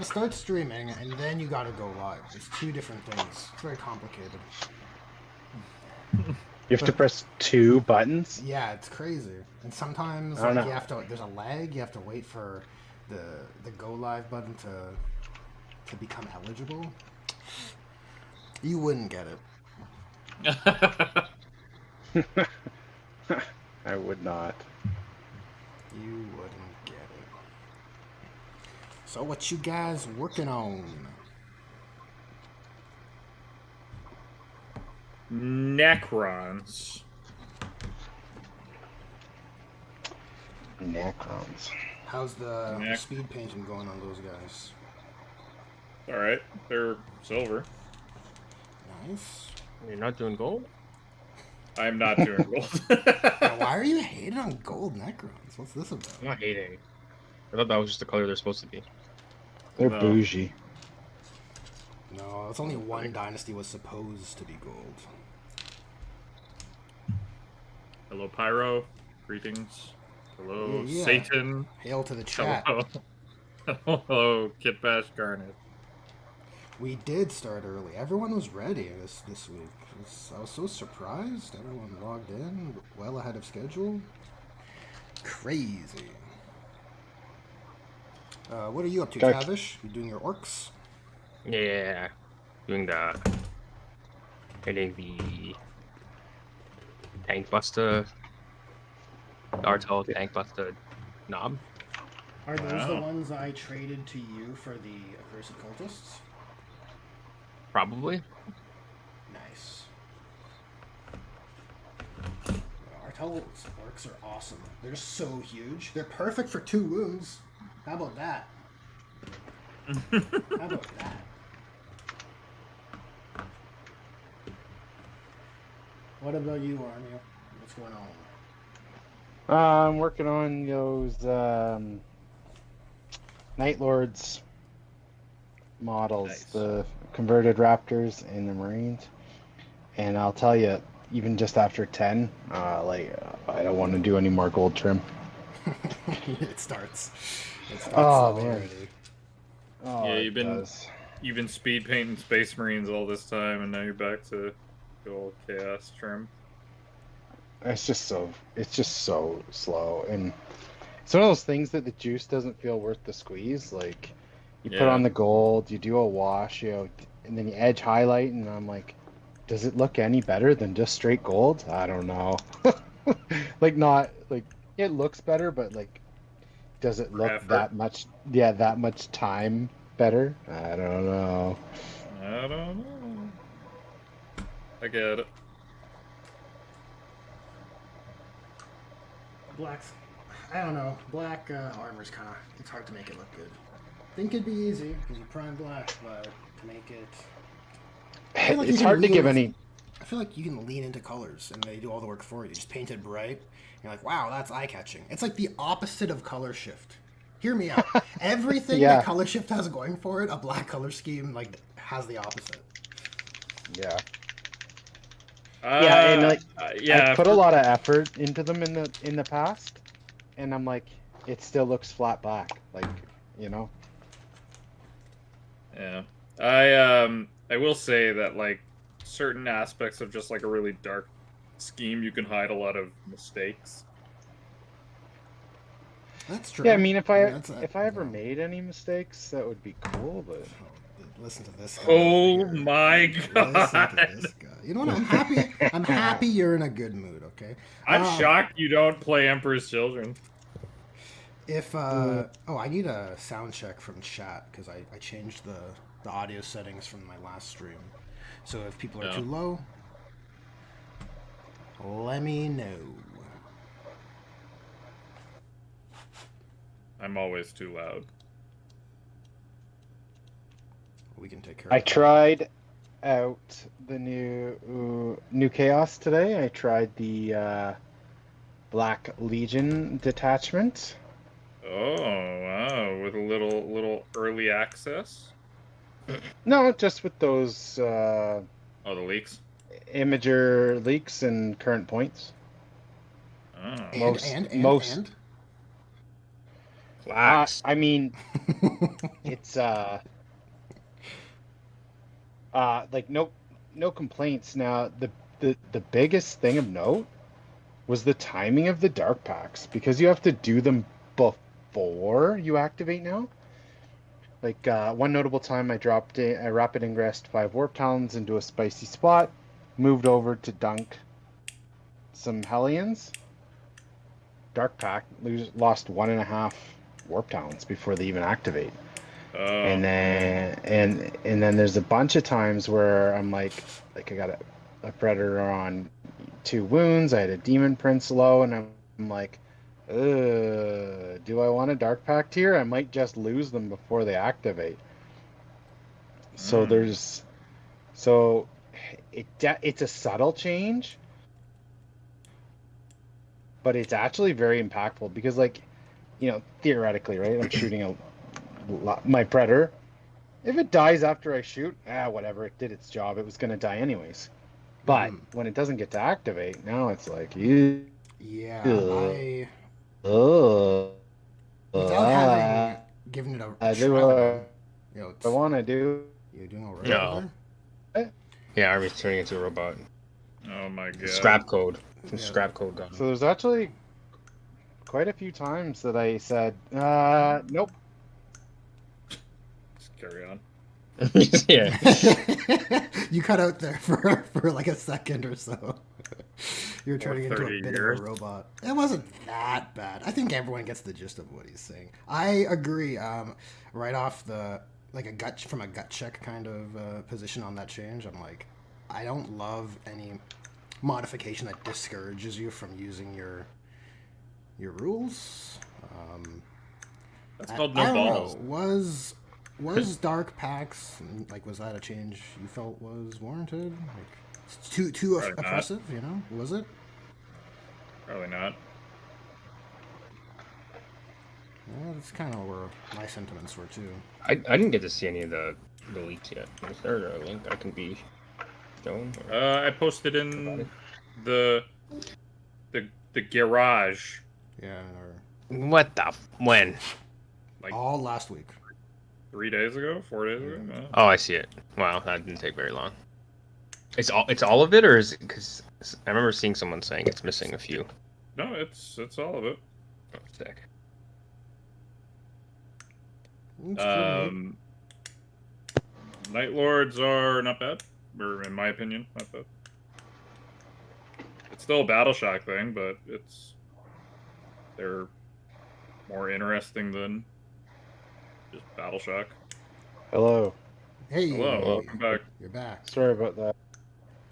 Start streaming, and then you gotta go live. It's two different things. It's very complicated. You have to press 2 buttons? Yeah, it's crazy. And sometimes, I don't like, know. you have to. There's a lag. You have to wait for the go live button to become eligible. You wouldn't get it. I would not. You wouldn't get it. So, what you guys working on? Necrons. Necrons. How's the speed painting going on those guys? Alright, they're silver. Nice. You're not doing gold? I'm not doing gold. Now, why are you hating on gold Necrons? What's this about? I'm not hating. I thought that was just the color they're supposed to be. They're No. bougie. No, it's only one dynasty was supposed to be gold. Hello, Pyro. Greetings. Hello, Yeah. Satan. Hail to the chat. Hello. Hello, Kitbash Garnet. We did start early. Everyone was ready this week. I was so surprised. Everyone logged in well ahead of schedule. Crazy. What are you up to, Tavish? You doing your orcs? Yeah. Doing the... Hitting the... Tank Buster... Artel Tank Buster knob. Are those Wow. the ones I traded to you for the Accursed Cultists? Probably. Nice. Artel's orcs are awesome. They're just so huge. They're perfect for 2 wounds. How about that? How about that? What about you, Arnie? What's going on? I'm working on those Night Lords models, Nice. the converted Raptors and the Marines. And I'll tell you, even just after 10, I don't want to do any more gold trim. It starts. It starts Oh, man. already. Oh, Yeah, it you've been speed painting Space Marines all this time, and now you're back to the old chaos trim. It's just so slow, and it's one of those things that the juice doesn't feel worth the squeeze. Like, you put Yeah. on the gold, you do a wash, and then you edge highlight, and I'm like, does it look any better than just straight gold? I don't know. Like, not like it looks better, but like, does it look Effort. that much? Yeah, that much time better? I don't know. I don't know. I get it. Black's, I don't know. Black armor's kind of, it's hard to make it look good. Think it'd be easy because you prime black, but to make it, I feel like you It's can hard to lean give with- any. I feel like you can lean into colors and they do all the work for you. Just paint it bright. You're like, wow, that's eye catching. It's like the opposite of color shift. Hear me out. Everything Yeah. that color shift has going for it, a black color scheme like has the opposite. Yeah. Yeah, and like yeah, I put a lot of effort into them in the past, and I'm like, it still looks flat black, like, you know. Yeah, I will say that like certain aspects of just like a really dark scheme, you can hide a lot of mistakes. That's true. Yeah, I mean, if I ever no. made any mistakes, that would be cool, but Listen to this guy. Oh over here. my Listen god! to this guy. You know what? I'm happy. I'm happy you're in a good mood. Okay. I'm shocked you don't play Emperor's Children. If oh, I need a sound check from chat because I changed the audio settings from my last stream. So if people are too low, let me know. I'm always too loud. We can take care I of that. tried out the new Chaos today. I tried the Black Legion detachment. Oh wow, with a little early access. No, just with those Oh, the leaks. Imager leaks and current points. Oh. And Relax. I mean, it's like no complaints. Now the biggest thing of note was the timing of the dark packs, because you have to do them before you activate now. Like one notable time, I rapid ingressed 5 warp talons into a spicy spot, moved over to dunk some Hellions. Dark pack lost 1.5 warp talons before they even activate. And then there's a bunch of times where I'm like I got a predator on 2 wounds. I had a demon prince low, and I'm like, do I want a dark pact here? I might just lose them before they activate. So it's a subtle change, but it's actually very impactful, because, like, theoretically, right? I'm shooting my predator. If it dies after I shoot, whatever, it did its job. It was going to die anyways. But when it doesn't get to activate, now it's like, Yeah, without having given it a try, I want to do. you're doing all right No. over there? Yeah, Army's turning into a robot. Oh my god. Scrap code. Yeah. Scrap code gone. So there's actually quite a few times that I said, nope. Just carry on. Yeah. You cut out there for like a second or so. You're turning into a 30 bit years. of a robot. It wasn't that bad. I think everyone gets the gist of what he's saying. I agree. Right off from a gut check kind of position on that change, I'm like, I don't love any modification that discourages you from using your rules. That's called I no don't balls. know. Was Dark Packs, like, was that a change you felt was warranted? Like, it's too Probably not. oppressive, Was it? Probably not. Yeah, that's kind of where my sentiments were too. I didn't get to see any of the leaks yet. Is there a link that can be shown? I posted in the garage. Yeah, What the? When? Like all last week. 3 days ago, 4 days ago. Yeah. Oh, I see it. Wow, that didn't take very long. It's all of it, or is it? Because I remember seeing someone saying it's missing a few. No, it's all of it. Oh, sick. It's pretty neat. Night Lords are not bad, or in my opinion, not bad. It's still a Battle Shock thing, but they're more interesting than just Battle Shock. Hello. Hey, Hello, welcome back. You're back. Sorry about that.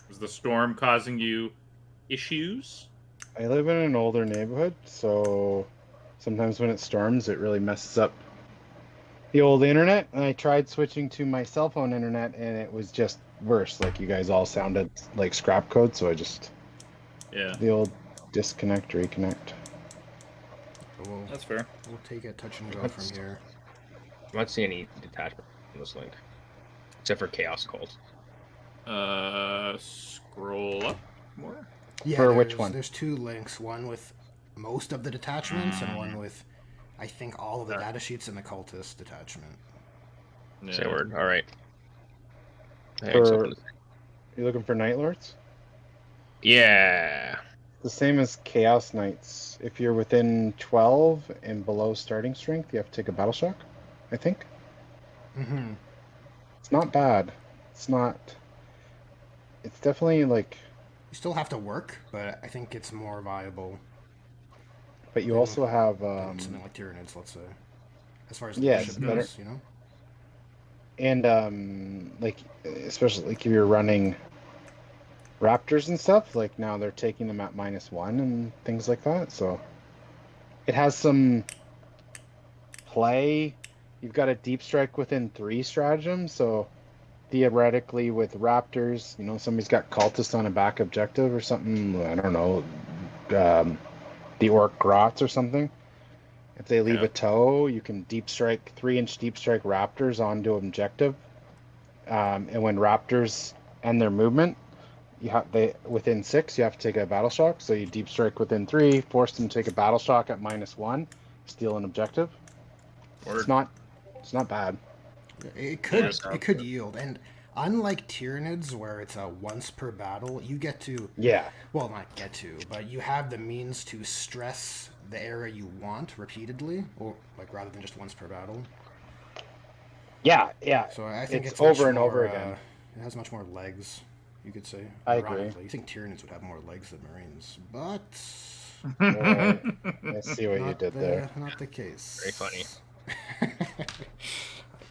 Is the storm causing you issues? I live in an older neighborhood, so sometimes when it storms, it really messes up the old internet. And I tried switching to my cell phone internet, and it was just worse. Like, you guys all sounded like scrap code, so Yeah, the old disconnect, reconnect. that's fair. We'll take a touch and go from here. I'm not seeing any detachment on this link, except for Chaos Cult. Scroll up more. Yeah, For which one? There's 2 links. One with most of the detachments, and one with, I think, all of the data sheets in the cultist detachment. Yeah. Say a word. All right. You looking for Night Lords? Yeah. The same as Chaos Knights. If you're within 12 and below starting strength, you have to take a Battle Shock, I think. Mm-hmm. It's not bad. It's definitely like... You still have to work, but I think it's more viable. But you also have... than something like Tyranids, let's say. As far as Yeah, leadership it's better. goes, And, like, especially like if you're running Raptors and stuff, like now they're taking them at -1 and things like that. So it has some play. You've got a deep strike within 3 stratagem, so theoretically with Raptors, somebody's got cultists on a back objective or something. I don't know, the Orc Grots or something. If they leave a toe, you can deep strike 3-inch deep strike Raptors onto objective. And when Raptors end their movement, within 6, you have to take a Battle Shock. So you deep strike within 3, force them to take a Battle Shock at -1, steal an objective. It's not bad. It could Yeah, sounds it could good. yield, and unlike Tyranids where it's a once per battle, you get to Yeah. well not get to, but you have the means to stress the area you want repeatedly, or like rather than just once per battle. Yeah, yeah. So I think It's much over and more, over again. It has much more legs, you could say. I agree. Ironically, you think Tyranids would have more legs than Marines, but Oh, I see what you not did there. not the case. Very funny. I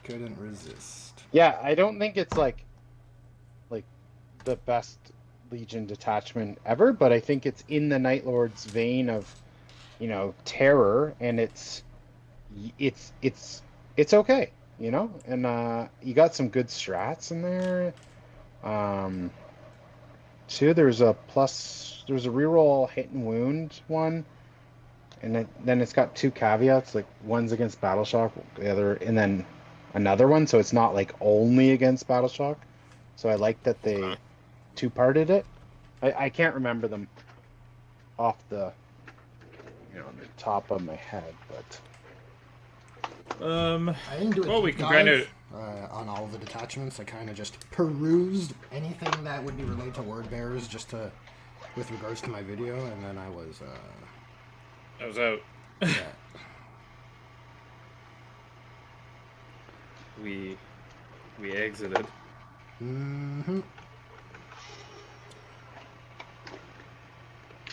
couldn't resist. Yeah, I don't think it's like the best Legion detachment ever, but I think it's in the Night Lord's vein of, terror, and it's okay, and you got some good strats in there. Too, there's a reroll hit and wound one, and then it's got 2 caveats, like one's against battle shock, the other, and then another one, so it's not like only against battle shock. So I like that they two-parted it. I can't remember them off the the top of my head, but I didn't do a Well, we deep can dive, kinda- on all of the detachments. I kind of just perused anything that would be related to word bearers with regards to my video, and then I was out. yeah. We exited. Mm-hmm.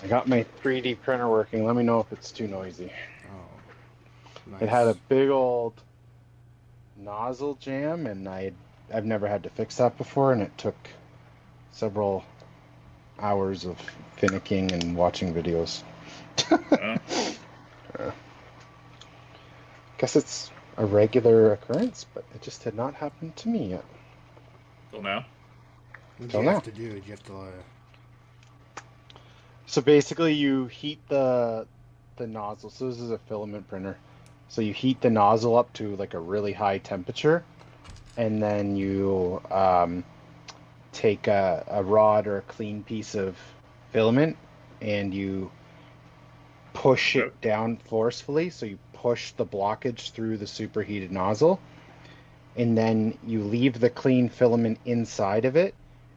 I got my 3D printer working. Let me know if it's too noisy. Oh, nice. It had a big old nozzle jam, and I've never had to fix that before, and it took several hours of finicking and watching videos. Guess it's a regular occurrence, but it just had not happened to me yet. Till now. What did Don't you know. have to do? Did you have to? So basically, you heat the nozzle. So this is a filament printer. So you heat the nozzle up to like a really high temperature, and then you take a rod or a clean piece of filament, and you push it down forcefully. So you push the blockage through the superheated nozzle, and then you leave the clean filament inside of it,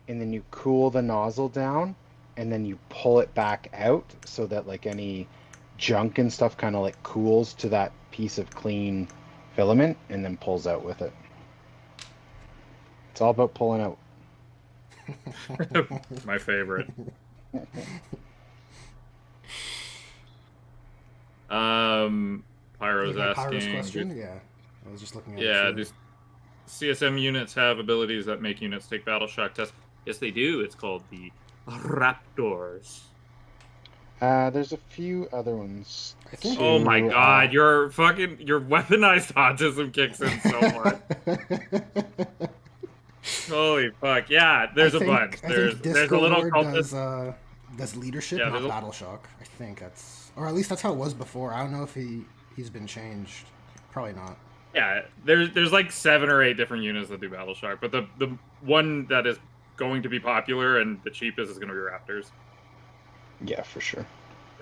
and then you cool the nozzle down, and then you pull it back out so that like any junk and stuff kind of like cools to that piece of clean filament and then pulls out with it. It's all about pulling out. My favorite. Pyro's Pyro's asking. question? Yeah. I was just looking at Yeah, it. these CSM units have abilities that make units take battle shock tests. Yes, they do. It's called the Raptors. There's a few other ones. I think. Oh my too, god, your weaponized autism kicks in so much. Holy fuck! Yeah, there's a bunch. There's a little cultist. Does leadership, Yeah, not there's a- battle shock. I think that's, or at least that's how it was before. I don't know if he's been changed. Probably not. Yeah, there's like 7 or 8 different units that do battle shock, but the one that is going to be popular and the cheapest is going to be Raptors. Yeah, for sure.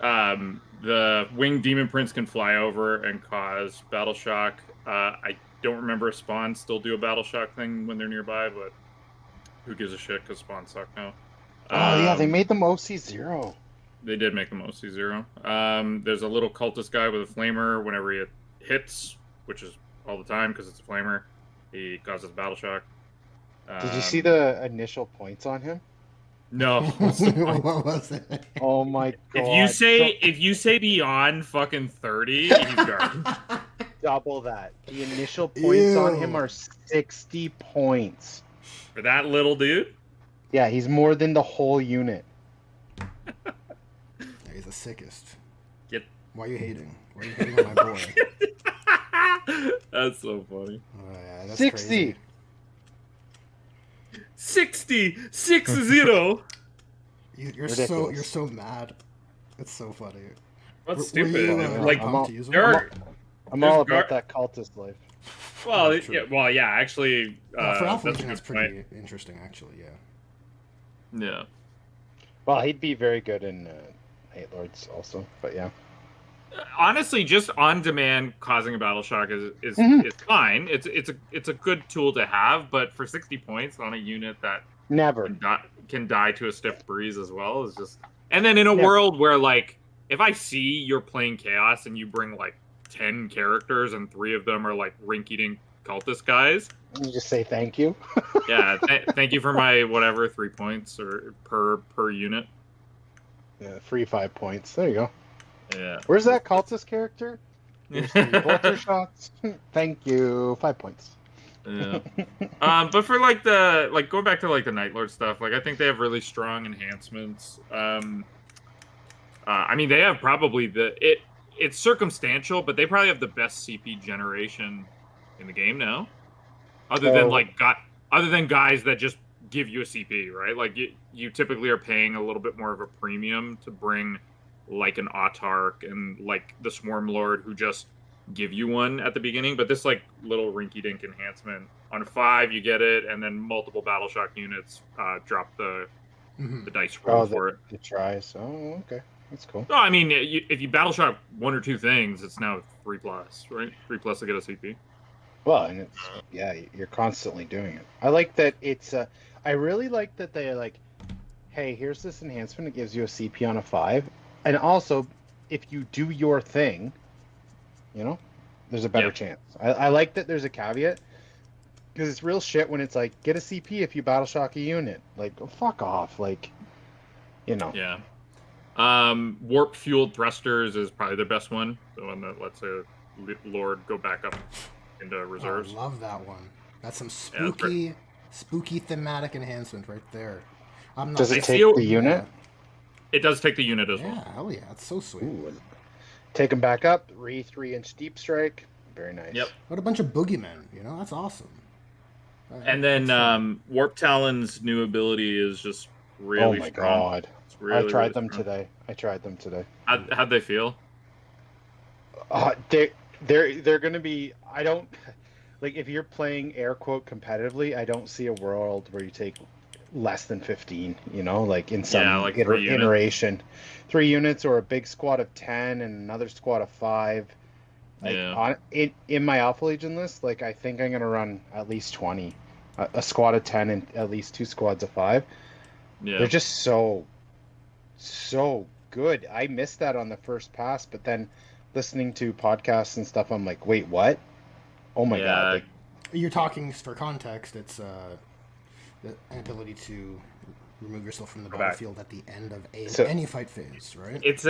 The winged demon prince can fly over and cause battle shock. I don't remember if spawns still do a battle shock thing when they're nearby, but who gives a shit because spawns suck now. Oh yeah, they made them OC0. They did make them OC0. There's a little cultist guy with a flamer. Whenever he hits, which is all the time because it's a flamer, he causes battle shock. Did you see the initial points on him? No. What was it? Oh my god. If you say beyond fucking 30, he's garbage. Double that. The initial points on him Ew. are 60 points. For that little dude? Yeah, he's more than the whole unit. Yeah, he's the sickest. Get Why are you hating? Why are you hating on my boy? That's so funny. Oh, yeah, that's 60. crazy. 60! 60! You're Ridiculous. so mad. It's so funny. What's Were stupid? you, Like, pumped to use there them? are, I'm all There's about that cultist life. well, True. yeah, actually, For Alpha that's a Legion, good that's pretty interesting, actually. Yeah. Yeah. Well, he'd be very good in Night Lords also, but yeah. Honestly, just on demand causing a battle shock is Mhm. fine. It's a good tool to have, but for 60 points on a unit that Never. can die to a stiff breeze as well is just. And then in a Never. world where like if I see you're playing chaos and you bring like 10 characters and 3 of them are like rinky-dink cultist guys, You just say thank you. yeah, thank you for my whatever 3 points or per unit. Yeah, free 5 points. There you go. Yeah. Where's that cultist character? Here's 3 bolter shots. Thank you. 5 points. Yeah. But for like going back to like the Night Lord stuff, like I think they have really strong enhancements. I mean they have probably it's circumstantial, but they probably have the best CP generation in the game now. Other than other than guys that just give you a CP, right? Like you typically are paying a little bit more of a premium to bring like an Autarch and like the Swarm Lord who just give you one at the beginning, but this like little rinky-dink enhancement on 5 you get it, and then multiple battle shock units drop the dice roll for it. The tries. Oh, okay, that's cool. No, I mean if you battle shock 1 or 2 things, it's now 3+, right? 3+ to get a CP. Well, and it's you're constantly doing it. I like that it's. I really like that they're like, hey, here's this enhancement. It gives you a CP on a 5, and also if you do your thing, there's a better chance. I like that there's a caveat, because it's real shit when it's like, get a CP if you battle shock a unit. Like, oh, fuck off. Like, Yeah. Warp fueled thrusters is probably the best one. The one that lets a Lord go back up into reserves. I love that one. That's some spooky thematic enhancement right there. Does it take the unit? It does take the unit as well. Yeah, hell yeah. It's so sweet. Ooh. Take them back up. 3-inch deep strike. Very nice. Yep. What a bunch of boogeymen. That's awesome. And then Warp Talon's new ability is just really strong. Oh my god. It's really, I tried really them today. How'd they feel? They're going to be... I don't... Like, if you're playing air quote competitively, I don't see a world where you take less than 15, like in some iteration. 3 units or a big squad of 10 and another squad of 5. Like, in my Alpha Legion list, like, I think I'm going to run at least 20. A squad of 10 and at least 2 squads of 5. Yeah. They're just so good. I missed that on the first pass, but then listening to podcasts and stuff, I'm like, wait, what? Oh my god! Like, you're talking for context. It's an ability to remove yourself from the battlefield at the end of any fight phase, right? It's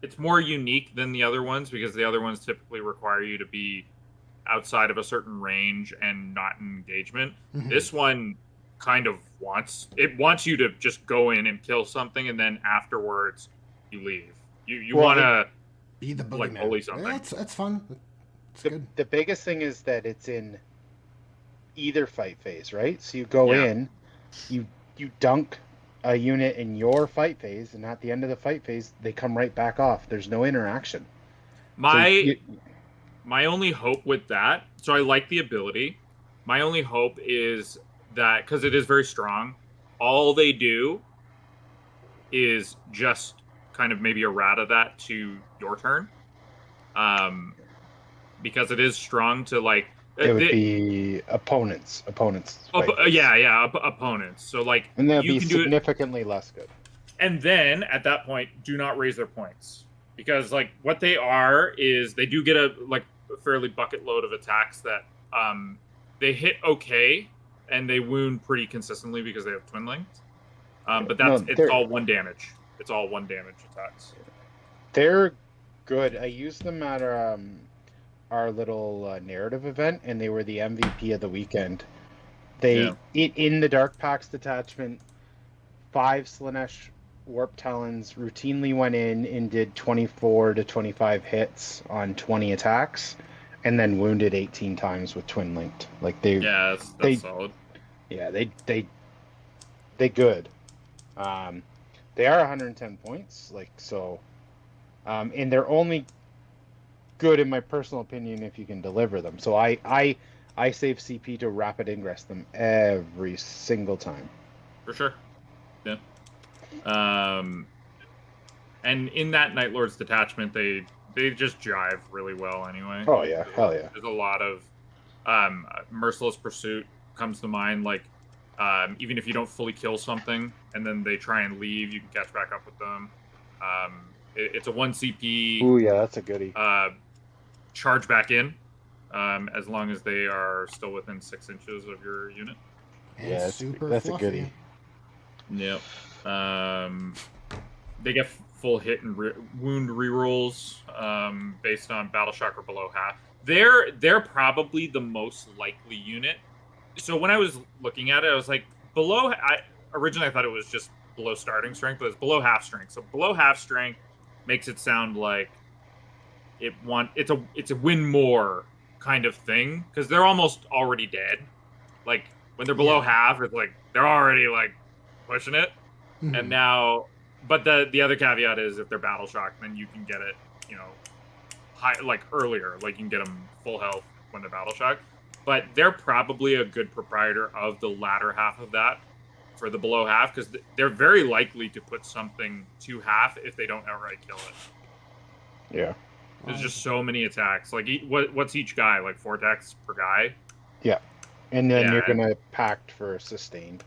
It's more unique than the other ones because the other ones typically require you to be outside of a certain range and not in engagement. Mm-hmm. This one kind of wants you to just go in and kill something, and then afterwards you leave. You want to be the bully, like bully something. Yeah, that's fun. It's good. The biggest thing is that it's in either fight phase, right? So you go in, you dunk a unit in your fight phase, and at the end of the fight phase, they come right back off. There's no interaction. My only hope with that, so I like the ability. My only hope is that, because it is very strong, all they do is just kind of maybe errata that to your turn. Because it is strong to like... It would be opponents. Opponents. So like... And they'll be significantly less good. And then, at that point, do not raise their points. Because like what they are is they do get a fairly bucket load of attacks that they hit okay and they wound pretty consistently because they have twin linked. But it's all 1 damage. It's all 1 damage attacks. They're good. I used them at our little narrative event, and they were the MVP of the weekend. In the Dark Pax detachment, 5 Slaanesh Warp Talons routinely went in and did 24 to 25 hits on 20 attacks, and then wounded 18 times with twin linked. Like that's solid. Yeah, they good. They are 110 points, and they're only good in my personal opinion if you can deliver them. So I save CP to rapid ingress them every single time. For sure. Yeah. And in that Night Lord's detachment, they just jive really well anyway. Oh yeah, hell yeah. There's a lot of Merciless Pursuit comes to mind. Like even if you don't fully kill something and then they try and leave, you can catch back up with them. It's a 1 CP. Ooh yeah, that's a goodie. Charge back in as long as they are still within 6 inches of your unit. And Yeah, super that's fluffy. a goodie. Yep. They get full hit and wound rerolls based on battle shock or below half. They're probably the most likely unit. So when I was looking at it, I was like, originally I thought it was just below starting strength, but it's below half strength. So below half strength makes it sound like it's a win more kind of thing, because they're almost already dead. Like when they're below half, it's like they're already like pushing it. Mhm. And now, but the other caveat is if they're battle shocked, then you can get it, high, like earlier, like you can get them full health when they're battle shocked. But they're probably a good proprietor of the latter half of that for the below half, because they're very likely to put something to half if they don't outright kill it. Yeah. There's just so many attacks. Like, what's each guy? Like 4 attacks per guy? Yeah. And then Yeah, you're gonna pact for sustained.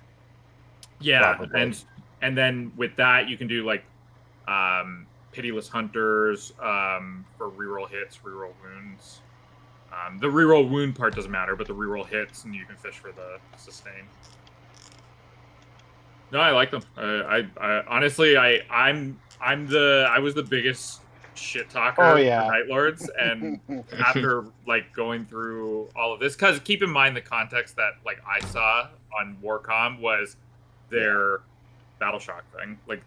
Yeah, Probably. and then with that you can do like Pitiless Hunters for reroll hits, reroll wounds. The reroll wound part doesn't matter, but the reroll hits, and you can fish for the sustain. No, I like them. I honestly, I was the biggest shit talker Oh, yeah. for Night Lords, and after like going through all of this, because keep in mind the context that like I saw on Warcom was their battle shock thing. Like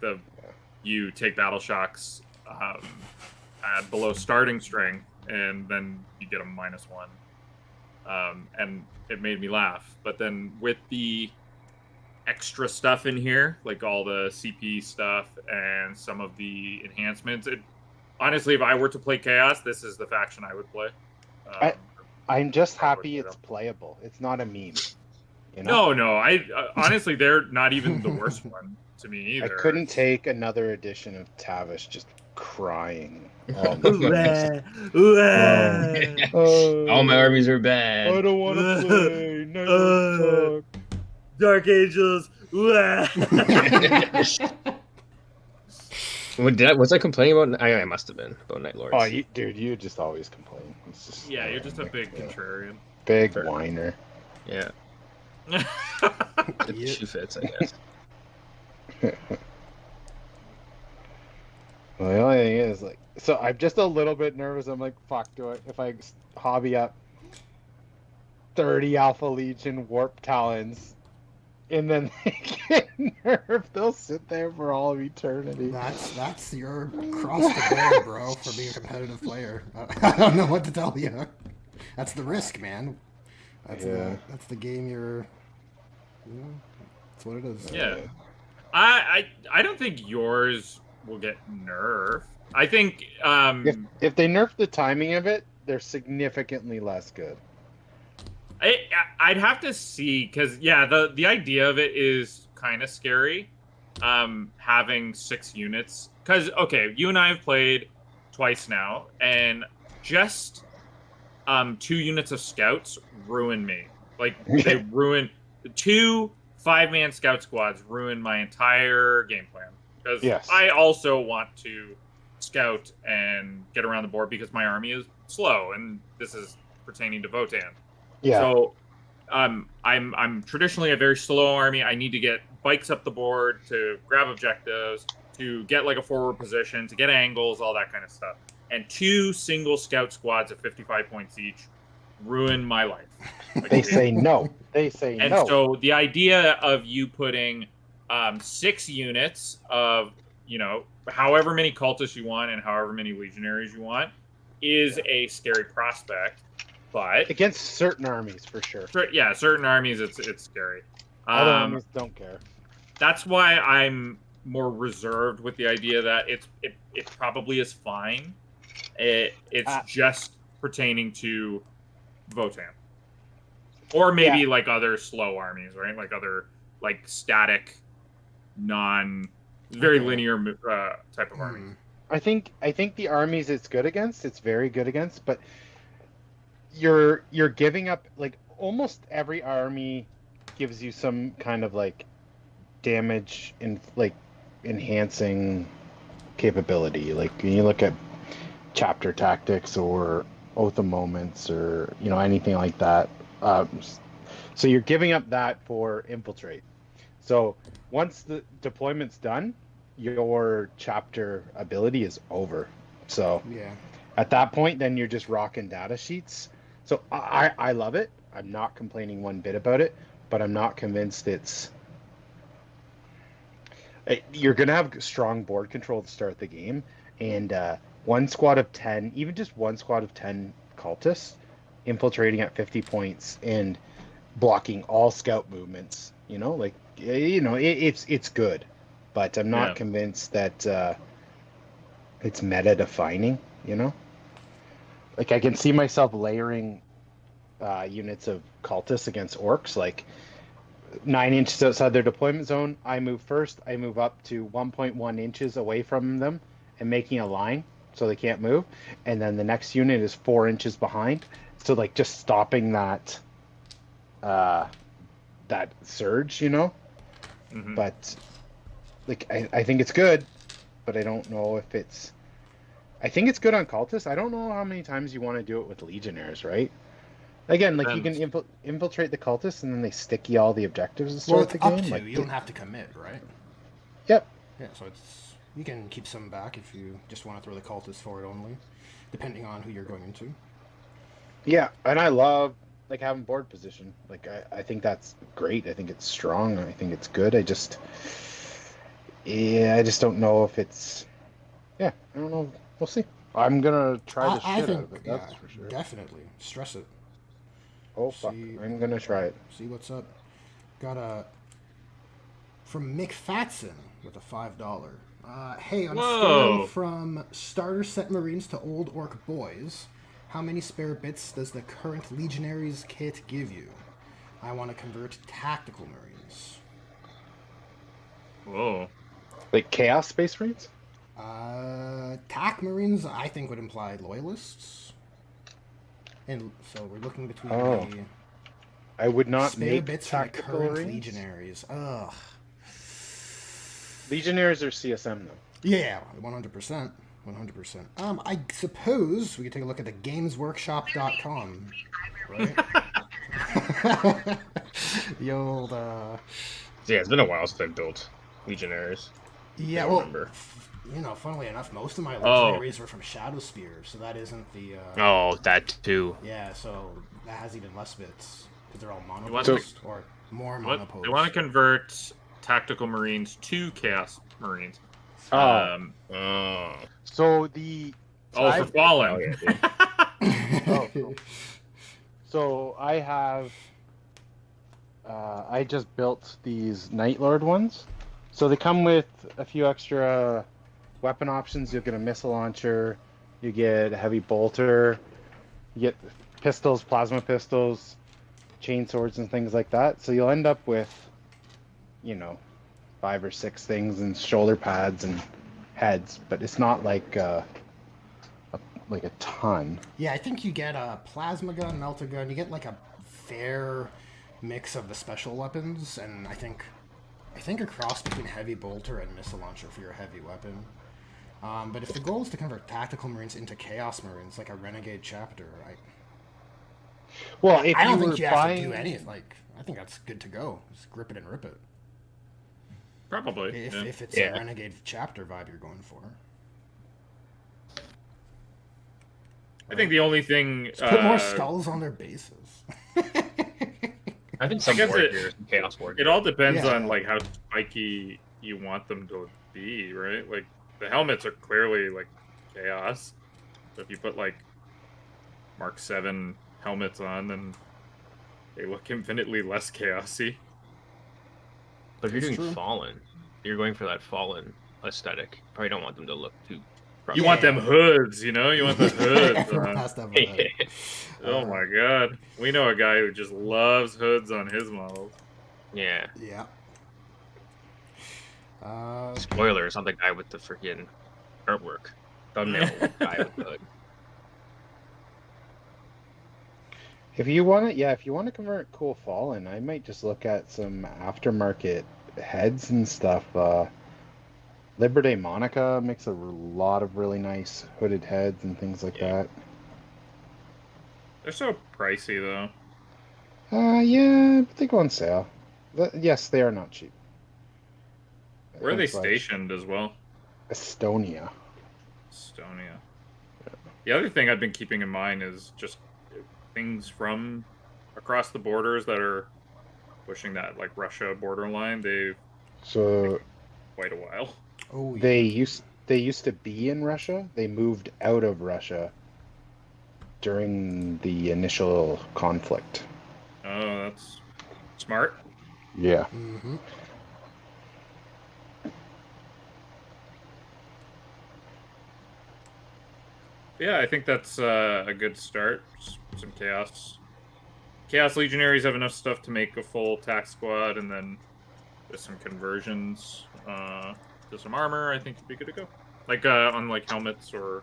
you take battle shocks at below starting strength, and then you get a -1. And it made me laugh. But then with the extra stuff in here, like all the CP stuff and some of the enhancements, honestly, if I were to play Chaos, this is the faction I would play. I'm just happy it's playable. It's not a meme. You know? No, I honestly, they're not even the worst one to me either. I couldn't take another edition of Tavish just crying. All my armies are bad. I don't want to play. No, Dark Angels. Was I complaining about? I must have been about Night Lords. Oh, dude, you just always complain. It's just, Yeah, you're just a big contrarian. Big whiner. Yeah. Yeah. Shoe fits, I guess. Well, the only thing is, like, so I'm just a little bit nervous. I'm like, fuck, if I hobby up 30 Alpha Legion Warp Talons, and then they get nerfed, they'll sit there for all of eternity. That's your cross to bear, bro, for being a competitive player. I don't know what to tell you. That's the risk, man. That's the game you're. That's what it is. Yeah. I don't think yours will get nerfed. I think If they nerf the timing of it, they're significantly less good. I'd have to see, because the idea of it is kind of scary. Having 6 units, because okay, you and I have played twice now, and just 2 units of scouts ruin me. Like they ruin 2 5-man scout squads ruin my entire game plan, because I also want to scout and get around the board because my army is slow, and this is pertaining to Votan. Yeah. So I'm traditionally a very slow army. I need to get bikes up the board to grab objectives, to get like a forward position, to get angles, all that kind of stuff. And 2 single scout squads at 55 points each ruin my life. Like, They say no. They say and no. so the idea of you putting 6 units of, however many cultists you want and however many legionaries you want is a scary prospect. But against certain armies, for sure. Certain armies, it's scary. Other armies don't care. That's why I'm more reserved with the idea that it probably is fine. It's just pertaining to Votan, or maybe like other slow armies, right? Like other like static, non It's very Okay. linear type of army. I think the armies it's good against, it's very good against, but you're giving up like almost every army gives you some kind of like damage and like enhancing capability. Like when you look at chapter tactics or oath of moments or anything like that. So you're giving up that for infiltrate. So once the deployment's done, your chapter ability is over. So Yeah. at that point, then you're just rocking data sheets. So I love it. I'm not complaining one bit about it, but I'm not convinced it's. You're gonna have strong board control to start the game, and one squad of 10, even just one squad of 10 cultists, infiltrating at 50 points and blocking all scout movements. It's good, but I'm not convinced that it's meta defining. Like I can see myself layering units of cultists against orcs, like 9 inches outside their deployment zone. I move first. I move up to 1.1 inches away from them and making a line so they can't move. And then the next unit is 4 inches behind. So like just stopping that surge, Mm-hmm. But like I think it's good, but I don't know if it's. I think it's good on cultists. I don't know how many times you want to do it with legionnaires, right? Again, like you can infiltrate the cultists and then they stick you all the objectives to Well, start it's the up game. to. Like, You don't have to commit, right? Yep. Yeah, so you can keep some back if you just want to throw the cultists forward only, depending on who you're going into. Yeah, and I love like having board position. Like I think that's great. I think it's strong. I think it's good. I just don't know if it's. Yeah, I don't know. We'll see. I'm gonna try the shit out of it. That's for sure. Definitely stress it. Oh fuck! I'm gonna try it. See what's up. Got a from Mick Fatson with a $5. Hey, on a scale from starter set Marines to old orc boys, how many spare bits does the current Legionaries kit give you? I want to convert tactical Marines. Whoa. Like Chaos Space Marines? TAC Marines, I think, would imply Loyalists. And so we're looking between the I would not spare make bits from the tactical current Marines. Legionaries. Ugh. Legionnaires are CSM though. Yeah, 100%. 100%. I suppose we could take a look at the gamesworkshop.com, right? The old, Yeah, it's been a while since I've built Legionnaires. Yeah, I remember. Funnily enough, most of my Legionaries were from Shadowspear, so that isn't the... Oh, that too. Yeah, so that has even less bits, because they're all want monoposed, or more monoposed. They want to convert tactical Marines to Chaos Marines. So the for Fallen. Cool. So I have I just built these Night Lord ones. So they come with a few extra weapon options. You'll get a missile launcher, you get a heavy bolter, you get pistols, plasma pistols, chain swords and things like that. So you'll end up with 5 or 6 things and shoulder pads and heads, but it's not like a ton. Yeah, I think you get a plasma gun, melta gun. You get like a fair mix of the special weapons, and I think a cross between heavy bolter and missile launcher for your heavy weapon. But if the goal is to convert tactical Marines into Chaos Marines, like a Renegade chapter, I don't think you have to do anything. Like, I think that's good to go. Just grip it and rip it. Probably. If it's a Renegade chapter vibe you're going for. I think the only thing... Just put more skulls on their bases. I think some warriors and Chaos Warriors. It all depends on like how spiky you want them to be, right? Like the helmets are clearly like Chaos. So if you put like Mark 7 helmets on, then they look infinitely less chaosy. But if you're That's doing true. Fallen, you're going for that Fallen aesthetic. You probably don't want them to look too... You want them hoods, You want the hoods Everyone on. has to have a hood. Oh my god. We know a guy who just loves hoods on his models. Yeah. Yeah. Spoilers on the guy with the freaking artwork. Thumbnail guy with the hood. If you want to, yeah, if you want to convert cool Fallen, I might just look at some aftermarket heads and stuff. Liberty Monica makes a lot of really nice hooded heads and things like that. They're so pricey though. Yeah, but they go on sale. Yes, they are not cheap. Where are they Hence why stationed as well? Estonia. Estonia. The other thing I've been keeping in mind is just things from across the borders that are pushing that like Russia borderline. They've So quite a while. Oh, yeah. they used to be in Russia. They moved out of Russia during the initial conflict. Oh, that's smart. Yeah. Mm-hmm. Yeah, I think that's a good start. Some chaos. Chaos Legionaries have enough stuff to make a full tack squad, and then with some conversions to some armor, I think it'd be good to go. Like on like helmets or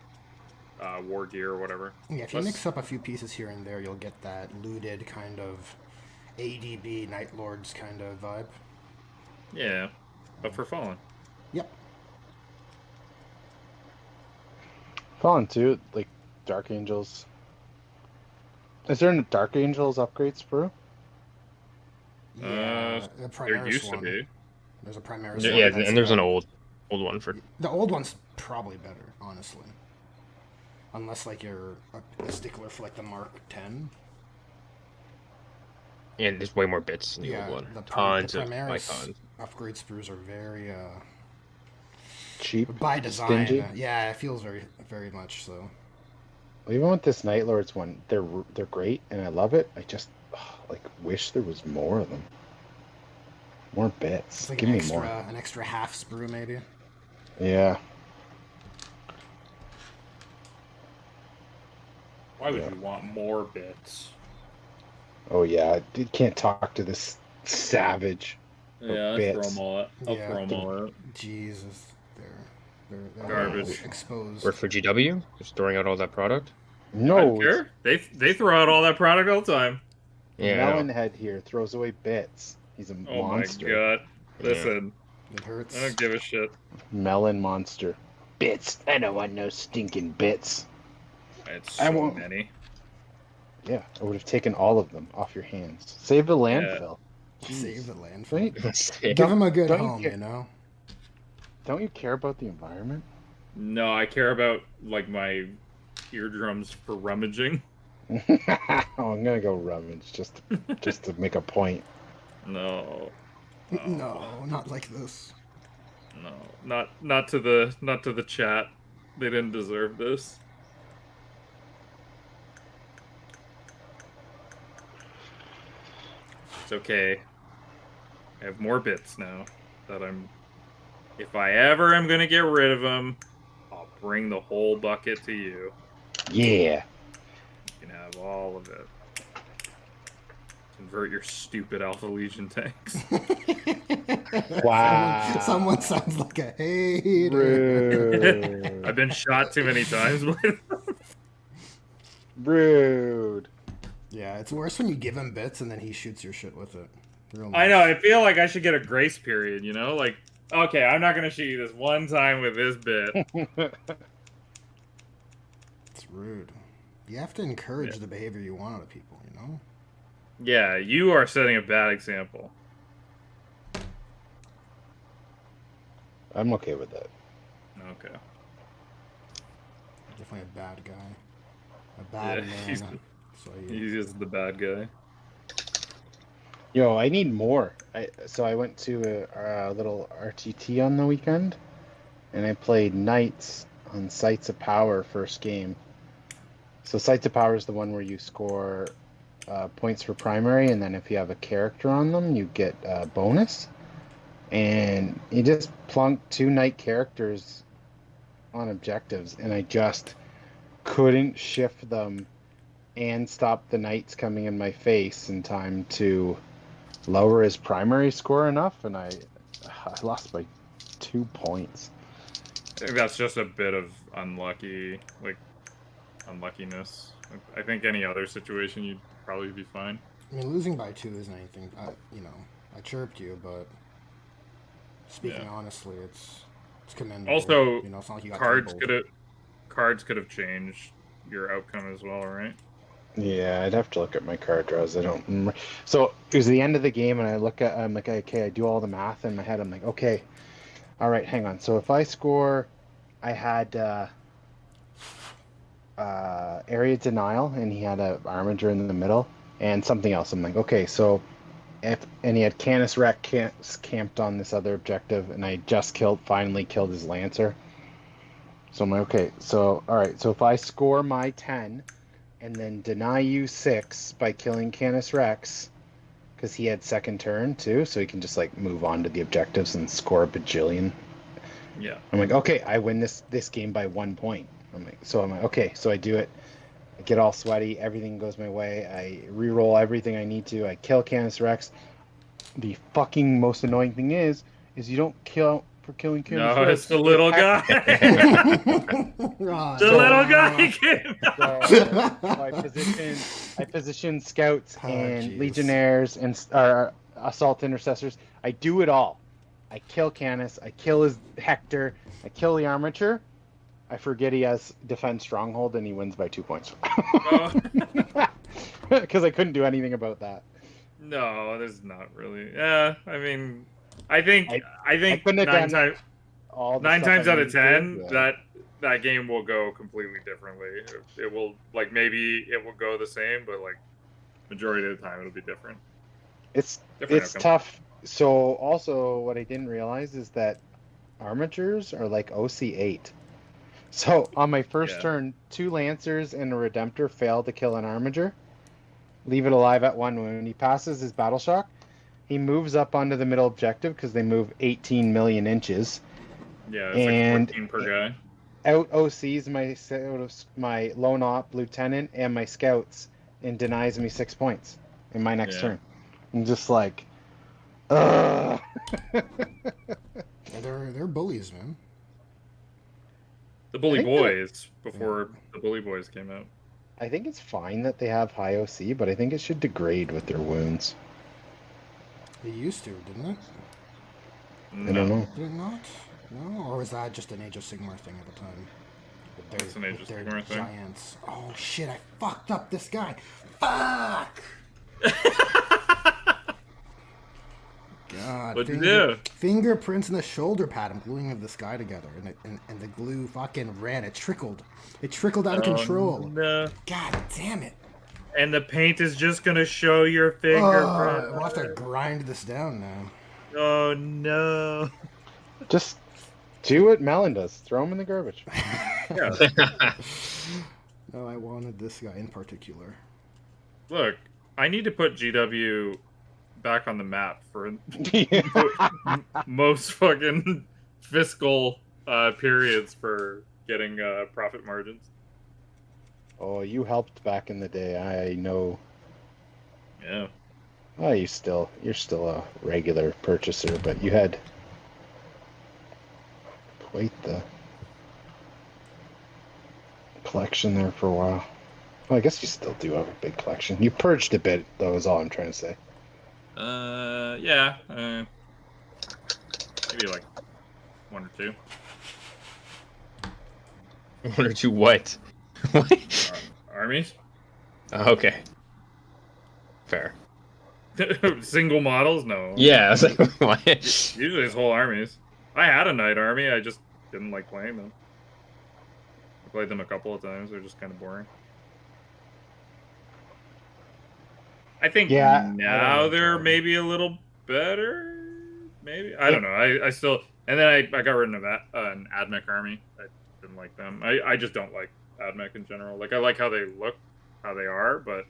war gear or whatever. Yeah, if you mix up a few pieces here and there, you'll get that looted kind of ADB Night Lords kind of vibe. Yeah, but for Fallen. Yep. Fallen too, like Dark Angels. Is there a Dark Angels upgrades, bro? Yeah, the There Primaris used to one. be. There's a Primaris Yeah, one. that's and there's got- an old one for. The old one's probably better, honestly. Unless like you're a stickler for like the Mark 10. And there's way more bits in the Yeah, old one. the Tons of Primaris icons. upgrade sprues are very Cheap. by design. Stingy? Yeah, it feels very, very much so. Even with this Night Lords one, they're great and I love it. I just like wish there was more of them. More bits. It's like Give an me extra, more. an extra half sprue maybe. Yeah. Why would Yeah. you want more bits? Oh yeah. You can't talk to this savage. Yeah, I'll bits. throw them all out. I'll Yeah. throw them all out. Jesus, they're Garbage. exposed. Work for GW, just throwing out all that product. I No, don't care. They throw out all that product all the time. Yeah. I know. Melon Head here throws away bits. He's a Oh monster. my god. Listen, It hurts. I don't give a shit. Melon monster. Bits. I don't want no stinking bits. It's I so won't- many. Yeah, I would have taken all of them off your hands. Save the landfill. Save the landfill. Right? Give Don't- him a good don't you home, care- you know? Don't you care about the environment? No, I care about like my eardrums for rummaging. Oh, I'm gonna go rummage just to make a point. No, No, not like this. no, not to the chat. They didn't deserve this. It's okay. I have more bits now that I'm. If I ever am gonna get rid of them, I'll bring the whole bucket to you. Yeah. You can have all of it. Convert your stupid Alpha Legion tanks. Wow. Someone sounds like a hater. Rude. I've been shot too many times with them. Rude. Yeah, it's worse when you give him bits and then he shoots your shit with it. Real I know. nice. I feel like I should get a grace period. You know, like, okay, I'm not gonna shoot you this one time with this bit. It's rude. You have to encourage the behavior you want out of people, you know? Yeah, you are setting a bad example. I'm okay with that. Okay. Definitely a bad guy. A bad Yeah, man. he's- So He's just the bad guy. Yo, I need more. So I went to a little RTT on the weekend, and I played Knights on Sites of Power first game. So Sites of Power is the one where you score points for primary, and then if you have a character on them, you get a bonus. And you just plunk 2 Knight characters on objectives, and I just couldn't shift them and stop the Knights coming in my face in time to lower his primary score enough, and I lost by 2 points. I think that's just a bit of unluckiness. I think any other situation you'd probably be fine. I mean, losing by 2 isn't anything. I chirped you, but speaking honestly, it's commendable. Also, it's not like you got cards tabled. could have changed your outcome as well, right? Yeah, I'd have to look at my card draws. I don't remember. So it was the end of the game, and I'm like, okay, I do all the math in my head. I'm like, okay, all right, hang on. So if I score, I had area denial, and he had a armiger in the middle, and something else. I'm like, okay, so and he had Canis Rex camped on this other objective, and I just finally killed his Lancer. So I'm like, okay, so all right, so if I score my 10 and then deny you 6 by killing Canis Rex, because he had second turn too, so he can just like move on to the objectives and score a bajillion. Yeah. I'm like, okay, I win this game by 1 point. I'm like, okay, so I do it. I get all sweaty, everything goes my way. I re-roll everything I need to. I kill Canis Rex. The fucking most annoying thing is you don't kill for killing Canis No, Rex. it's the little guy. Oh, The little guy came out. So I position scouts and jeez. legionnaires and assault intercessors. I do it all. I kill Canis. I kill his Hector. I kill the armature. I forget he has defense stronghold and he wins by 2 points. Because I couldn't do anything about that. No, there's not really. Yeah, I mean, I think couldn't have done nine times out of 10 yeah. that game will go completely differently. It will maybe it will go the same, but like majority of the time it'll be different. It's outcome. tough. So also what I didn't realize is that armatures are like OC8. So on my first turn, 2 Lancers and a Redemptor fail to kill an armature. Leave it alive at 1 wound. He passes his battle shock. He moves up onto the middle objective because they move 18 million inches. Yeah, it's like 14 per guy. Out OCs my lone op lieutenant and my scouts and denies me 6 points in my next turn. I'm just like, ugh. Yeah, they're bullies, man. The Bully Boys before the Bully Boys came out. I think it's fine that they have high OC, but I think it should degrade with their wounds. It used to, didn't it? I don't know. Did it not? No? Or was that just an Age of Sigmar thing at the time? It's an Age of Sigmar thing. Giants. Oh shit, I fucked up this guy. Fuck! God. What'd you do? Fingerprints in the shoulder pad. I'm gluing this guy together, and the glue fucking ran. It trickled. It trickled out of control. No. God damn it. And the paint is just gonna show your fingerprint. We'll have to grind this down now. Oh no. Just do what Melon does. Throw him in the garbage. Yeah. No, I wanted this guy in particular. Look, I need to put GW back on the map for most fucking fiscal periods for getting profit margins. Oh, you helped back in the day. I know. Yeah. Oh, you're still a regular purchaser, but you had quite the collection there for a while. Well, I guess you still do have a big collection. You purged a bit, though, is all I'm trying to say. Yeah. Maybe like 1 or 2. 1 or 2 what? Armies? Oh, okay. Fair. Single models? No. Yeah, I was like, what? Usually it's whole armies. I had a knight army, I just didn't like playing them. I played them a couple of times, they're just kind of boring. I think now they're maybe a little better. Maybe, I don't know. I still, and then I got rid of an AdMech army. I didn't like them. I just don't like AdMech in general. Like, I like how they look, how they are, but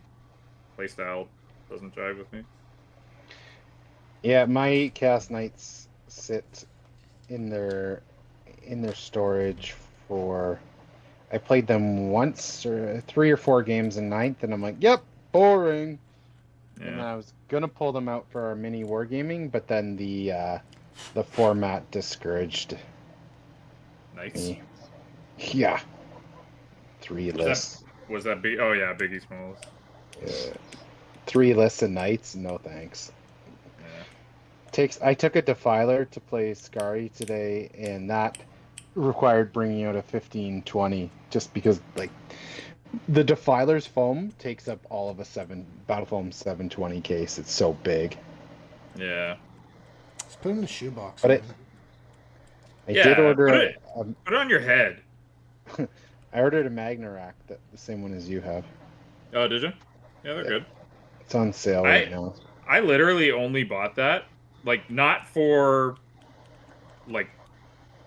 playstyle doesn't jive with me. Yeah, my Chaos Knights sit in their storage for. I played them once or 3 or 4 games in 9th, and I'm like, yep, boring. Yeah. And I was gonna pull them out for our mini wargaming, but then the the format discouraged Nice. me. Yeah. 3 lists. Was that big? Oh yeah, Biggie Smalls. 3 lists of knights, no thanks. Yeah. I took a defiler to play Scary today, and that required bringing out a 1520 just because like the defiler's foam takes up all of a battle foam 720 case. It's so big. Yeah. Let's put it in the shoebox. But Man. I did order put it on your head. I ordered a Magna rack, the same one as you have. Oh, did you? Yeah, they're good. It's on sale right now. I literally only bought that, like, not for, like,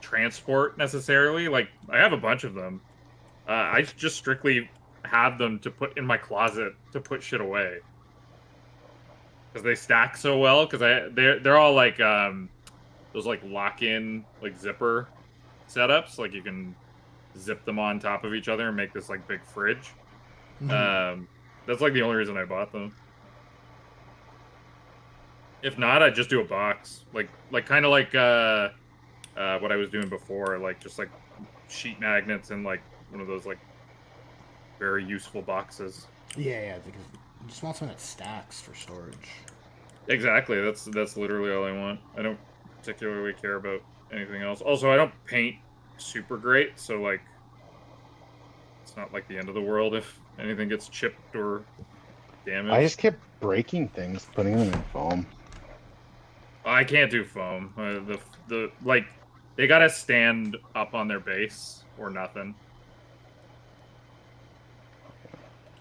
transport necessarily. Like, I have a bunch of them. I just strictly have them to put in my closet to put shit away. Because they stack so well. Because they're all like those like lock-in like zipper setups. Like you can zip them on top of each other and make this like big fridge. Mm-hmm. That's like the only reason I bought them. If not, I'd just do a box, like kind of like what I was doing before, like just like sheet magnets and like one of those like very useful boxes. Yeah, because you just want something that stacks for storage. Exactly. That's literally all I want. I don't particularly care about anything else. Also, I don't paint super great, so like it's not like the end of the world if anything gets chipped or damaged. I just kept breaking things, putting them in foam. I can't do foam. The like they gotta stand up on their base or nothing.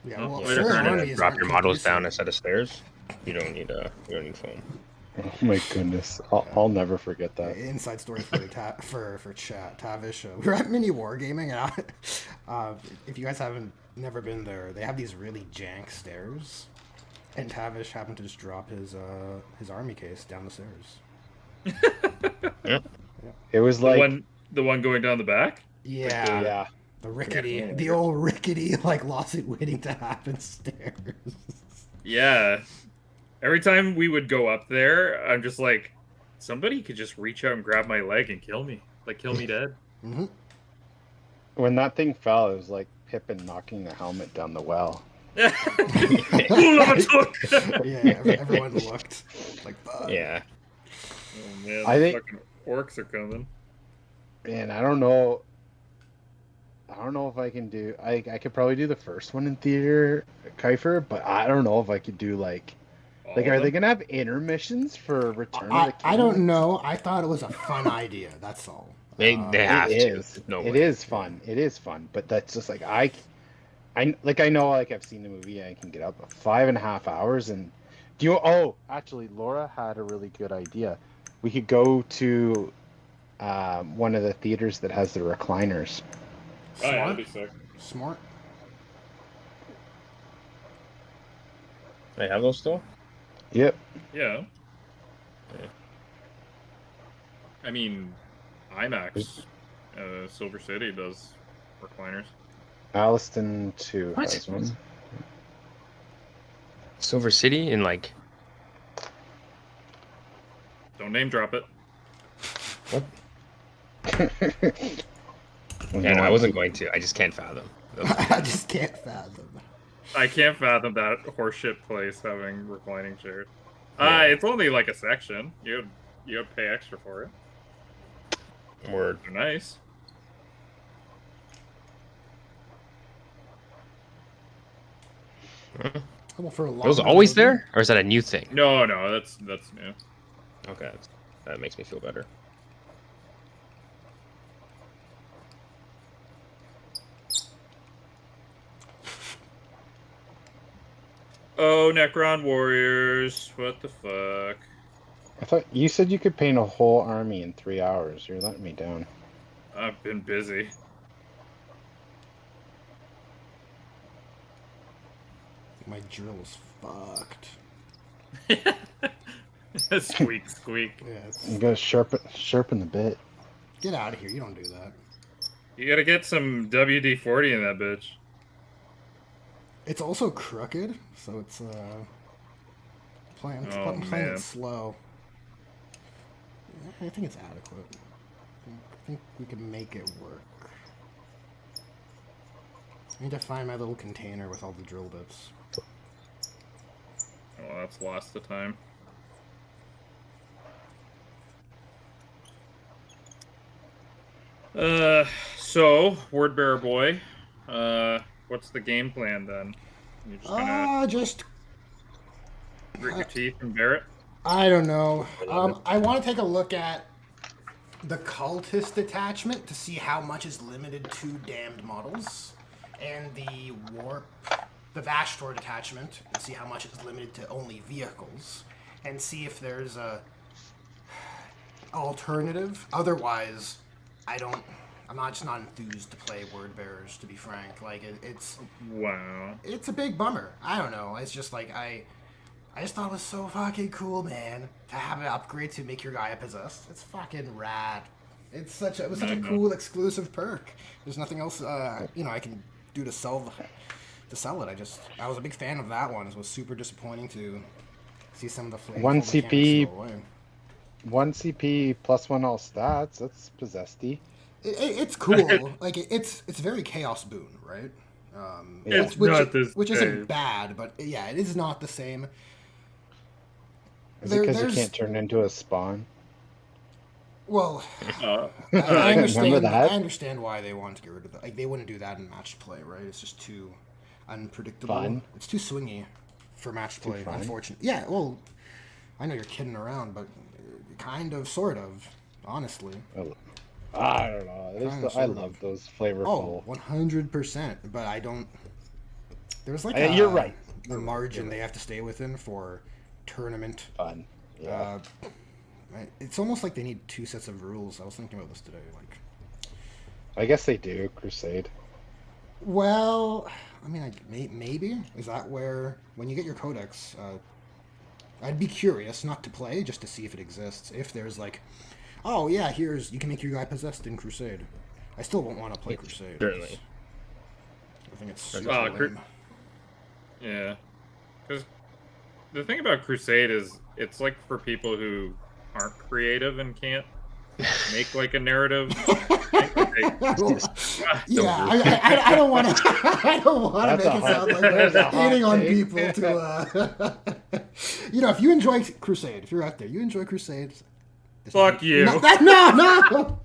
Yeah, well, Later, full trying to armies Drop aren't your models conducive. down a set of stairs. You don't need foam. Oh my goodness, I'll never forget that. Inside story for chat. Tavish, we were at mini wargaming, and if you guys haven't never been there, they have these really jank stairs, and Tavish happened to just drop his army case down the stairs. Yep. It was like the one going down the back. Yeah, yeah. the rickety, Yeah. the old rickety like lawsuit waiting to happen stairs. Yeah. Every time we would go up there, I'm just like, somebody could just reach out and grab my leg and kill me. Like, kill me dead. Mm-hmm. When that thing fell, it was like Pippin knocking the helmet down the well. Yeah, everyone looked like, fuck. Yeah. Oh man, I think- fucking orcs are coming. Man, I don't know if I can do. I could probably do the first one in theater, Kiefer, but I don't know if I could do like All are of they them? gonna have intermissions for Return of the King? I don't know. I thought it was a fun idea. That's all. They have It to. is. No It way. is fun. It is fun, but that's just like I know like I've seen the movie. I can get up 5.5 hours and do you? Oh, actually, Laura had a really good idea. We could go to one of the theaters that has the recliners. Oh yeah, that'd Smart. be sick. Smart. They have those still? Yep. Yeah. I mean, IMAX, Silver City does recliners. Alliston too What? has one. Silver City in like Don't name drop it. yeah, no, I wasn't going to. I just can't fathom. I just can't fathom. I can't fathom that horseshit place having reclining chairs. It's only like a section. You gotta pay extra for it. Word. They're nice. Well, for a long Those always there, or is that a new thing? No, that's new. Okay, that makes me feel better. Oh, Necron warriors! What the fuck? I thought you said you could paint a whole army in 3 hours. You're letting me down. I've been busy. My drill is fucked. Squeak, squeak. You gotta sharpen the bit. Get out of here. You don't do that. You gotta get some WD-40 in that bitch. It's also crooked, so it's playing Oh, playing man. it slow. I think it's adequate. I think we can make it work. I need to find my little container with all the drill bits. Oh, that's lost the time. So, Word Bearer Boy, what's the game plan then? You're just gonna Just grit your teeth and bear it? I don't know. I want to take a look at the cultist detachment to see how much is limited to damned models, and the Vashtor detachment and see how much is limited to only vehicles, and see if there's a alternative. Otherwise, I'm just not enthused to play Word Bearers, to be frank. Like it's Wow. it's a big bummer. I don't know. It's just like I just thought it was so fucking cool, man, to have an upgrade to make your guy a possessed. It's fucking rad. It was such a cool exclusive perk. There's nothing else I can do to sell it. I was a big fan of that one. It was super disappointing to see some of the flameful One mechanics CP, go away. 1 CP plus 1 all stats. That's possessedy. It's cool. Like it's very Chaos Boon, right? It's which not the which same. isn't bad, but yeah, it is not the same. Is it because you can't turn into a spawn? Well, Uh, I understand. Remember that? I understand why they want to get rid of that. Like they wouldn't do that in match play, right? It's just too unpredictable. Fun. It's too swingy for match play. fun? Unfortunately, yeah. Well, I know you're kidding around, but kind of, sort of, honestly. I don't know. I love those flavorful. Oh, 100%. But I don't. There's like You're right. The margin they have to stay within for tournament. Fun. Yeah. It's almost like they need 2 sets of rules. I was thinking about this today. Like, I guess they do. Crusade. well, I mean, maybe is that where when you get your codex, I'd be curious not to play just to see if it exists. If there's like, oh yeah, you can make your guy possessed in Crusade. I still won't want to play Crusade. Certainly. I think it's super lame. yeah. Because the thing about Crusade is it's like for people who aren't creative and can't make like a narrative. Yeah, I don't want to. I don't want to make it sound like we're hating on people. To if you enjoy Crusade, if you're out there, you enjoy Crusade. Fuck you. No.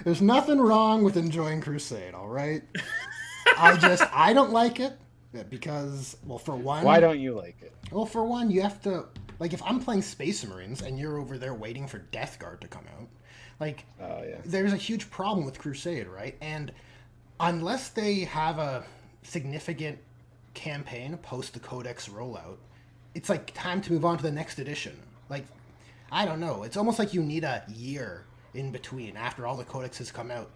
There's nothing wrong with enjoying Crusade. All right. I don't like it because, well, for one. Why don't you like it? Well, for one, you have to. Like, if I'm playing Space Marines and you're over there waiting for Death Guard to come out, like, there's a huge problem with Crusade, right? And unless they have a significant campaign post the Codex rollout, it's like time to move on to the next edition. Like, I don't know. It's almost like you need a year in between after all the codexes come out.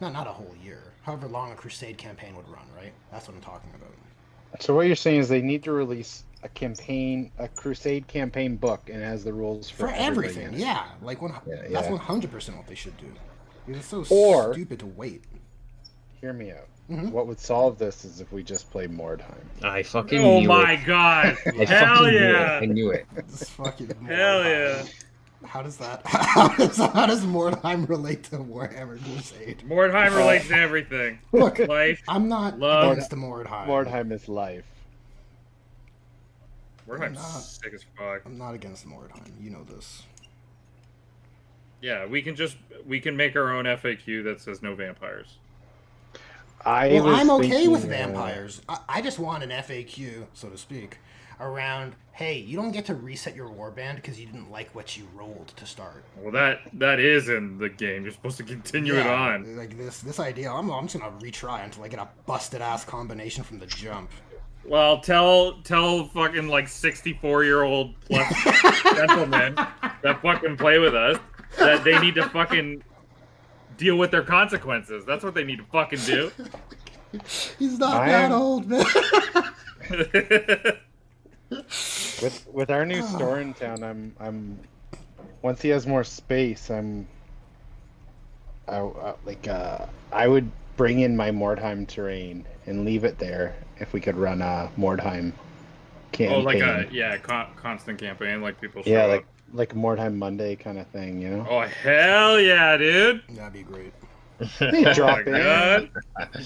Not a whole year. However long a Crusade campaign would run, right? That's what I'm talking about. So what you're saying is they need to release a Crusade campaign book, and it has the rules for everything. in it. Yeah, like that's 100% what they should do. It's so stupid to wait. Hear me out. Mm-hmm. What would solve this is if we just play Mordheim. I fucking Oh knew my it. god! I Hell fucking yeah! I knew it. It's fucking Hell yeah! How does that? How does Mordheim relate to Warhammer Crusade? Mordheim relates to everything. Look, Life, I'm not love. against the Mordheim. Mordheim is life. Mordheim's sick as fuck. I'm not against Mordheim. You know this. Yeah, we can make our own FAQ that says no vampires. I'm okay with vampires. I just want an FAQ, so to speak, around, hey, you don't get to reset your warband because you didn't like what you rolled to start. Well, that is in the game. You're supposed to continue it on. Like this idea, I'm just gonna retry until I get a busted ass combination from the jump. Well, tell fucking like 64-year-old plus gentlemen that fucking play with us that they need to fucking deal with their consequences. That's what they need to fucking do. He's not that old, man. With our new store in town, I'm once he has more space, I would bring in my Mordheim terrain and leave it there if we could run a Mordheim campaign. Oh, like a constant campaign, like people show yeah, up. like a Mordheim Monday kind of thing, you know? Oh hell yeah, dude! That'd be great. You drop Oh my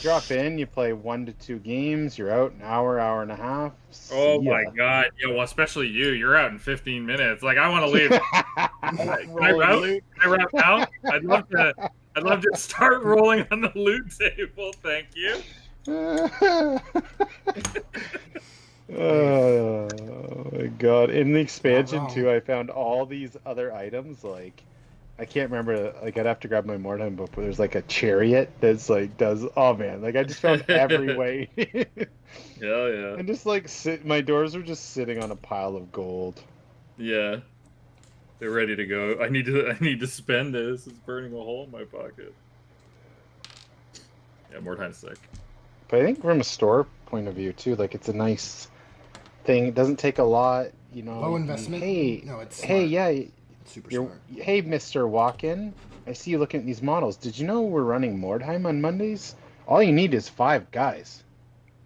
God. in, you play 1 to 2 games, you're out an hour, hour and a half. Oh See my ya. God! Yeah, well, especially you. You're out in 15 minutes. Like, I want to leave. Can I Rolling route? loot. Can I route now? I'd love to. I'd love to start rolling on the loot table. Thank you. Oh my god. In the expansion wrong. too, I found all these other items, like I can't remember, like I'd have to grab my Mordheim book, but there's like a chariot that's like does, oh man, like I just found every way. Hell yeah. And just like my doors were just sitting on a pile of gold. Yeah. They're ready to go. I need to spend this. It's burning a hole in my pocket. Yeah, Mordheim's sick. But I think from a store point of view too, like it's a nice thing. It doesn't take a lot, you know. Low investment. Hey, No, it's hey, smart. yeah, It's super smart. hey, Mr. Walk-in. I see you looking at these models. Did you know we're running Mordheim on Mondays? All you need is 5 guys.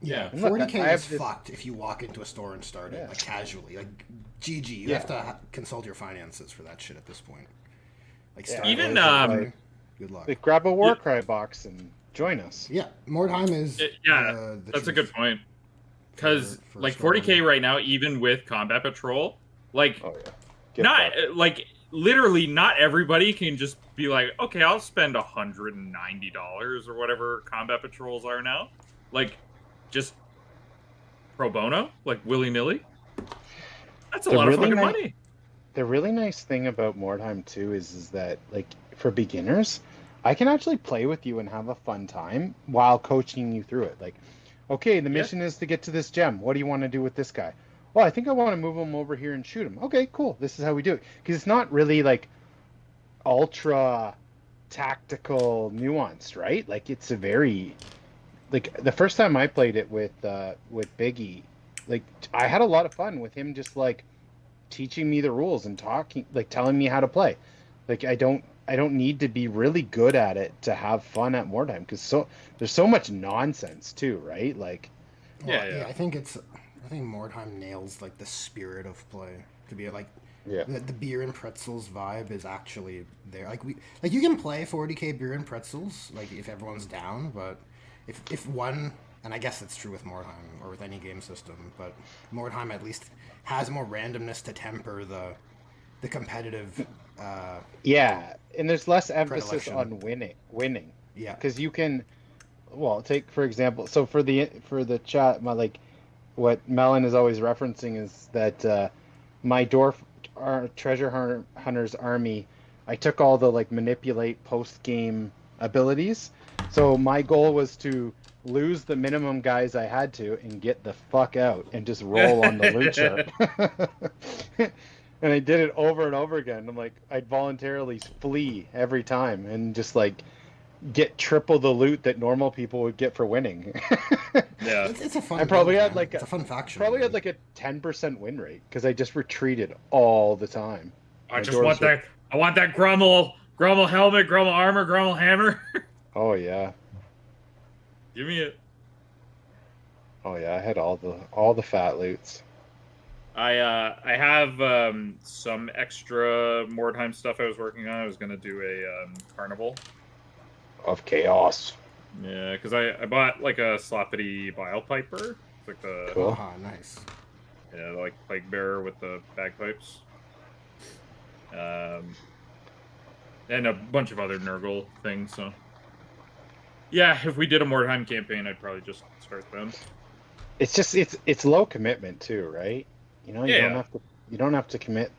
Yeah. And look, 40K I have is this- fucked if you walk into a store and start it Yeah. like casually. Like GG, you Yeah. have to consult your finances for that shit at this point. Like Yeah. start Even, over, good luck. Like grab a Warcry box and join us. Yeah, Mordheim is. Yeah, the That's a truth good point. Because for like store 40K running. right now, even with combat patrol, like Oh yeah. Get not fucked. like literally not everybody can just be like, okay, I'll spend $190 or whatever combat patrols are now. Like, just pro bono, like willy nilly. That's a The lot of really fucking ni- money. The really nice thing about Mordheim too is that like for beginners, I can actually play with you and have a fun time while coaching you through it. Like, okay, the mission is to get to this gem. What do you want to do with this guy? Well, I think I want to move him over here and shoot him. Okay, cool. This is how we do it. Because it's not really like ultra tactical nuanced, right? Like it's a very like the first time I played it with Biggie, like I had a lot of fun with him just like teaching me the rules and talking, like telling me how to play. Like I don't need to be really good at it to have fun at Mordheim because there's so much nonsense too, right? Like Yeah. I think Mordheim nails like the spirit of play to be like yeah, the beer and pretzels vibe is actually there. Like you can play 40K beer and pretzels like if everyone's down, but if one, and I guess that's true with Mordheim or with any game system, but Mordheim at least has more randomness to temper the competitive. yeah, and there's less emphasis Predilection. on winning. Yeah. Because you can, well, take for example, so for the chat, my like, what Melon is always referencing is that my dwarf treasure hunters army, I took all the like manipulate post game abilities. So my goal was to lose the minimum guys I had to and get the fuck out and just roll on the loot chart. And I did it over and over again. I'm like, I'd voluntarily flee every time and just like get triple the loot that normal people would get for winning. Yeah. It's a fun. I probably build, had man. like it's a fun faction. Probably had really. like a 10% win rate because I just retreated all the time. I My just doors want were- that. I want that Grummel helmet, Grummel armor, Grummel hammer. Oh yeah, Give me it. oh yeah. I had all the fat loots. I have some extra Mordheim stuff I was working on. I was gonna do a carnival. Of chaos. Yeah, because I bought like a sloppity bile piper. It's like the Cool. Nice. yeah, like plague bearer with the bagpipes. And a bunch of other Nurgle things. So yeah, if we did a Mordheim campaign, I'd probably just start them. It's just it's low commitment too, right? You know, Yeah. you don't have to commit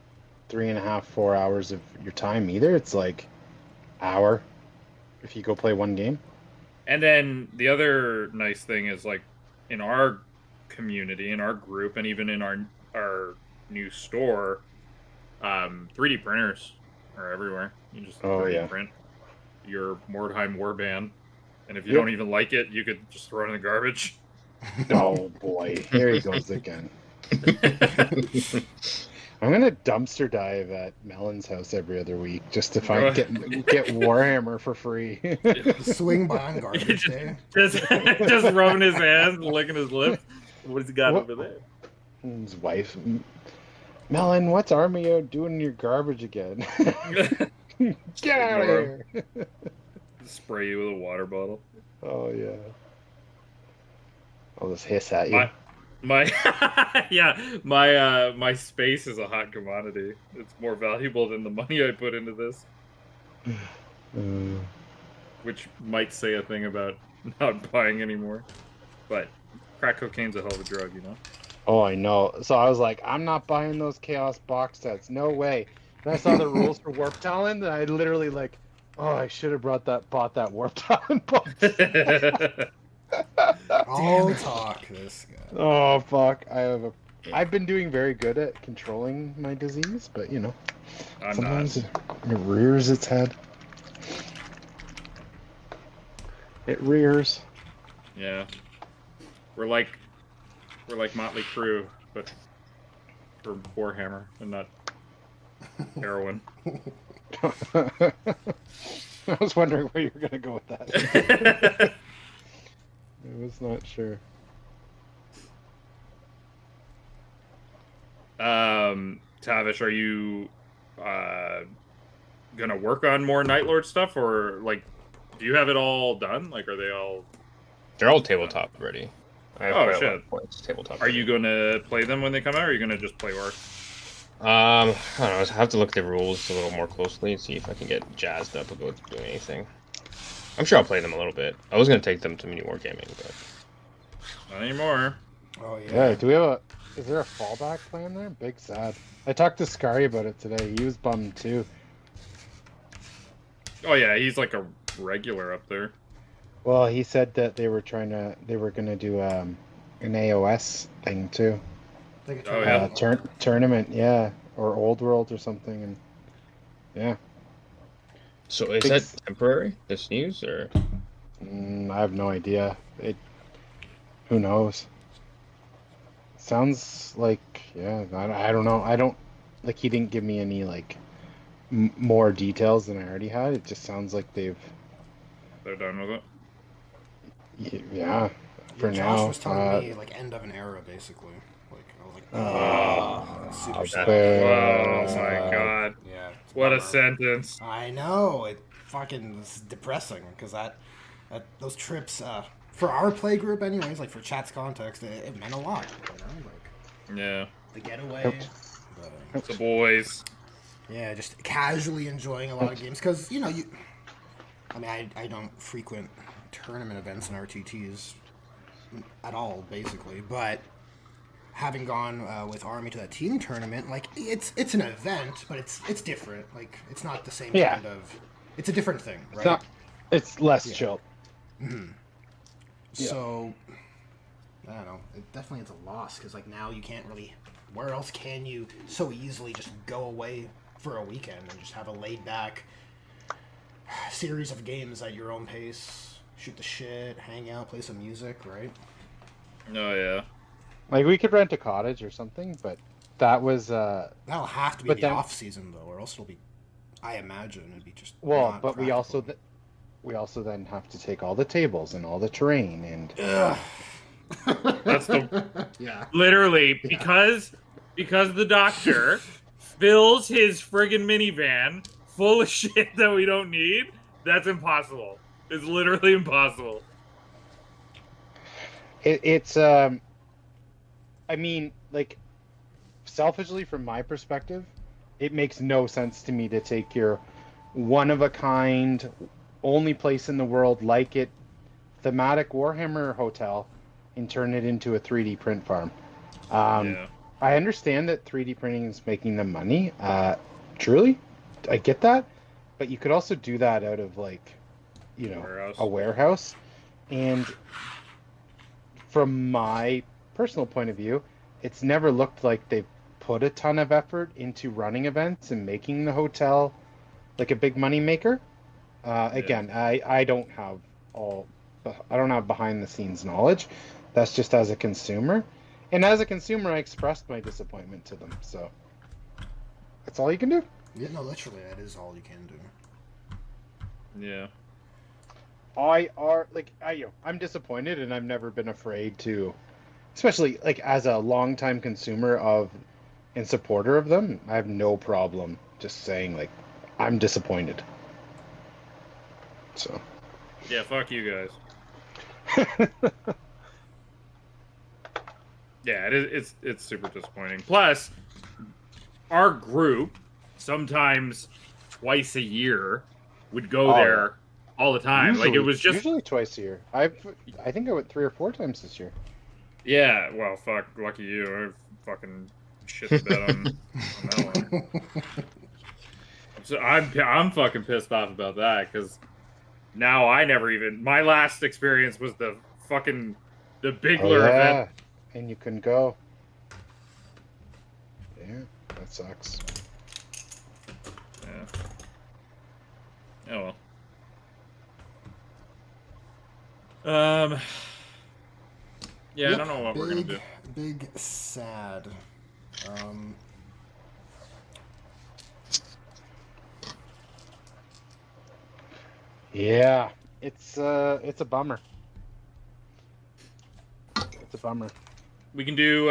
3.5, 4 hours of your time either. It's like hour if you go play one game. And then the other nice thing is like in our community, in our group, and even in our new store, 3D printers are everywhere. You just 3D print your Mordheim warband, and if you Yep. don't even like it, you could just throw it in the garbage. Oh boy, here he goes again. I'm gonna dumpster dive at Melon's house every other week just to Go get Warhammer for free. Swing by on garbage day. just rubbing his hands, licking his lips. What has he got What- over there? His wife. Melon, what's Armio doing in your garbage again? Get out of Ignore here! Spray you with a water bottle. Oh yeah. I'll just hiss at you. My yeah, my space is a hot commodity. It's more valuable than the money I put into this, which might say a thing about not buying anymore. But crack cocaine's a hell of a drug, you know. Oh, I know. So I was like, I'm not buying those Chaos box sets. No way. And I saw the rules for Warp Talon, and I literally like, oh, I should have bought that Warp Talon box. All talk, this guy. Oh fuck! I've been doing very good at controlling my disease, but you know, I'm sometimes not. it rears its head. It rears. Yeah, we're like Motley Crue, but for Warhammer and not heroin. I was wondering where you were gonna go with that. I was not sure. Tavish, are you gonna work on more Night Lord stuff, or like, do you have it all done? Like, are they all? They're all tabletop ready. I have Oh, quite a lot shit. of points tabletop. Are ready. you gonna play them when they come out, or are you gonna just play Orc? I don't know. I have to look at the rules a little more closely and see if I can get jazzed up about doing anything. I'm sure I'll play them a little bit. I was gonna take them to mini wargaming, but Not anymore. Oh Yeah. yeah. Do we have Is there a fallback plan there? Big sad. I talked to Scary about it today. He was bummed too. Oh yeah, he's like a regular up there. Well, he said that they were gonna do an AOS thing too. Like a Oh, yeah. Tournament, yeah, or Old World or something, and yeah. so is Big that s- temporary? This news or? I have no idea. Who knows? Sounds like, yeah. I don't know. I don't like. He didn't give me any like more details than I already had. It just sounds like They're done with it. yeah. For Josh now, was telling me like end of an era, basically. Like I was like, that's super that- sad. Oh It's, my god. Yeah. it's What a bummer. sentence. I know it fucking is depressing because that those trips for our play group anyways, like for chat's context, it meant a lot. You know, like Yeah. the getaway. The boys. Yeah, just casually enjoying a lot of games because you know you. I mean, I don't frequent tournament events and RTTs at all, basically, but having gone with Army to that team tournament, like it's an event, but it's different. Like it's not the same Yeah. kind of. It's a different thing, right? it's not. It's less Yeah. chill. So I don't know. It definitely is a loss because like now you can't really. Where else can you so easily just go away for a weekend and just have a laid back series of games at your own pace, shoot the shit, hang out, play some music, right? Oh yeah. Like we could rent a cottage or something, but that was That'll have to be But the then- off season though, or else it'll be. I imagine it'd be just. well, not but we also practical. we also then have to take all the tables and all the terrain and That's the Yeah. literally because the doctor fills his friggin' minivan full of shit that we don't need. That's impossible. It's literally impossible. it's I mean, like selfishly from my perspective, it makes no sense to me to take your one of a kind, only place in the world like it, thematic Warhammer hotel and turn it into a 3D print farm. Yeah. I understand that 3D printing is making them money. Truly, I get that, but you could also do that out of like, you know, Warehouse. a warehouse. And from my personal point of view, it's never looked like they've put a ton of effort into running events and making the hotel like a big money maker. Again, I don't have behind the scenes knowledge. That's just as a consumer. And as a consumer, I expressed my disappointment to them. So that's all you can do. Yeah, no, literally, that is all you can do. Yeah. I'm disappointed, and I've never been afraid to, especially like as a longtime consumer of and supporter of them, I have no problem just saying like I'm disappointed. So Yeah, fuck you guys. Yeah, it's super disappointing. Plus, our group sometimes twice a year would go Oh, there all the time. Like it was just usually twice a year. I think I went 3 or 4 times this year. yeah. Well, fuck, lucky you. I fucking shit the bed on that one. I'm fucking pissed off about that because now I never even. My last experience was the Bigler event. And you couldn't go. Yeah, that sucks. Yeah. Oh well. Yeah, I don't know what we're gonna do. Big sad. Yeah, it's a bummer. It's a bummer. We can do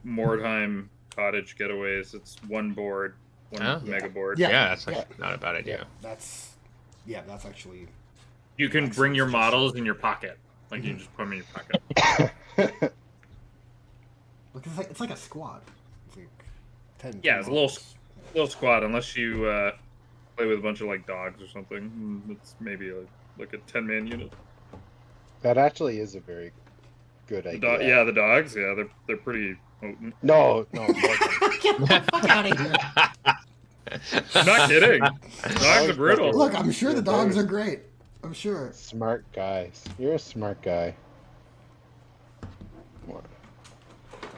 Mordheim cottage getaways. It's one board, mega board. Yeah, that's like not a bad idea. That's actually. You can bring your models in your pocket. Like you can just put them in your pocket. Look, it's like a squad. It's like 10. Yeah, it's a little squad. Unless you play with a bunch of like dogs or something. It's maybe like a 10-man unit. That actually is a very good idea. The dogs. Yeah, they're pretty potent. No. Get the fuck out of here. I'm not kidding. Dogs are brutal. Look, I'm sure the dogs are great. I'm sure. Smart guys. You're a smart guy.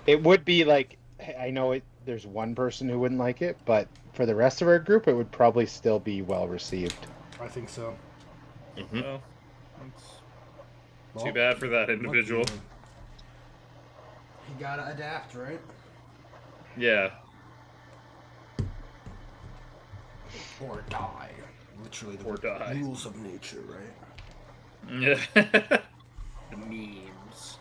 It would be like, I know there's one person who wouldn't like it, but for the rest of our group, it would probably still be well received. I think so. Mm-hmm. Well, too bad for that individual. You gotta adapt, right? Yeah. Or die. Literally the rules of nature, right? Yeah. The memes.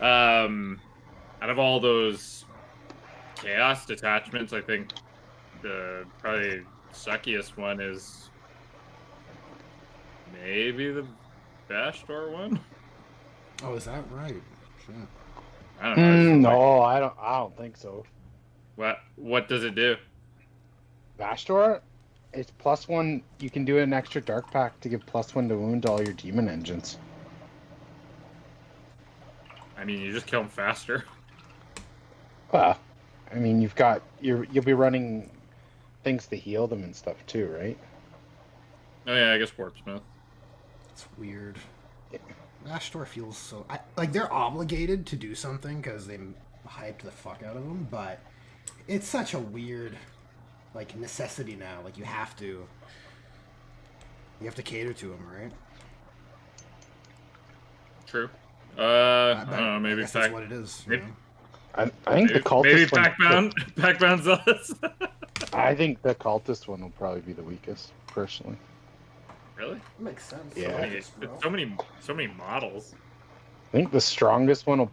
Out of all those chaos detachments, I think the probably suckiest one is maybe the Bastor one. Oh, is that right? Shit. I don't know. No, I don't think so. What does it do? Bastor, it's +1. You can do an extra dark pack to give +1 to wound to all your demon engines. I mean, you just kill them faster. Well, I mean, you'll be running things to heal them and stuff too, right? Oh yeah, I guess Warpsmith. It's weird. Ashtor feels so like they're obligated to do something because they hyped the fuck out of them, but it's such a weird like necessity now. Like you have to cater to them, right? True. I don't know. Maybe that's what it is. You know? I think the cultist maybe one. Pac-Man Zealots. I think the cultist one will probably be the weakest, personally. Really? That makes sense. Yeah. So many models. I think the strongest one will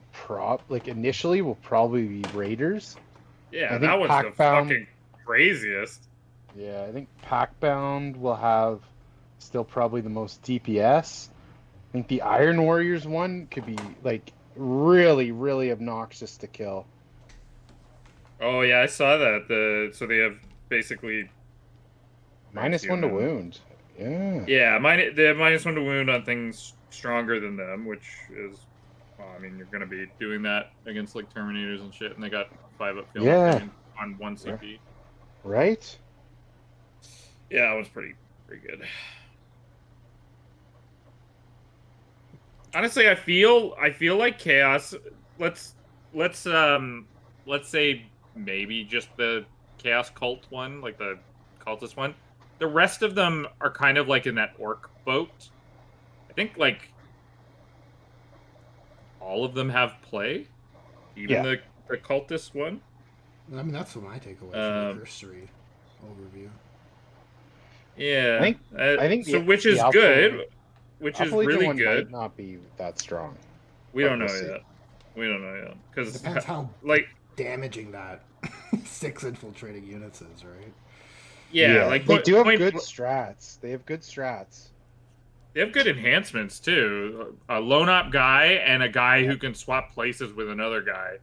initially will probably be Raiders. Yeah, that one's the fucking craziest. Yeah, I think Packbound will have still probably the most DPS. I think the Iron Warriors one could be like really, really obnoxious to kill. Oh yeah, I saw that. So they have basically -1 to wound. Yeah. Yeah, they have -1 to wound on things stronger than them, which is, well, I mean, you're gonna be doing that against like Terminators and shit, and they got 5-up feeling on 1 CP. Right. Yeah, that was pretty good. Honestly, I feel like Chaos. Let's say maybe just the Chaos Cult one, like the Cultist one. The rest of them are kind of like in that Orc boat. I think like all of them have play, even the Cultist one. I mean, that's what I take away from the cursory overview. Yeah, I think so, which is good. which I is believe really one good. might not be that strong. We but don't know we'll see. yet. We don't know yet because Depends how like damaging that 6 infiltrating units is, right? yeah, like they do have point, good strats. They have good strats. they have good enhancements too. A lone op guy and a guy who can swap places with another guy.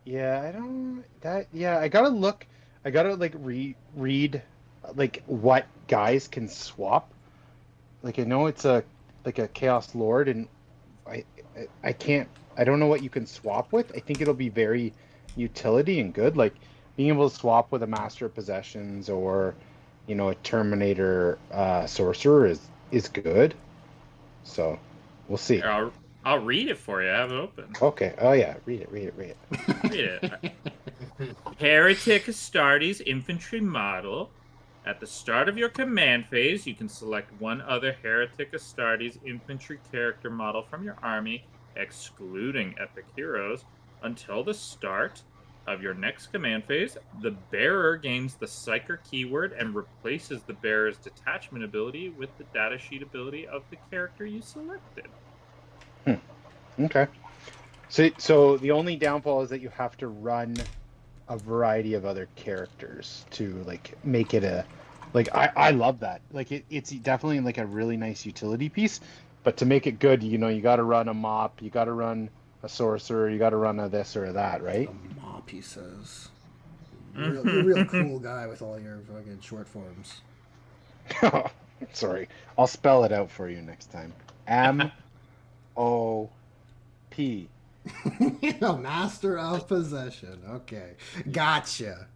Yeah, I don't that. Yeah, I gotta look. I gotta like read like what guys can swap. Like I know it's a like a Chaos Lord, and I I can't. I don't know what you can swap with. I think it'll be very utility and good. Like being able to swap with a Master of Possessions or a Terminator Sorcerer is good. So we'll see. Here, I'll read it for you. I have it open. Okay. Oh yeah, read it. Read it. Heretic Astartes infantry model. At the start of your command phase, you can select one other Heretic Astartes infantry character model from your army, excluding epic heroes, until the start of your next command phase. The bearer gains the Psyker keyword and replaces the bearer's detachment ability with the datasheet ability of the character you selected. Okay. So the only downfall is that you have to run a variety of other characters to like make it a I love that. Like it's definitely like a really nice utility piece, but to make it good, you got to run a mop, you got to run a sorcerer, you got to run a this or that, right? A mop, he says. You're a real cool guy with all your fucking short forms. Sorry, I'll spell it out for you next time. M-O-P. A Master of Possession. Okay, gotcha.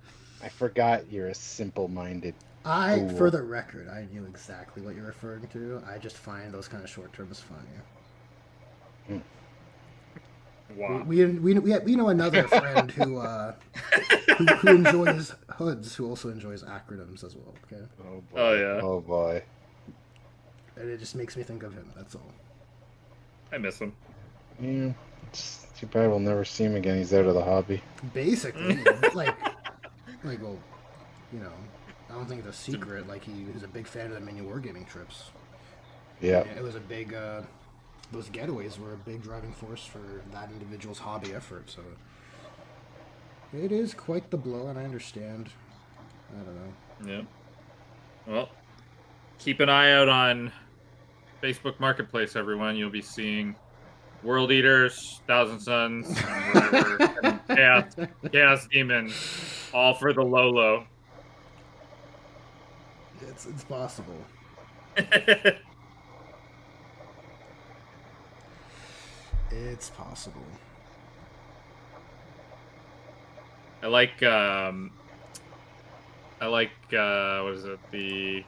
I forgot you're a simple-minded. For the record, I knew exactly what you're referring to. I just find those kind of short terms funny. Wow. We know another friend who enjoys hoods, who also enjoys acronyms as well. Okay. Oh boy. Oh, yeah. Oh boy. And it just makes me think of him. That's all. I miss him. Yeah. It's too bad we'll never see him again. He's out of the hobby. Basically, well, I don't think it's a secret. Like he was a big fan of the mini wargaming trips. Yeah. And it was a big. Those getaways were a big driving force for that individual's hobby effort. So it is quite the blow, and I understand. I don't know. Yeah. Well, keep an eye out on Facebook Marketplace, everyone. You'll be seeing World Eaters, Thousand Suns, and whatever, and Chaos Demon, all for the low. It's possible. It's possible. I like what is it? The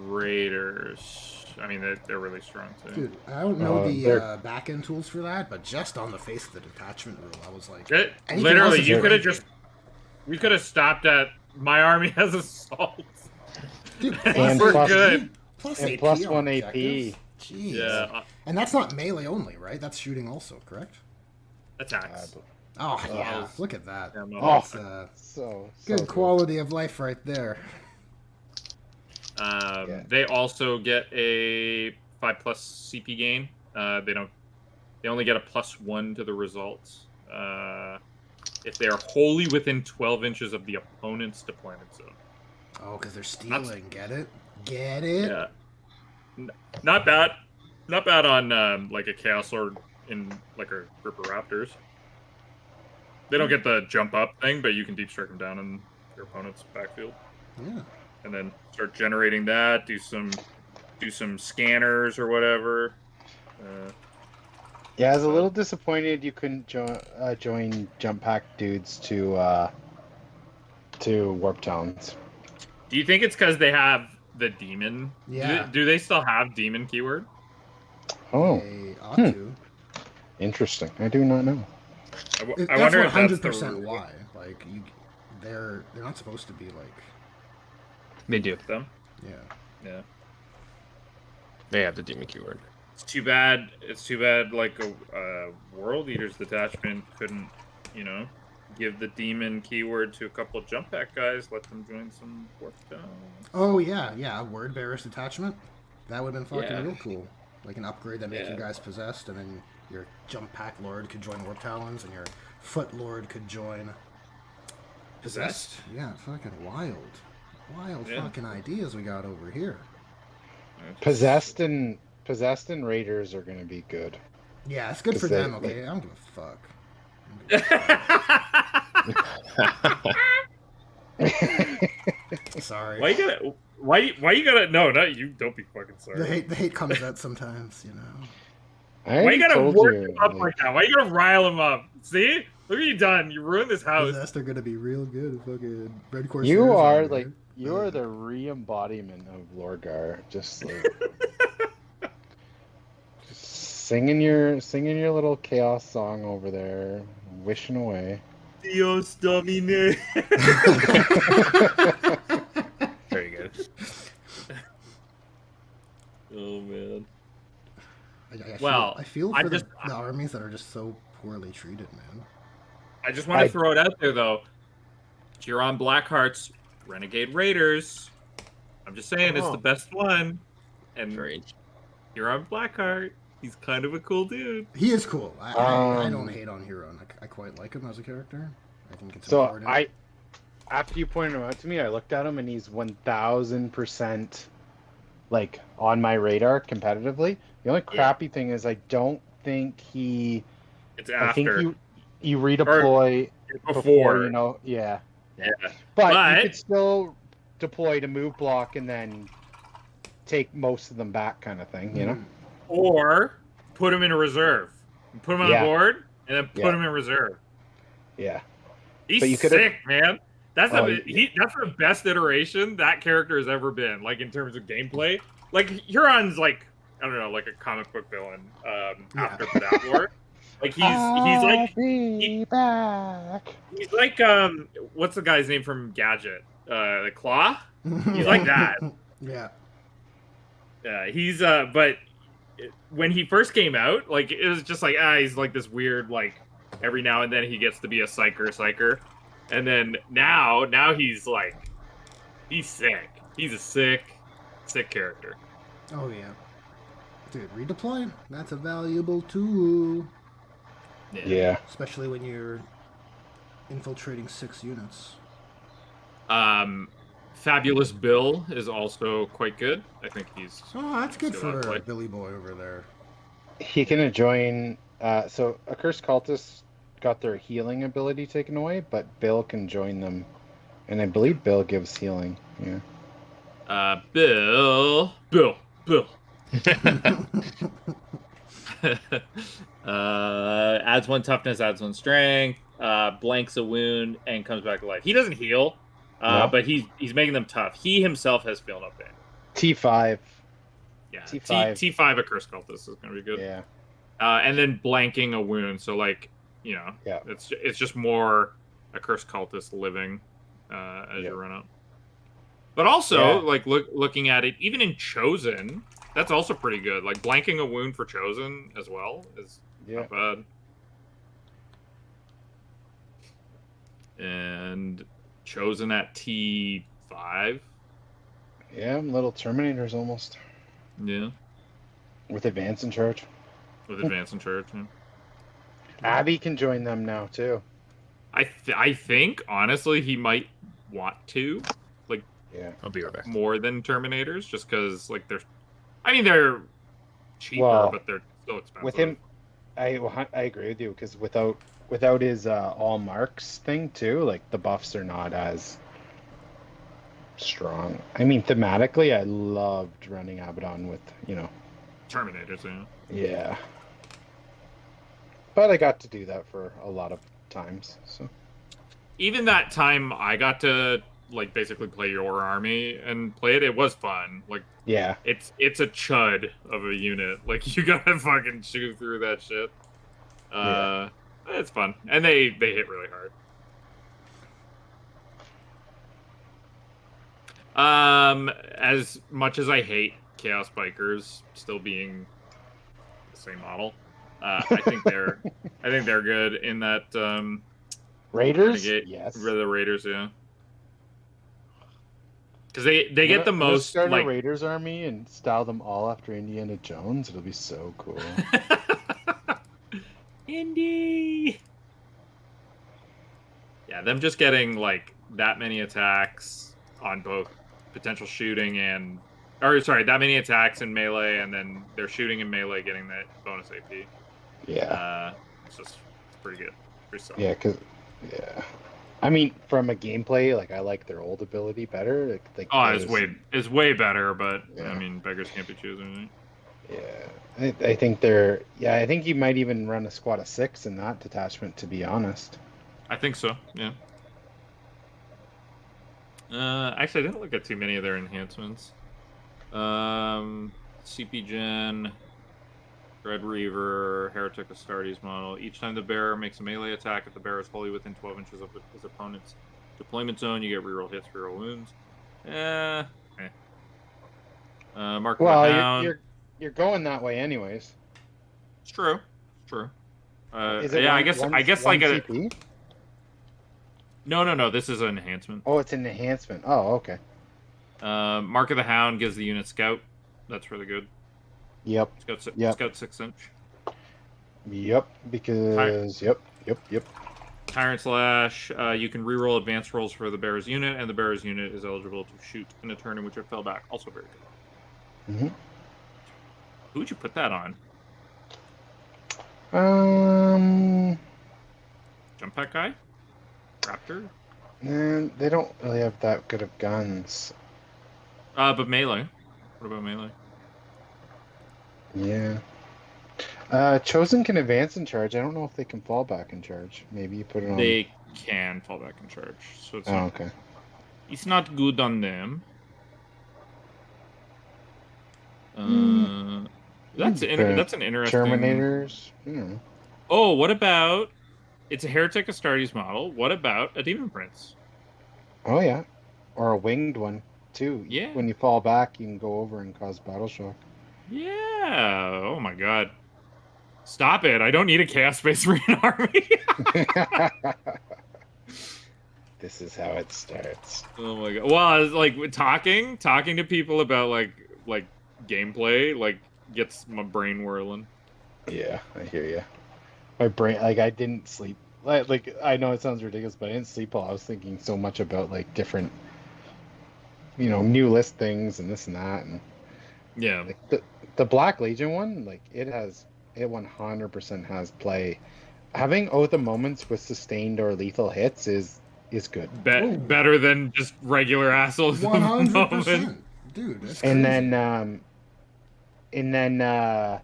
Raiders. I mean, they're really strong too. Dude, I don't know the back-end tools for that, but just on the face of the detachment rule, I was like, literally, you could have stopped at my army has assault. Dude, And we're plus, good. Plus and AP plus on 1 AP. objectives. Jeez. Yeah. And that's not melee only, right? That's shooting also, correct? Attacks. Oh, yeah. wow. Look at that. Yeah, That's so good quality of life right there. They also get a 5+ CP gain. They only get a +1 to the results if they are wholly within 12 inches of the opponent's deployment zone. Oh, because they're stealing. Get it? Get it? Yeah. Not bad. Not bad on like a Chaos Lord in like a group of Raptors. They don't get the jump up thing, but you can deep strike them down in your opponent's backfield. Yeah. And then start generating that. Do some scanners or whatever. Yeah, I was a little disappointed you couldn't join Jump Pack dudes to Warp Talons. Do you think it's because they have the demon? Yeah. Do they still have demon keyword? Oh, They ought to. interesting. I do not know. I wonder if that's 100% why. Like, they're not supposed to be like. They do. them. Yeah. They have the demon keyword. It's too bad. Like a World Eaters detachment couldn't, give the demon keyword to a couple of jump pack guys. Let them join some warp towns. Oh yeah, word bearer's detachment. That would have been fucking Yeah. real cool. Like an upgrade that makes Yeah. you guys possessed, and then your jump pack lord could join warp talons, and your foot lord could join Possessed? Yeah, fucking wild Yeah. fucking ideas we got over here. Possessed and Raiders are gonna be good. Yeah, it's good 'Cause for they- them. Okay, I don't give a fuck. Sorry. Why you gotta? Why you gotta? No, not you. Don't be fucking sorry. The hate comes out sometimes, you know. I Why you gotta told work you, him up like that? Why you gotta rile him up? See? Look what you done. You ruined this house. Possessed are gonna be real good. Fucking Red Corsairs. You are over like here. you are the re-embodiment of Lorgar. Just like just singing your little chaos song over there, wishing away. Dios Domine. Very good. Oh man. I feel I for just- the armies that are just so poorly treated, man. I just want to throw it out there though. Huron Blackheart's Renegade Raiders. I'm just saying it's the best one. And Great. Huron Blackheart, he's kind of a cool dude. He is cool. I don't hate on Huron. I quite like him as a character. I think it's So important. after you pointed him out to me, I looked at him and he's 1000% like on my radar competitively. The only crappy thing is I don't think he. It's I think after. you redeploy Before. you know. Yeah. Yeah. But you could still deploy to move block and then take most of them back, kind of thing. You know. Or put him in a reserve. Put him on the board and then put him in reserve. Yeah. He's But you could've- sick, man. That's Oh, that's the best iteration that character has ever been. Like in terms of gameplay, like Huron's like I don't know, like a comic book villain. After that war, like he's like what's the guy's name from Gadget? The Claw. He's like that. Yeah. He's but when he first came out, like it was just like he's like this weird like every now and then he gets to be a psyker. And then now he's like, he's sick. He's a sick character. Oh yeah. Dude, redeploy? That's a valuable tool. Yeah. Especially when you're infiltrating 6 units. Fabulous Bill is also quite good. I think he's. Oh, that's good still on for play. Billy Boy over there. He can join. So Accursed Cultists got their healing ability taken away, but Bill can join them, and I believe Bill gives healing. Yeah. Bill. Adds 1 toughness, adds 1 strength, blanks a wound, and comes back to life. He doesn't heal, No. but he's making them tough. He himself has filled up in. T5. Yeah, T5. T5 Accursed Cultist is gonna be good. Yeah. And then blanking a wound, so like Yeah. it's just more Accursed Cultist living as you run out. But also, like looking at it, even in Chosen, that's also pretty good. Like blanking a wound for Chosen as well is not bad. And Chosen at T5. Yeah, little Terminators almost. Yeah. With advance in charge. With advance in charge. Yeah. Abby can join them now too. I think honestly he might want to, like, I'll be right back. more than Terminators, just because like they're cheaper, Well, but they're still expensive. With him, I agree with you because without his all marks thing too, like the buffs are not as strong. I mean, thematically, I loved running Abaddon with Terminators, yeah. Yeah. But I got to do that for a lot of times, so. Even that time I got to like basically play your army and play it, it was fun. Like Yeah. it's a chud of a unit. Like you gotta fucking shoot through that shit. It's fun. And they hit really hard. As much as I hate Chaos Bikers still being the same model, I think they're good in that Raiders? Renegade, Yes. the Raiders, yeah. Because they get the I'm gonna most start like a Raiders army and style them all after Indiana Jones. It'll be so cool. Indy. Yeah, them just getting like that many attacks on both potential shooting and, or sorry, that many attacks in melee, and then they're shooting in melee, getting that bonus AP. Yeah. It's pretty good, pretty solid. Yeah, yeah. I mean, from a gameplay, like I like their old ability better. Like Oh, those- it's way better, but Yeah. I mean, beggars can't be choosers. Right? Yeah, I think they're. Yeah, I think you might even run a squad of 6 in that detachment. To be honest. I think so. Yeah. Actually, I didn't look at too many of their enhancements. CP Gen, Dread Reaver, Heretic Astartes model. Each time the bearer makes a melee attack, if the bearer is wholly within 12 inches of his opponent's deployment zone, you get reroll hits, reroll wounds. Mark of the Well, Hound. you're going that way anyways. It's true. It's true. Is it yeah, one, I guess one like a CP? no. This is an enhancement. Oh, it's an enhancement. Oh, okay. Mark of the Hound gives the unit scout. That's really good. Yep. Scout 6 inch. Yep. Because yep. Tyrant Slash. You can reroll advanced rolls for the bearer's unit, and the bearer's unit is eligible to shoot in a turn in which it fell back. Also very good. Mm-hmm. Who would you put that on? Jump pack guy? Raptor? And they don't really have that good of guns. But melee. What about melee? Yeah. Chosen can advance in charge. I don't know if they can fall back in charge. Maybe you put it on. They can fall back in charge, so it's not, okay. It's not good on them. That's an interesting. Terminators. Yeah. Oh, what about? It's a Heretic Astartes model. What about a Demon Prince? Oh yeah, or a winged one too. Yeah. When you fall back, you can go over and cause battle shock. Yeah. Oh my god. Stop it! I don't need a Chaos Space Marine army. This is how it starts. Oh my god. Well, I was like talking to people about like gameplay, like gets my brain whirling. Yeah, I hear you. My brain, like, I didn't sleep. Like, I know it sounds ridiculous, but I didn't sleep while I was thinking so much about like different, new list things and this and that, and Yeah. like the Black Legion one, like it 100% has play. Having Oath of Moments with sustained or lethal hits is good. Better than just regular assholes. 100%, dude. That's crazy. And then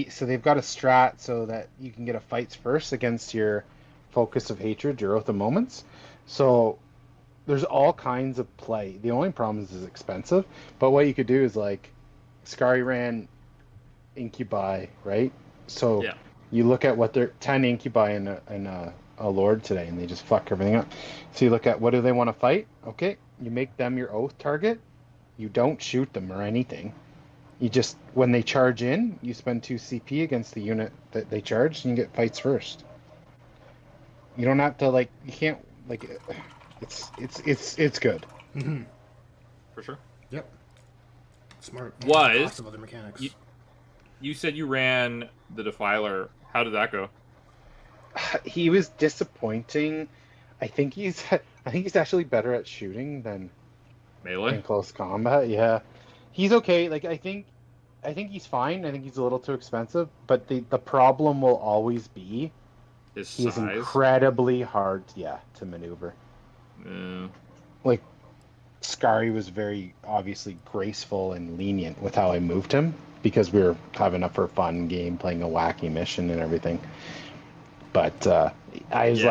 so they've got a strat so that you can get a fights first against your Focus of Hatred, your Oath of Moments. So there's all kinds of play. The only problem is it's expensive. But what you could do is like Scary ran Incubi, right? So yeah. You look at what they're 10 Incubi and a Lord today, and they just fuck everything up. So you look at what do they want to fight? Okay, you make them your oath target. You don't shoot them or anything. You just, when they charge in, you spend 2 CP against the unit that they charge, and you get fights first. You don't have to you can't it's good. Mm-hmm. For sure. Yep. Smart. Was of other mechanics. You said you ran the Defiler. How did that go? He was disappointing. I think he's actually better at shooting than Melee? in close combat. Yeah, he's okay. Like I think he's fine. I think he's a little too expensive. But the problem will always be His size? he's incredibly hard. Yeah, to maneuver. Like Scary was very obviously graceful and lenient with how I moved him because we were having a for fun game, playing a wacky mission and everything. But I was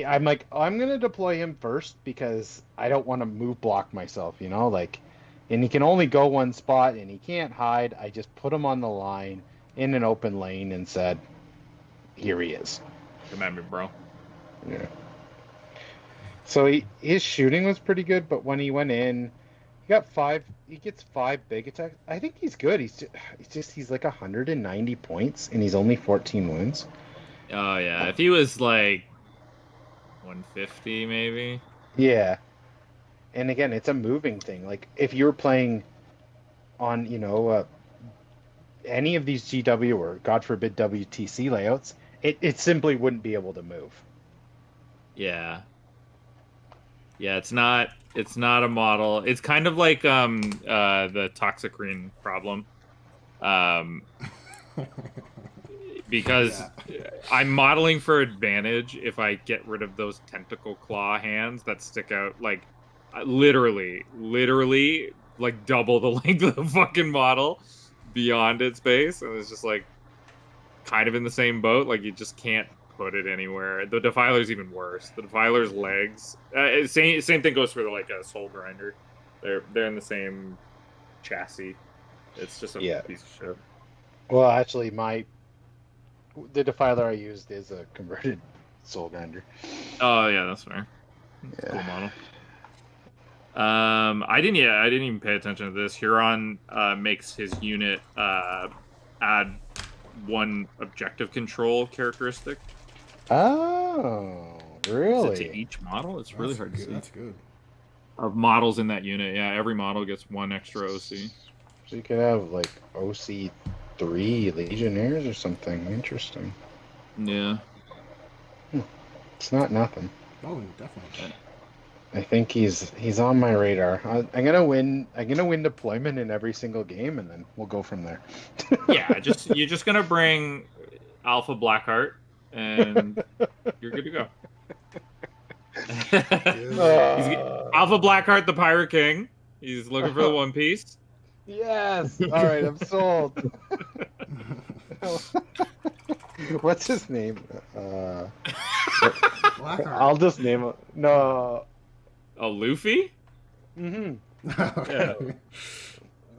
I'm gonna deploy him first because I don't want to move block myself, and he can only go one spot and he can't hide. I just put him on the line in an open lane and said, "Here he is." Come at me, bro. Yeah. So his shooting was pretty good, but when he went in, he gets 5 big attacks. I think he's good. He's like 190 points and he's only 14 wounds. Oh yeah, if he was like 150 maybe. Yeah. And again, it's a moving thing. Like if you were playing on, any of these GW or God forbid WTC layouts, it simply wouldn't be able to move. Yeah. Yeah, it's not a model. It's kind of like the toxic green problem. Because I'm modeling for advantage if I get rid of those tentacle claw hands that stick out like literally like double the length of the fucking model beyond its base, and it's just like kind of in the same boat. Like you just can't put it anywhere. The Defiler's even worse. The Defiler's legs. Same thing goes for like a Soul Grinder. They're in the same chassis. It's just a piece of shit. Well, actually, the Defiler I used is a converted Soul Grinder. Oh yeah, that's fair. Yeah. Cool model. I didn't even pay attention to this. Huron makes his unit add one objective control characteristic. Oh, really? To each model? It's really hard to see. That's good. Of models in that unit, yeah, every model gets one extra OC. So you could have like OC3 Legionnaires or something. Interesting. Yeah. It's not nothing. Oh, definitely. I think he's on my radar. I'm gonna win deployment in every single game, and then we'll go from there. Yeah, you're just gonna bring Alpha Blackheart, and you're good to go. Alpha Blackheart, the Pirate King. He's looking for the One Piece. Yes. All right, I'm sold. What's his name? Blackheart. I'll just name it. No. Oh, Luffy? Mm-hmm. Yeah.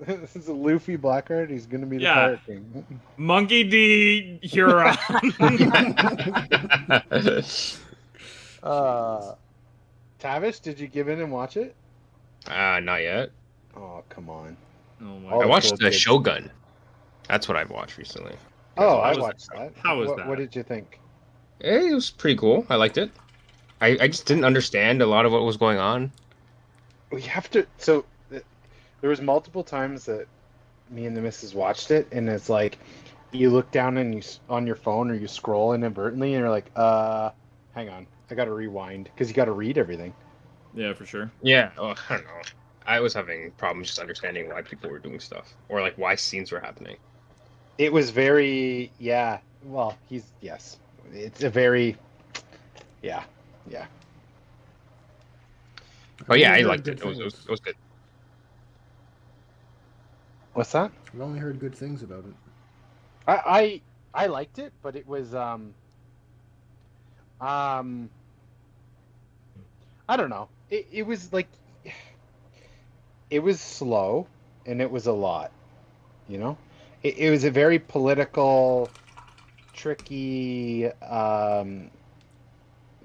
This is a Luffy Blackheart. He's gonna be the Pirate King. Monkey D. Huron. Tavish, did you give in and watch it? Not yet. Oh, come on. Oh my I watched the Shogun. That's what I've watched recently. Oh, I watched that. How was that? What did you think? It was pretty cool. I liked it. I just didn't understand a lot of what was going on. We have to. So there was multiple times that me and the missus watched it, and it's like you look down and you on your phone or you scroll inadvertently, and you're like, hang on, I got to rewind because you got to read everything. Yeah, for sure. Yeah. Oh, I don't know. I was having problems just understanding why people were doing stuff or like why scenes were happening. It was very Well, yes. It's a very yeah. Oh yeah, I liked it. It was good. What's that? I've only heard good things about it. I liked it, but it was I don't know. It was like it was slow and it was a lot, you know? It was a very political, tricky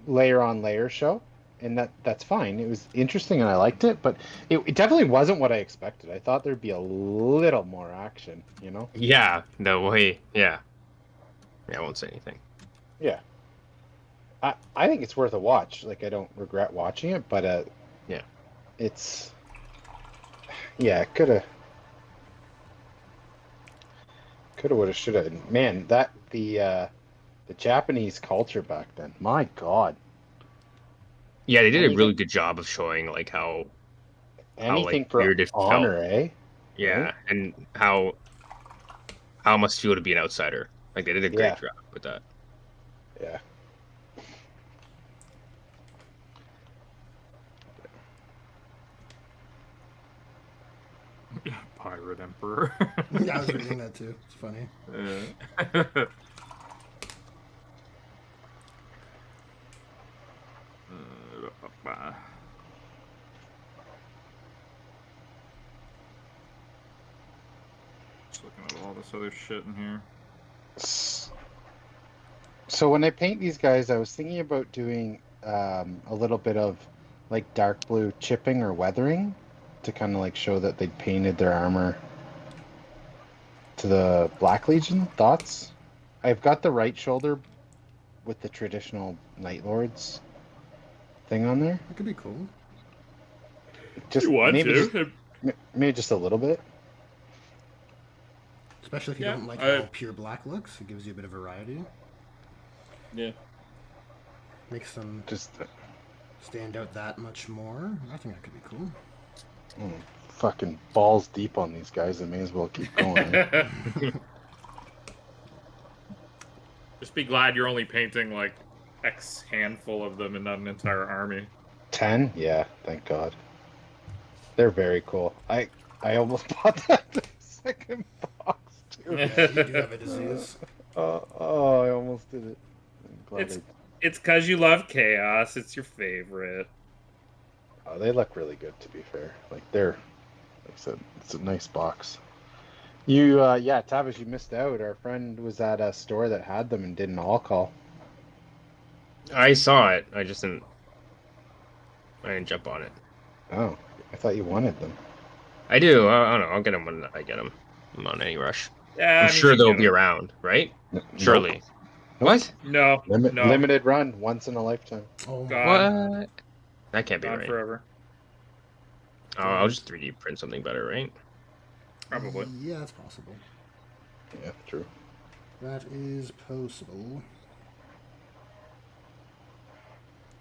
layer on layer show, and that's fine. It was interesting and I liked it, but it definitely wasn't what I expected. I thought there'd be a little more action, you know? Yeah, the way, yeah. I won't say anything. Yeah. I think it's worth a watch. Like, I don't regret watching it, but yeah. It's it coulda, woulda, shoulda. Man, that the Japanese culture back then. My God. Yeah, they did a really good job of showing like how anything like, for weird it honor, felt. eh? Yeah, Right? and how it must feel to be an outsider. Like they did a great job with that. Yeah. Pirate Emperor. Yeah, I was reading that too. It's funny. Just looking at all this other shit in here. So when I paint these guys, I was thinking about doing a little bit of like dark blue chipping or weathering to kind of like show that they'd painted their armor to the Black Legion. Thoughts? I've got the right shoulder with the traditional Night Lords thing on there. That could be cool. Just You want maybe to? maybe just a little bit. Especially if you Yeah, don't like how pure black looks. It gives you a bit of variety. Yeah. Makes them Just stand out that much more. I think that could be cool. fucking balls deep on these guys. I may as well keep going. Just be glad you're only painting like X handful of them and not an entire army. 10? Yeah, thank God. They're very cool. I almost bought that second box too. Yeah, you do have a disease. Oh, I almost did it. I'm glad It's because you love chaos. It's your favorite. they look really good, to be fair. Like I said, it's a nice box. You, yeah, Tavish, you missed out. Our friend was at a store that had them and did an all call. I saw it. I didn't jump on it. Oh, I thought you wanted them. I do. I don't know. I'll get them when I get them. I'm on any rush. Yeah, I'm sure they'll be around, right? Surely. Nope. What? No. No. Limited run, once in a lifetime. Oh my God. What? That can't be Gone right. forever. Oh, I'll just 3D print something better, right? Probably. Yeah, that's possible. Yeah, true. That is possible.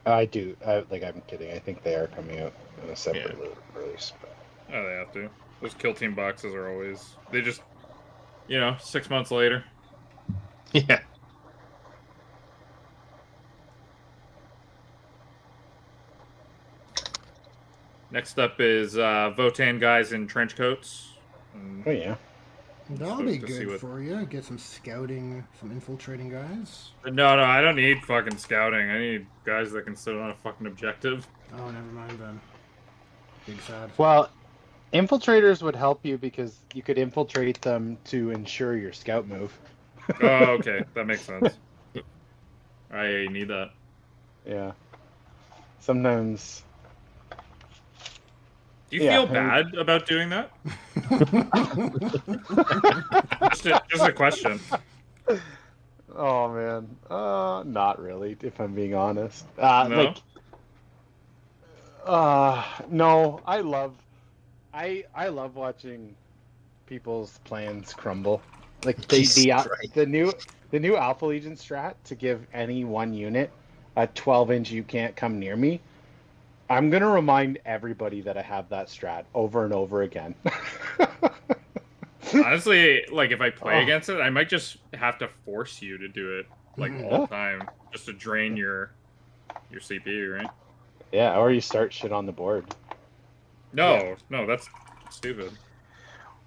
I do. I'm kidding. I think they are coming out in a separate release. But... Oh, they have to. Those kill team boxes are always... They just... 6 months later. Yeah. Next up is Votan guys in trench coats. Oh, yeah. That'll be Stoked to see good what- for you. Get some scouting, some infiltrating guys. No, I don't need fucking scouting. I need guys that can sit on a fucking objective. Oh, never mind then. Big sad. Well, infiltrators would help you because you could infiltrate them to ensure your scout move. Oh, okay. That makes sense. I need that. Yeah. Sometimes. Do you Yeah, feel bad about doing that? just a question. Oh man, not really. If I'm being honest, No? no. I love watching people's plans crumble. Like Jesus Christ. the new Alpha Legion strat to give any one unit a 12-inch you can't come near me. I'm gonna remind everybody that I have that strat over and over again. Honestly, like if I play against it, I might just have to force you to do it like all the time, just to drain your CPU, right? Yeah, or you start shit on the board. No, that's stupid.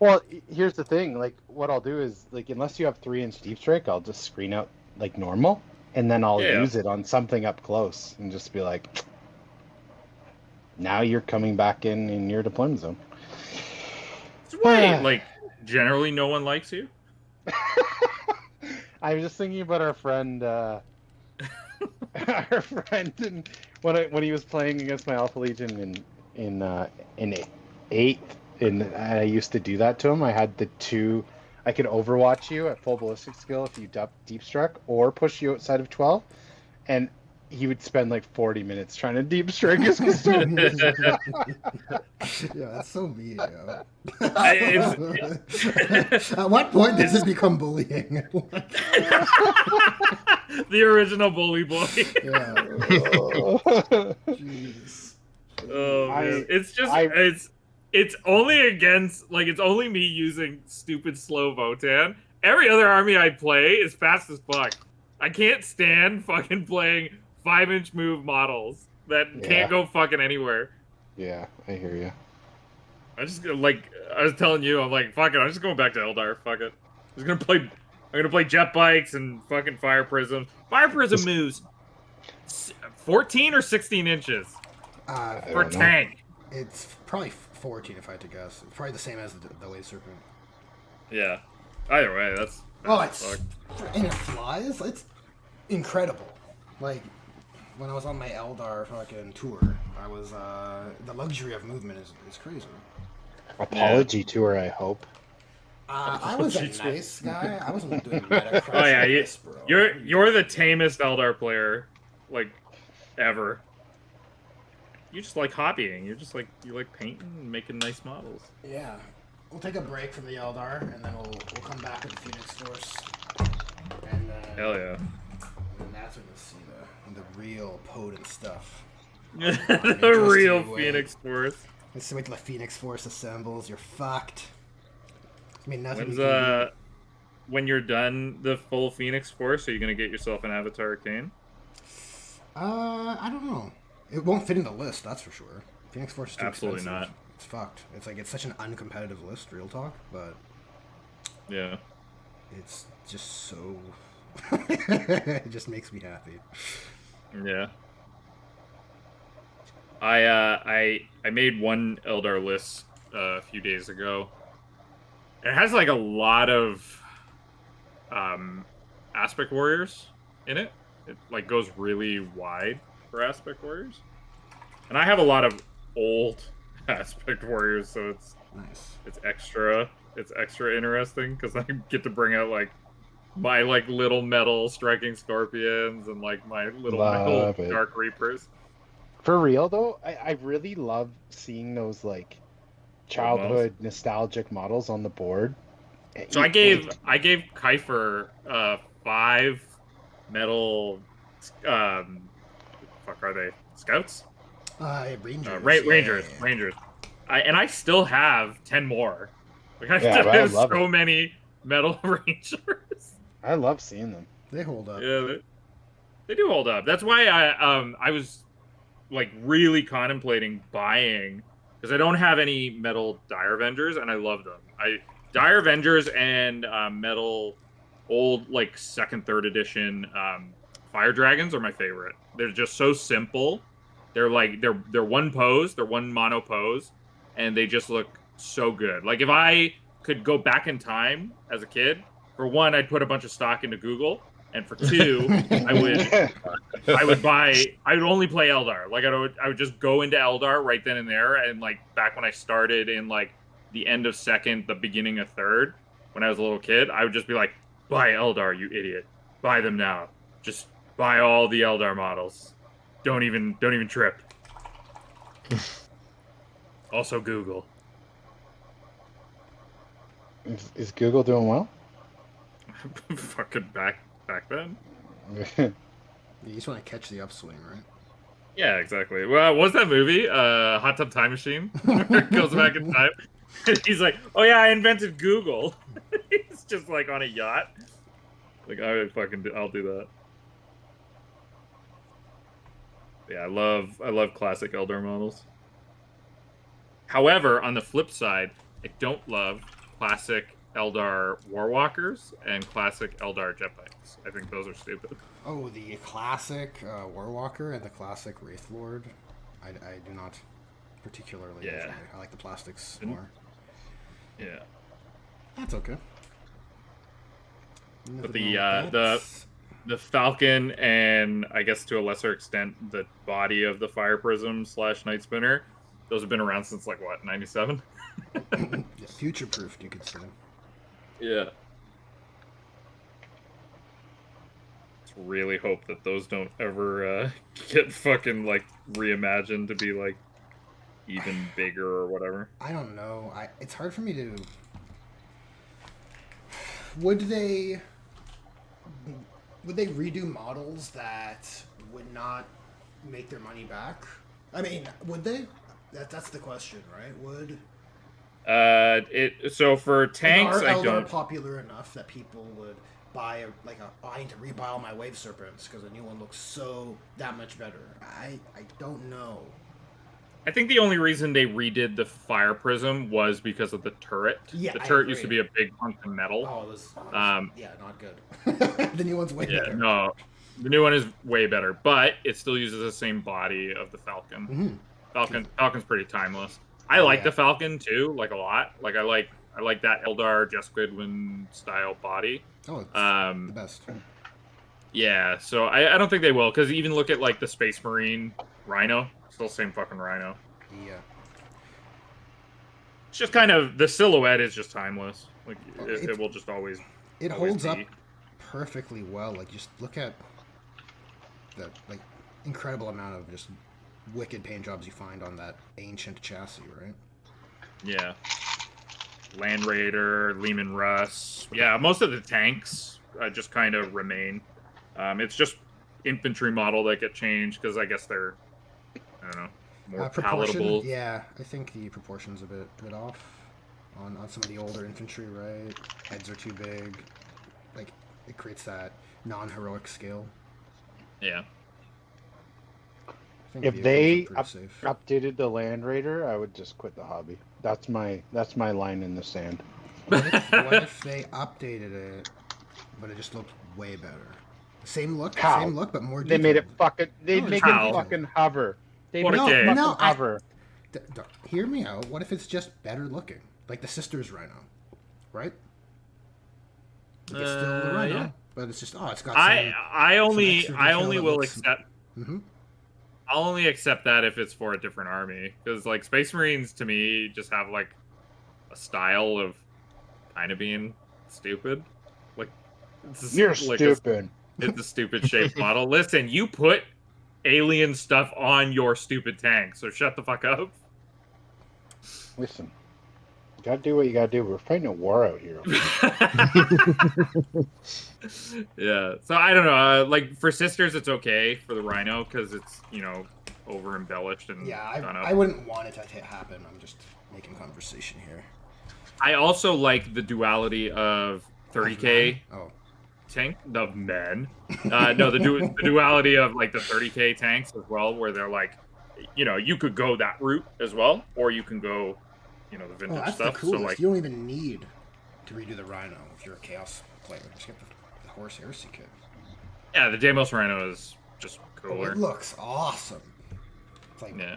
Well, here's the thing. Like, what I'll do is, like, unless you have 3-inch deep strike, I'll just screen out like normal, and then I'll use it on something up close, and just be like, now you're coming back in your deployment zone. That's why, like, generally no one likes you. I was just thinking about our friend, and when he was playing against my Alpha Legion in 8th, and I used to do that to him. I had the two. I could overwatch you at full ballistic skill if you deep struck, or push you outside of 12, and he would spend like 40 minutes trying to deep strike his custodian. Yeah, that's so mean, yo. It's- At what point does this become bullying? The original bully boy. Yeah. Jeez. Oh man, it's only against it's only me using stupid slow Votan. Every other army I play is fast as fuck. I can't stand fucking playing 5-inch move models that can't go fucking anywhere. Yeah, I hear you. I just I was telling you, I'm like, fuck it, I'm just going back to Eldar. Fuck it. I'm gonna play jet bikes and fucking fire prisms. Fire prism moves 14 or 16 inches for don't know. tank. It's probably 14 if I had to guess. It's probably the same as the Laser Serpent. Yeah. Either way, that's Oh, fuck. and it flies. It's incredible. Like when I was on my Eldar fucking tour, I was the luxury of movement is crazy. Apology tour, I hope. I was a nice guy. I wasn't doing meta Oh yeah, this, bro. you're the tamest Eldar player, like, ever. you just like hobbying. You like painting and making nice models. Yeah. We'll take a break from the Eldar, and then we'll come back with the Phoenix Force. And Hell yeah. and that's when you'll see the real potent stuff. The real Phoenix Force. Let's wait till the Phoenix Force assembles. You're fucked. I mean, nothing. When's when you're done the full Phoenix Force, are you gonna get yourself an Avatar Arcane? I don't know. It won't fit in the list, that's for sure. Phoenix Force is too Absolutely expensive. not. It's fucked. It's such an uncompetitive list, real talk, but Yeah. it's just so. It just makes me happy. Yeah. I made one Eldar list a few days ago. It has like a lot of aspect warriors in it. It like goes really wide for aspect warriors. And I have a lot of old aspect warriors, so Nice. it's extra interesting because I get to bring out like my like little metal striking scorpions and like my little metal dark reapers. For real though, I really love seeing those like childhood nostalgic models on the board. So I gave Kiefer 5 metal fuck are they? Scouts? Rangers. Rangers. I still have 10 more. Like I Yeah, still I have love so it. many metal Rangers. I love seeing them. They hold up. Yeah, they do hold up. That's why I was like really contemplating buying because I don't have any metal Dire Avengers and I love them. Dire Avengers and metal old like 2nd, 3rd edition Fire Dragons are my favorite. They're just so simple. They're like they're one pose, they're one mono pose, and they just look so good. Like if I could go back in time as a kid, for one, I'd put a bunch of stock into Google, and for two, I would only play Eldar. Like I would just go into Eldar right then and there, and like back when I started in like the end of 2nd, the beginning of 3rd, when I was a little kid, I would just be like, buy Eldar, you idiot. Buy them now. Just buy all the Eldar models. Don't even trip. Also Google. Is Google doing well? Fucking back then. You just want to catch the upswing, right? Yeah, exactly. Well, what's that movie? Hot Tub Time Machine? Where it goes back in time. He's like, oh yeah, I invented Google. He's just like on a yacht. Like, I'll do that. Yeah, I love classic Eldar models. However, on the flip side, I don't love classic Eldar Warwalkers and classic Eldar Jetbikes. I think those are stupid. Oh, the classic Warwalker and the classic Wraithlord. I do not particularly enjoy. I like the plastics more. Yeah. That's okay. But the Falcon and I guess to a lesser extent the body of the Fire Prism / Night Spinner, those have been around since like what, 97? Future proofed, you could say. Yeah. Let's really hope that those don't ever get fucking like reimagined to be like even bigger or whatever. I don't know. It's hard for me to. Would they redo models that would not make their money back? I mean, would they? That's the question, right? Would so for tanks, are I Eldar don't. popular enough that people would buy I need to rebuy all my Wave Serpents because the new one looks so that much better. I don't know. I think the only reason they redid the Fire Prism was because of the turret. Yeah, the turret used to be a big hunk of metal. Oh, it was yeah, not good. The new one's way better. No, the new one is way better, but it still uses the same body of the Falcon. Mm-hmm. Falcon's pretty timeless. I like the Falcon too, like a lot. Like I like that Eldar Jess Goodwin style body. Oh, it's the best. Yeah, so I don't think they will, because even look at like the Space Marine Rhino, still same fucking Rhino. Yeah. It's just kind of the silhouette is just timeless. Like it will just always. It always holds up be. perfectly well. Like just look at the like incredible amount of just wicked paint jobs you find on that ancient chassis, right? Yeah. Land Raider, Lehman Russ. Yeah, most of the tanks just kind of remain. It's just infantry model that get changed because I guess they're, I don't know, more palatable. Yeah, I think the proportion's a bit off on some of the older infantry, right? Heads are too big. Like, it creates that non-heroic scale. Yeah. I think If vehicles they are pretty safe. updated the Land Raider, I would just quit the hobby. That's my line in the sand. What if they updated it, but it just looked way better? Same look, How? but more They detailed. made it fucking. They'd No, make it's him how? fucking hover. They What make a him game. fucking No, hover. Hear me out. What if it's just better looking? Like the Sisters Rhino, right? Like it's still the Rhino, Yeah. but it's just, it's got I only extra detail that will looks- accept. Mm-hmm. I'll only accept that if it's for a different army, because like Space Marines to me just have like a style of kind of being stupid. Like You're like stupid. it's a stupid shaped model. Listen, you put alien stuff on your stupid tank, so shut the fuck up. Listen, you gotta do what you gotta do. We're fighting a war out here. Yeah, so I don't know. Like for Sisters, it's okay for the Rhino because it's over embellished and Yeah, done up. I wouldn't want it to happen. I'm just making conversation here. I also like the duality of 30k Oh, tank the men. No, the duality of like the 30k tanks as well, where they're like, you could go that route as well, or you can go, the vintage that's stuff. the coolest. So like, You don't even need to redo the Rhino if you're a Chaos player. Just get the Horse Heresy kit. yeah, the Deimos Rhino is just Oh, cooler. it looks awesome. It's like Yeah.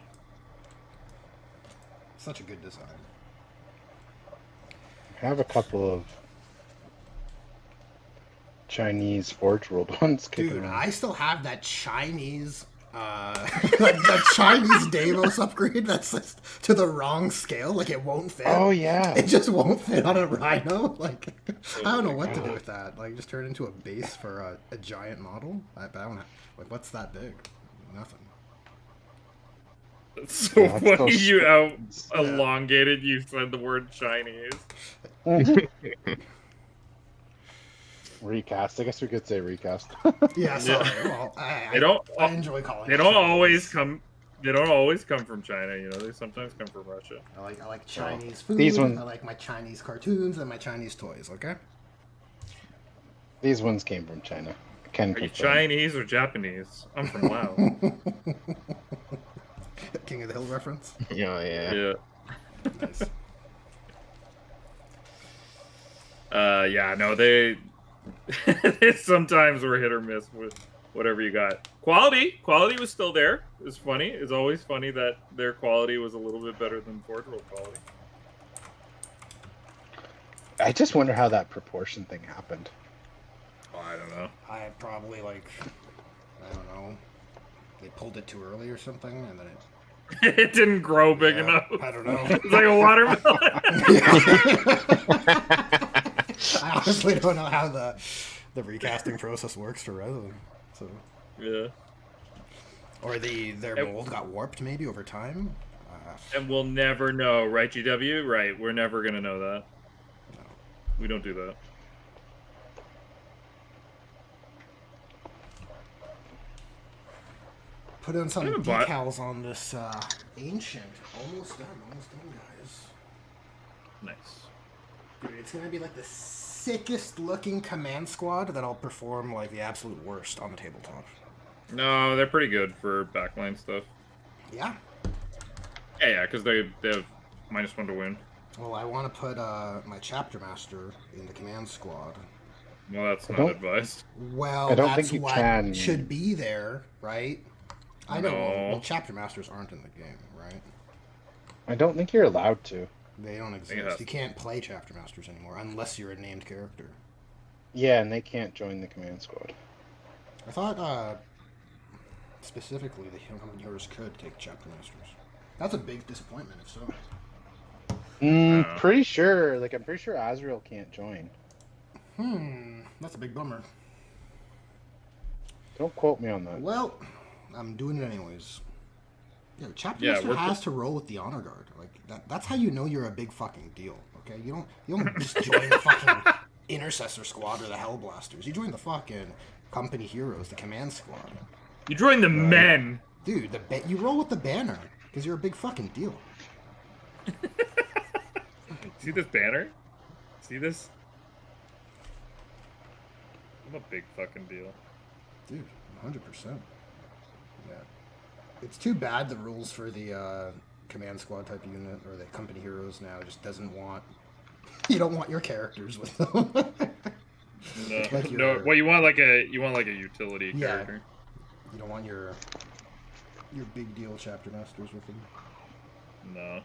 such a good design. I have a couple of Chinese Forge World ones kicking Dude, around. I still have that Chinese, that Chinese Deimos upgrade that's just to the wrong scale. Like, it won't fit. Oh yeah. It just won't fit on a Rhino. Like, I don't know what to do with that. Like, just turn it into a base for a giant model. I don't have, like, what's that big? Nothing. It's so Yeah, that's funny those you how scripts. elongated you said the word Chinese. Recast. I guess we could say recast. Yeah, sorry. Well, They don't. I enjoy calling They it don't Chinese. always come. They don't always come from China. They sometimes come from Russia. I like Chinese food. These ones- I like my Chinese cartoons and my Chinese toys, okay? These ones came from China. Can Are you confirm. Chinese or Japanese? I'm from Laos. King of the Hill reference? Oh yeah. Yeah. Nice. Yeah. No, they sometimes were hit or miss with whatever you got. Quality was still there. It's funny. It's always funny that their quality was a little bit better than Forge World quality. I just wonder how that proportion thing happened. Oh, I don't know. I probably, like, I don't know, they pulled it too early or something, and then it... It didn't grow big Yeah, enough. I don't know. It's like a watermelon. I honestly don't know how the recasting process works for resin. So, Yeah. or their mold got warped maybe over time. And we'll never know, right, GW? Right, we're never gonna know that. No. We don't do that. Put in some I haven't bought- decals on this ancient. Almost done, guys. Nice. Dude, it's gonna be like the sickest looking command squad that'll perform like the absolute worst on the tabletop. No, they're pretty good for backline stuff. Yeah. Yeah, because they have -1 to win. Well, I want to put my chapter master in the command squad. Well, that's I not don't- advised. Well, I don't that's think you what can. should be there, right? I know. No. Well, chapter masters aren't in the game, right? I don't think you're allowed to. They don't think it exist. has You can't play chapter masters anymore unless you're a named character. Yeah, and they can't join the command squad. I thought specifically the human heroes could take chapter masters. That's a big disappointment if so. Pretty sure. Like, I'm pretty sure Azrael can't join. That's a big bummer. Don't quote me on that. Well, I'm doing it anyways. Yeah, chapter Yeah, master we're has to roll with the honor guard. Like that's how you know you're a big fucking deal. Okay, you don't just join the fucking intercessor squad or the hellblasters. You join the fucking company heroes, the command squad. You join the men. Dude, you roll with the banner because you're a big fucking deal. See this banner? See this? I'm a big fucking deal. Dude, 100%. Yeah. It's too bad the rules for the command squad type unit or the company heroes now just doesn't want... You don't want your characters with them. No, Like no. Well, you want like a utility character. You don't want your big deal chapter masters with them. No.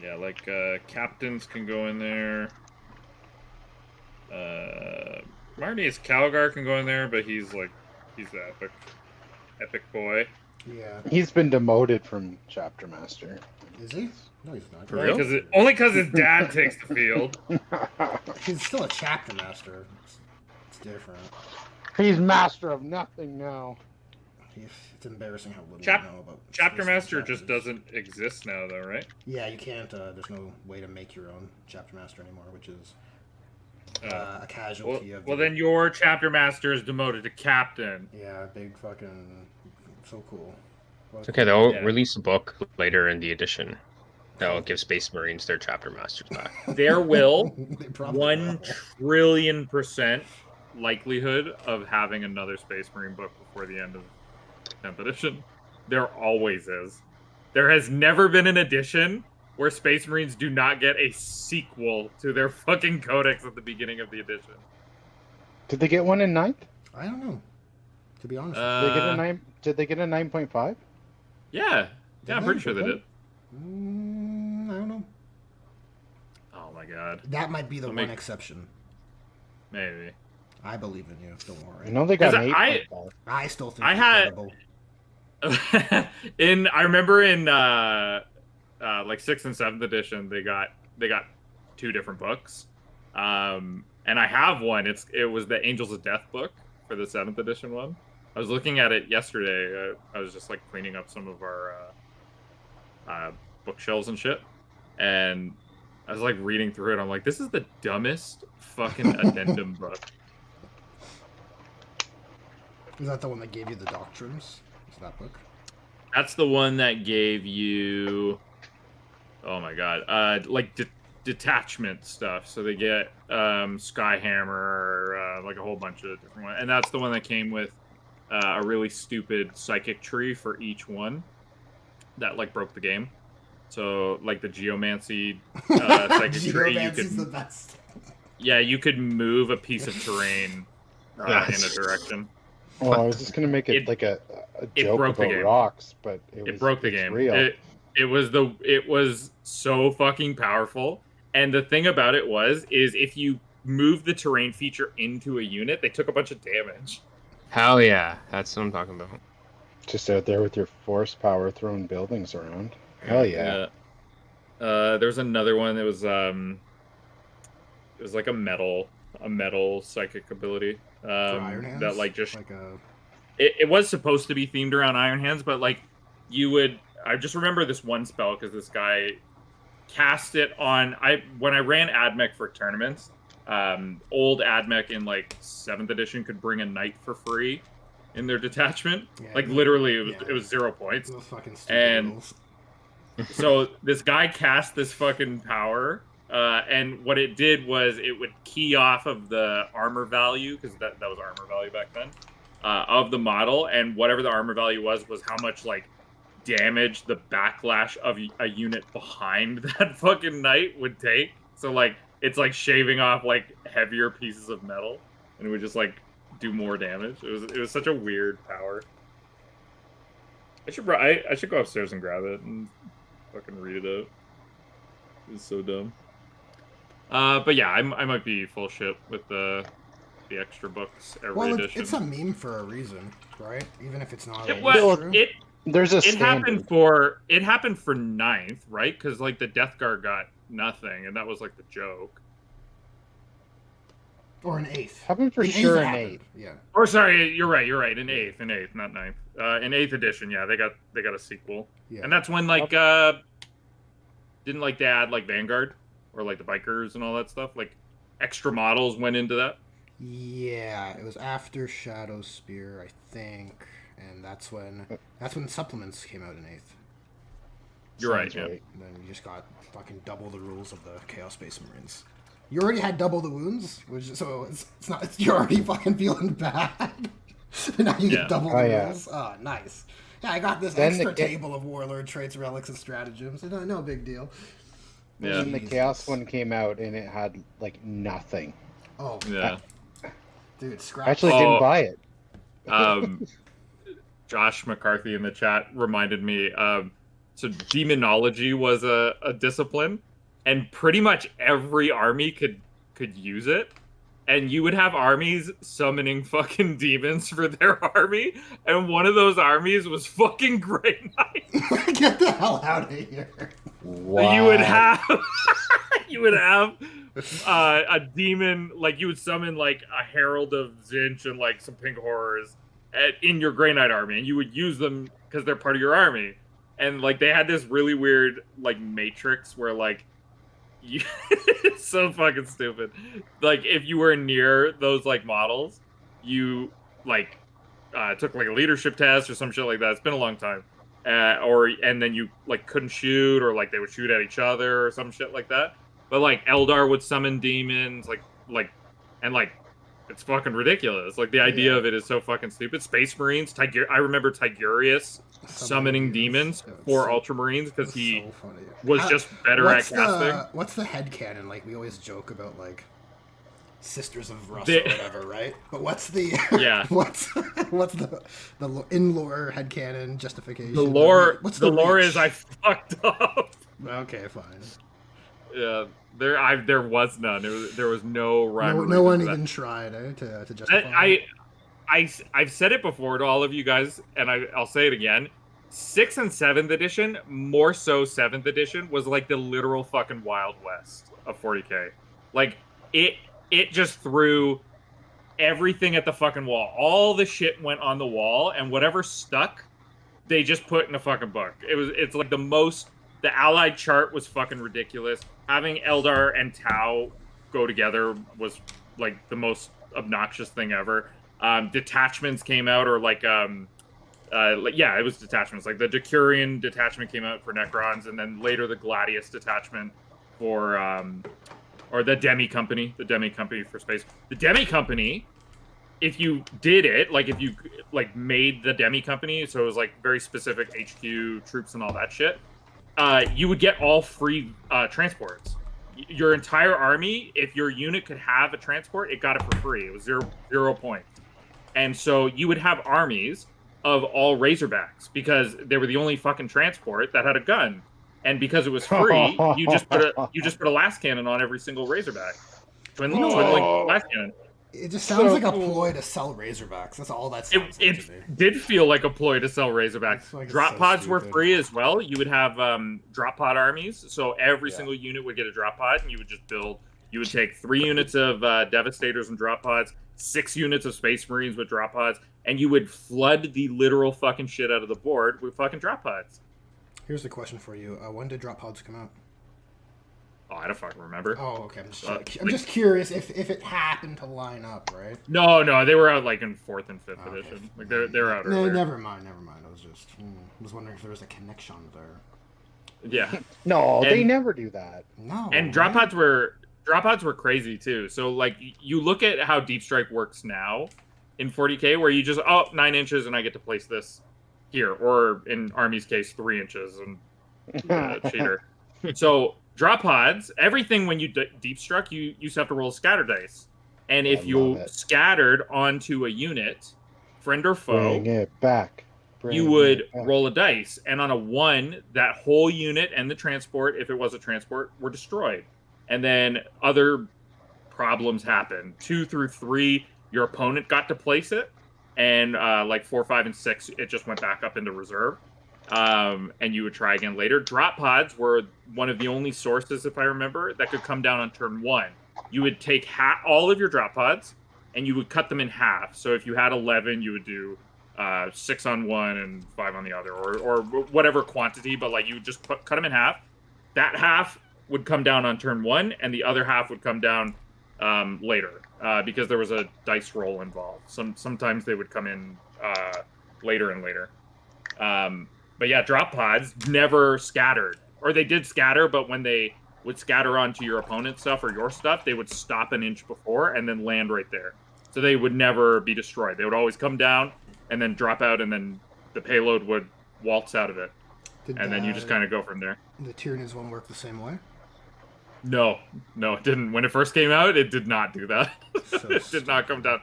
Yeah, like captains can go in there. Marnie's Calgar can go in there, but he's the epic boy. Yeah. He's been demoted from chapter master. Is he? No, he's not. For real? Only because his dad takes the field. He's still a chapter master. It's different. He's master of nothing now. It's embarrassing how little Chap- we know about Chapter space Master chapters. just doesn't exist now, though, right? Yeah, you can't. There's no way to make your own chapter master anymore, which is a casualty of. Well, then your Chapter Master is demoted to Captain. Yeah, big fucking. So cool. It's okay, they'll Yeah. release a book later in the edition that'll give Space Marines their chapter masters back. There will They probably 1 trillion% likelihood of having another Space Marine book before the end of 10th edition. There always is. There has never been an edition where Space Marines do not get a sequel to their fucking codex at the beginning of the edition. Did they get one in 9th? I don't know. To be honest, Did they get a 9? Did they get a 9.5? Yeah, I'm pretty sure they did. I don't know. Oh my god, That might be the I'll one make- exception. maybe. I believe in you. Don't I worry. know they got Because an I- 8.5. I still think I it's had- credible. I remember in like 6th and 7th edition they got 2 different books, and I have one. It was the Angels of Death book for the 7th edition one. I was looking at it yesterday. I was just like cleaning up some of our bookshelves and shit, and I was like reading through it. I'm like, this is the dumbest fucking addendum book. Is that the one that gave you the doctrines? Is that book? That's the one that gave you, oh my god, like detachment stuff. So they get Skyhammer, like a whole bunch of different ones, and that's the one that came with a really stupid psychic tree for each one that like broke the game. So like the geomancy psychic tree, you Geomancy's the could best. you could move a piece of terrain in a Yes. direction. Oh, I was just gonna make it, It- like a it joke broke the about game. rocks, but It broke the it's game. Real. It was so fucking powerful. And the thing about it is if you move the terrain feature into a unit, they took a bunch of damage. Hell yeah, that's what I'm talking about. Just out there with your force power throwing buildings around. Hell yeah. There's another one that was like a metal psychic ability. For Iron Hands? That like just like a it was supposed to be themed around Iron Hands, but like I just remember this one spell because this guy cast it on when I ran AdMech for tournaments. Old AdMech in like 7th edition could bring a knight for free in their detachment. Yeah, Like literally it yeah. was 0 points. those fucking stupid And- rules. So this guy cast this fucking power, and what it did was it would key off of the armor value, because that was armor value back then, of the model, and whatever the armor value was how much like damage the backlash of a unit behind that fucking knight would take. So like it's like shaving off like heavier pieces of metal, and it would just like do more damage. It was such a weird power. I should go upstairs and grab it and fucking read it out. It's so dumb. But yeah, I might be full shit with the extra books every Well, edition. it's a meme for a reason, right? Even if it's not. It always was true. There's a it standard. happened for 9th, right? Because like the Death Guard got nothing, and that was like the joke. Or an eighth. Happened for In eighth sure it an happened. eighth. Yeah. Or sorry, you're right. In eighth, not ninth. In 8th edition, yeah, they got a sequel, Yeah. and that's when like didn't like they add like Vanguard or like the bikers and all that stuff. Like extra models went into that. Yeah, it was after Shadow Spear, I think, and that's when supplements came out in 8th. You're right. Sounds Yeah. right. And then you just got fucking double the rules of the Chaos Space Marines. You already had double the wounds, so it's not you're already fucking feeling bad. Now you get double the rules. Oh, nice. Yeah, I got this Then extra table of warlord traits, relics, and stratagems. No big deal. Yeah. And the Chaos one came out and it had like nothing. Oh Yeah. dude, scrap. I actually didn't buy it. Josh McCarthy in the chat reminded me. So demonology was a discipline, and pretty much every army could use it. And you would have armies summoning fucking demons for their army, and one of those armies was fucking Grey Knight. Get the hell out of here. Wow. You would have a demon, like you would summon like a Herald of Zinch and like some pink horrors in your Grey Knight army, and you would use them because they're part of your army. And like they had this really weird like matrix where like it's so fucking stupid. Like if you were near those like models, you like took like a leadership test or some shit like that. It's been a long time. And then you like couldn't shoot, or like they would shoot at each other or some shit like that. But like Eldar would summon demons, like it's fucking ridiculous. Like the idea of it is so fucking stupid. Space Marines, I remember Tigurius summoning demons for Ultramarines because he was just better at casting. What's the headcanon? Like we always joke about like Sisters of Rust or whatever, right? But what's the what's the in-lore headcanon justification? The lore what's the lore reach? is I fucked up. Okay, fine. Yeah, there was none. There was no rhyme. No one even tried to justify. I've said it before to all of you guys, and I'll say it again. 6th and 7th edition, more so 7th edition, was like the literal fucking Wild West of 40k. Like it just threw everything at the fucking wall. All the shit went on the wall, and whatever stuck, they just put in a fucking book. It's like the allied chart was fucking ridiculous. Having Eldar and Tau go together was like the most obnoxious thing ever. Detachments came out, or it was detachments. Like the Decurion detachment came out for Necrons, and then later the Gladius detachment for or the Demi Company for space. The Demi Company, if you did it, like if you like made the Demi Company, so it was like very specific HQ troops and all that shit, you would get all free transports. Your entire army, if your unit could have a transport, it got it for free. It was 0 points. And so you would have armies of all Razorbacks because they were the only fucking transport that had a gun. And because it was free, you just put a last cannon on every single Razorback. Twin last cannon. It just sounds like a ploy to sell Razorbacks. That's all that sounds like to me. It did feel like a ploy to sell Razorbacks. Like drop pods were free as well. You would have drop pod armies, so every single unit would get a drop pod, and you would just build. You would take 3 units of Devastators and drop pods, 6 units of Space Marines with drop pods, and you would flood the literal fucking shit out of the board with fucking drop pods. Here's the question for you: when did drop pods come out? Oh, I don't fucking remember. Oh, okay. I'm just curious if it happened to line up, right? No, they were out like in 4th and 5th edition. Like they're out earlier. Never mind. I was just was wondering if there was a connection there. Yeah. No, they never do that. No. And drop pods were crazy too. So like you look at how Deep Strike works now in 40k, where you just 9 inches and I get to place this here, or in Army's case 3 inches and cheater. So drop pods, everything when you deep struck, you used to have to roll a scatter dice. And if you scattered onto a unit, friend or foe, Bring it back. You would roll a dice. And on a 1, that whole unit and the transport, if it was a transport, were destroyed. And then other problems happened. 2 through 3, your opponent got to place it. And like 4, 5, and 6, it just went back up into reserve. And you would try again later. Drop pods were one of the only sources, if I remember, that could come down on turn 1. you would take all of your drop pods and you would cut them in half. So if you had 11, you would do 6 on one and 5 on the other, or whatever quantity. But like you would just cut them in half. That half would come down on turn 1, and the other half would come down later because there was a dice roll involved. Sometimes they would come in later and later. But yeah, drop pods never scattered, or they did scatter, but when they would scatter onto your opponent's stuff or your stuff, they would stop an inch before and then land right there. So they would never be destroyed. They would always come down and then drop out, and then the payload would waltz out of it. And then you just kind of go from there. The Tyranids one work the same way? No, it didn't. When it first came out, it did not do that. So it did not come down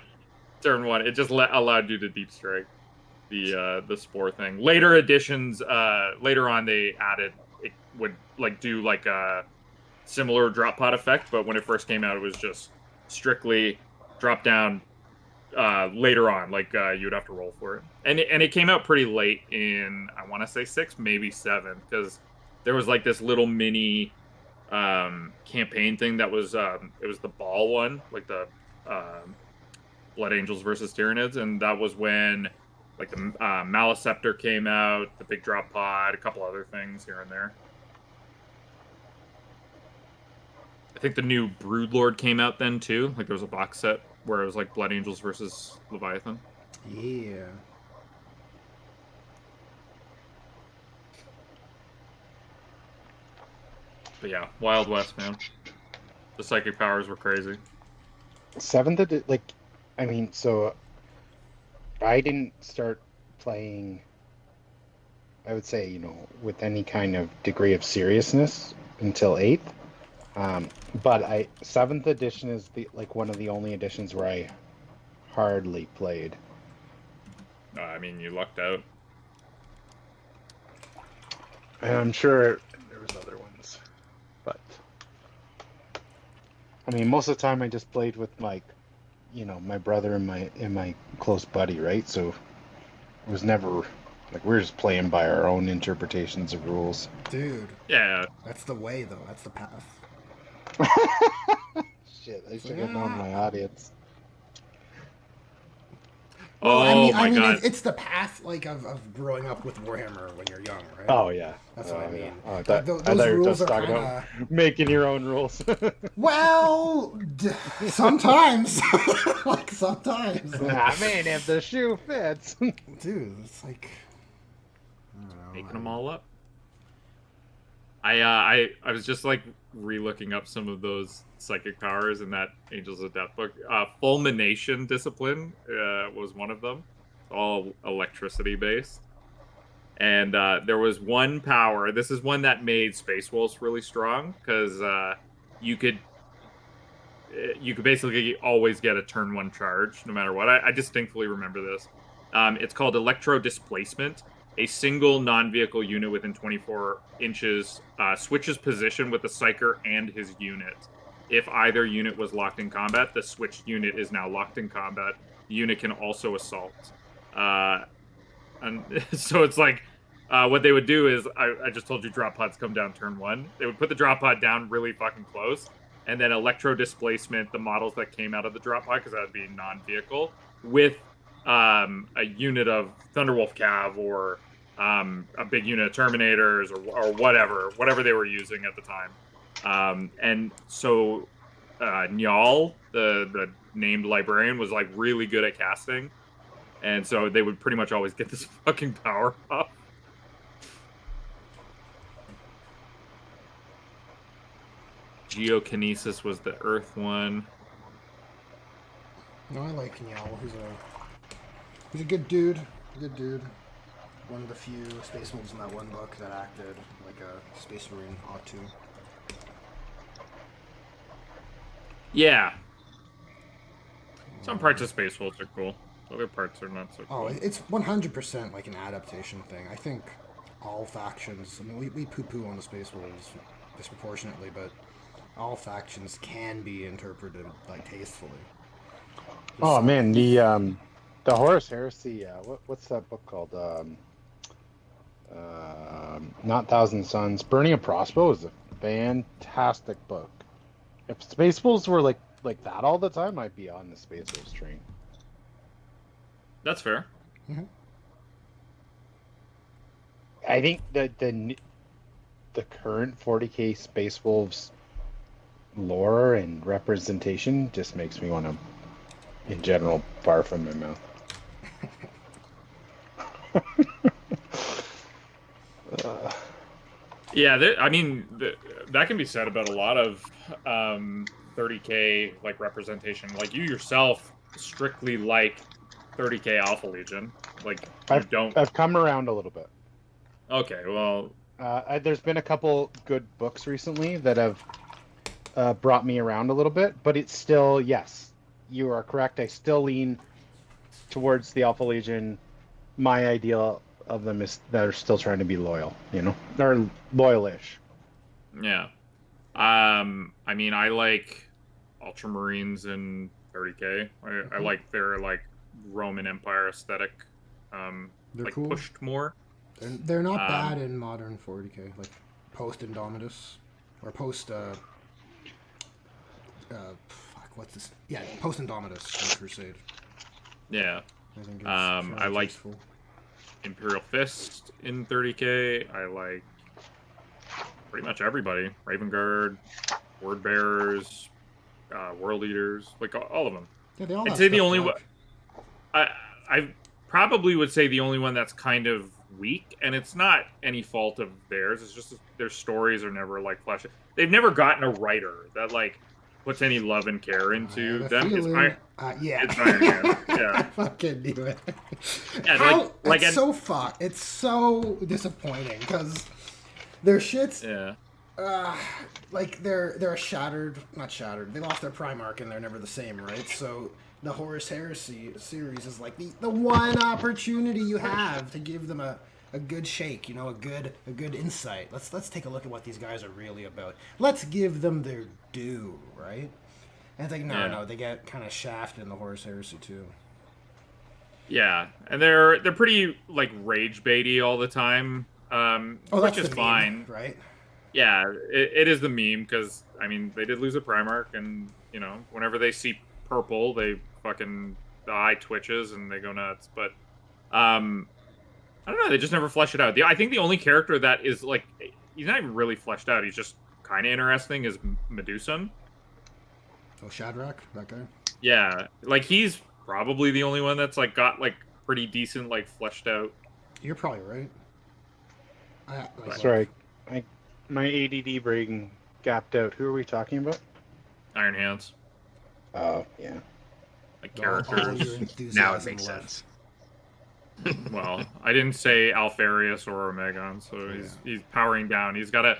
turn 1. It just allowed you to deep strike the spore thing. Later editions, later on, they added it would like do like a similar drop pod effect, but when it first came out, it was just strictly drop down. Later on, like you would have to roll for it, and it came out pretty late in, I want to say 6, maybe 7, because there was like this little mini campaign thing that was it was the ball one, like the Blood Angels versus Tyranids, and that was when like the Maliceptor came out, the big drop pod, a couple other things here and there. I think the new Broodlord came out then too. Like there was a box set where it was like Blood Angels versus Leviathan. Yeah. But yeah, Wild West, man. The psychic powers were crazy. 7th, like, I mean, so I didn't start playing, I would say, you know, with any kind of degree of seriousness until 8th. But 7th edition is one of the only editions where I hardly played. I mean, you lucked out. And I'm sure there was other ones, but I mean, most of the time I just played with my brother and my close buddy, right? So it was never like we were just playing by our own interpretations of rules. Dude. Yeah. That's the way, though. That's the path. Shit, I should have known my audience. Well, Oh I mean, God. it's the path like of growing up with Warhammer when you're young, right? Oh yeah, That's what I mean. Yeah. Oh, Those I thought you were rules just are talking kinda... about making your own rules. Well, sometimes, like sometimes. I mean, if the shoe fits. Dude, it's like I don't know, Making them all up. I was just like re-looking up some of those psychic powers in that Angels of Death book. Fulmination Discipline was one of them, all electricity based. And there was one power. This is one that made Space Wolves really strong because you could basically always get a turn 1 charge no matter what. I distinctly remember this. It's called Electro Displacement. A single non-vehicle unit within 24 inches switches position with the Psyker and his unit. If either unit was locked in combat, the switched unit is now locked in combat. The unit can also assault. And so it's like, what they would do is, I just told you drop pods come down turn 1. They would put the drop pod down really fucking close, and then electro displacement the models that came out of the drop pod, because that would be non-vehicle, with a unit of Thunderwolf Cav or a big unit of Terminators or whatever they were using at the time. And so Njal, the named librarian, was like really good at casting, and so they would pretty much always get this fucking power up. Geokinesis was the Earth one. No, I like Nyal. He's a good dude. Good dude. One of the few space wolves in that one book that acted like a space marine ought to. Yeah. Some parts of Space Wolves are cool. Other parts are not so cool. Oh, it's 100% like an adaptation thing. I think all factions, I mean, we poo-poo on the Space Wolves disproportionately, but all factions can be interpreted, like, tastefully. Oh, man, the Horus Heresy, what's that book called? Not Thousand Suns. Burning of Prospero is a fantastic book. If Space Wolves were like that all the time, I'd be on the Space Wolves train. That's fair. I think that the current 40k Space Wolves lore and representation just makes me want to, in general, barf in my mouth. Yeah, I mean, that can be said about a lot of 30k like representation. Like you yourself strictly like 30k Alpha Legion. Like you don't. I've come around a little bit. Okay, well, there's been a couple good books recently that have brought me around a little bit, but it's still, yes, you are correct. I still lean towards the Alpha Legion. My ideal of them is that are still trying to be loyal, you know? They're loyalish. yeah. I mean, I like Ultramarines in 30k. I like their like Roman Empire aesthetic. They're like cool. pushed more. They're not bad in modern 40k, like post Indomitus or post what's this? Yeah, post Indomitus Crusade. Yeah. I think it's I like useful. Imperial Fist in 30k. I like pretty much everybody. Raven Guard, Word Bearers, World Eaters, like all of them. Yeah, they all I'd have say the stuff only to one. like. I probably would say the only one that's kind of weak, and it's not any fault of theirs. It's just their stories are never like fleshed. They've never gotten a writer that like puts any love and care into them. It's Yeah. It's Iron Man. Yeah. I fucking knew it. Yeah, It's so disappointing because their shits. Yeah. Like they're not shattered. They lost their Primarch and they're never the same, right? So the Horus Heresy series is like the one opportunity you have to give them a good shake, you know, a good insight. Let's take a look at what these guys are really about. Let's give them their due, right? And it's like no, they get kind of shafted in the Horus Heresy too. Yeah, and they're pretty like rage baity all the time, which is fine, meme, right? Yeah, it is the meme because I mean they did lose a Primarch, and you know whenever they see purple, the eye twitches and they go nuts. But I don't know, they just never flesh it out. I think the only character that is like he's not even really fleshed out. He's just kind of interesting is Medusan. Oh, Shadrach, that guy. Yeah, like he's probably the only one that's like got like pretty decent like fleshed out. You're probably right. Sorry, my ADD brain gapped out. Who are we talking about? Iron Hands. Oh yeah. Like characters. Now it makes sense. Well, I didn't say Alfarius or Omegon, so he's powering down. He's gotta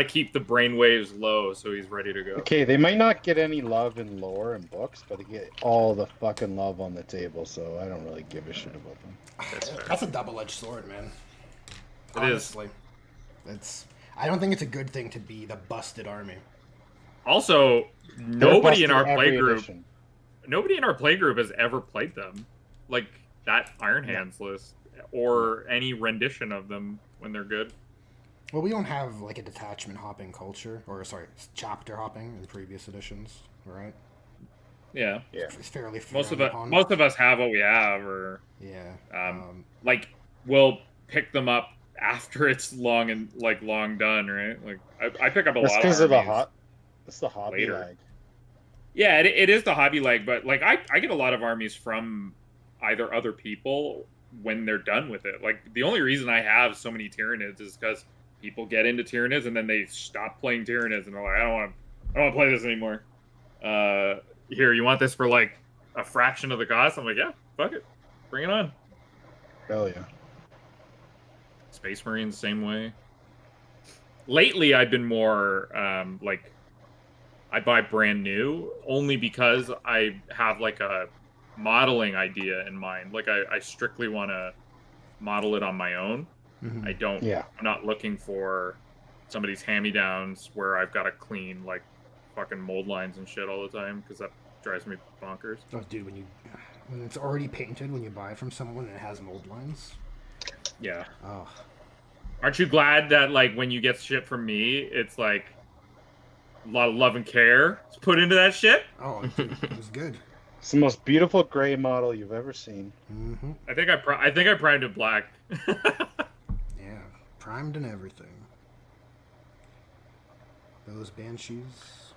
keep the brainwaves low, so he's ready to go. Okay, they might not get any love in lore and books, but they get all the fucking love on the table, so I don't really give a shit about them. That's a double-edged sword, man. It is. Honestly. I don't think it's a good thing to be the busted army. Also, nobody in our playgroup edition. has ever played them. Like that Iron Hands list or any rendition of them when they're good. Well, we don't have like a detachment hopping culture, chapter hopping in previous editions, right? Yeah. It's fairly most of us have what we have, or like we'll pick them up after it's long done, right? Like I pick up a lot. That's because of it's the hobby later. lag. Yeah, it is the hobby lag, but like I get a lot of armies from either other people when they're done with it. Like the only reason I have so many Tyranids is because people get into Tyranids and then they stop playing Tyranids and they're like, I don't want to play this anymore. Here, you want this for like a fraction of the cost? I'm like, yeah, fuck it, bring it on. Hell yeah. Space Marines, same way. Lately, I've been more like I buy brand new only because I have like a modeling idea in mind. Like I strictly want to model it on my own. Mm-hmm. I don't. Yeah. I'm not looking for somebody's hand-me-downs where I've got to clean like fucking mold lines and shit all the time because that drives me bonkers. Oh, dude, when it's already painted when you buy from someone and it has mold lines. Yeah. Oh. Aren't you glad that like when you get shit from me, it's like A lot of love and care is put into that shit. Oh, it was good. It's the most beautiful gray model you've ever seen. Mm-hmm. I think I primed it black. Yeah, primed and everything. Those banshees.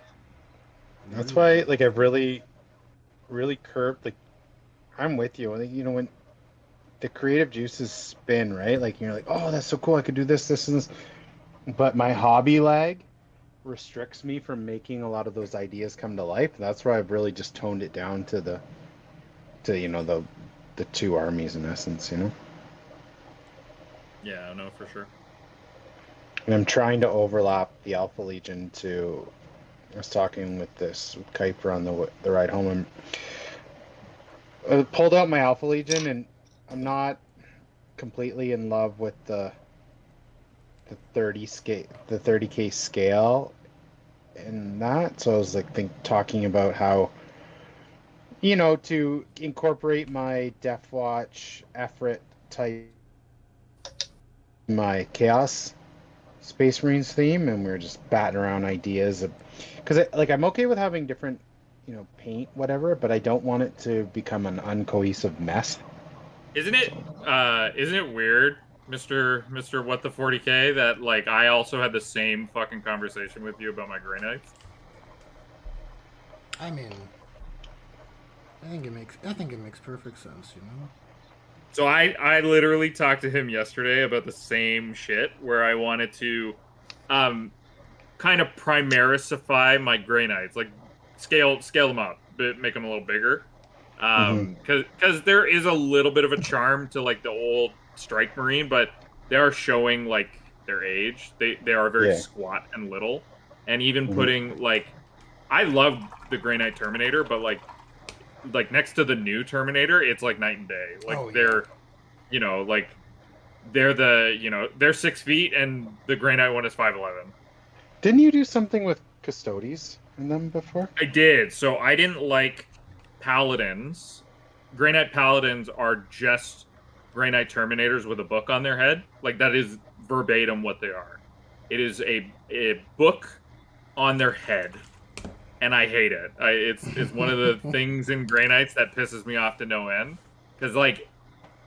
That's why, like, I've really curbed. Like, I'm with you. Like, you know, when the creative juices spin, right? Like, you're like, oh, that's so cool. I could do this, this, and this. But my hobby lag restricts me from making a lot of those ideas come to life. That's why I've really just toned it down to the two armies in essence, you know. Yeah, no, for sure. And I'm trying to overlap the Alpha Legion to. I was talking with Kuiper on the ride home, and I pulled out my Alpha Legion, and I'm not completely in love with the 30K scale in that. So I was like talking about how, you know, to incorporate my Death Watch Efrit type, my Chaos Space Marines theme, and we were just batting around ideas of, because I'm okay with having different, you know, paint, whatever, but I don't want it to become an uncohesive mess. Isn't it weird, Mr. What the 40K, that like I also had the same fucking conversation with you about my Grey Knights? I mean, I think it makes perfect sense, you know. So I literally talked to him yesterday about the same shit, where I wanted to kind of primarisify my Grey Knights, like scale them up, but make them a little bigger. Because there is a little bit of a charm to like the old Strike Marine, but they are showing like their age. They are very squat and little, and even putting like, I love the Grey Knight Terminator, but like next to the new Terminator, it's like night and day. Like they're, you know, like they're 6 feet, and the Grey Knight one is 5'11". Didn't you do something with Custodes in them before? I did. So I didn't like Paladins. Grey Knight Paladins are just Grey Knight Terminators with a book on their head. Like, that is verbatim what they are. It is a book on their head, and I hate it. It's one of the things in Grey Knights that pisses me off to no end. Because, like,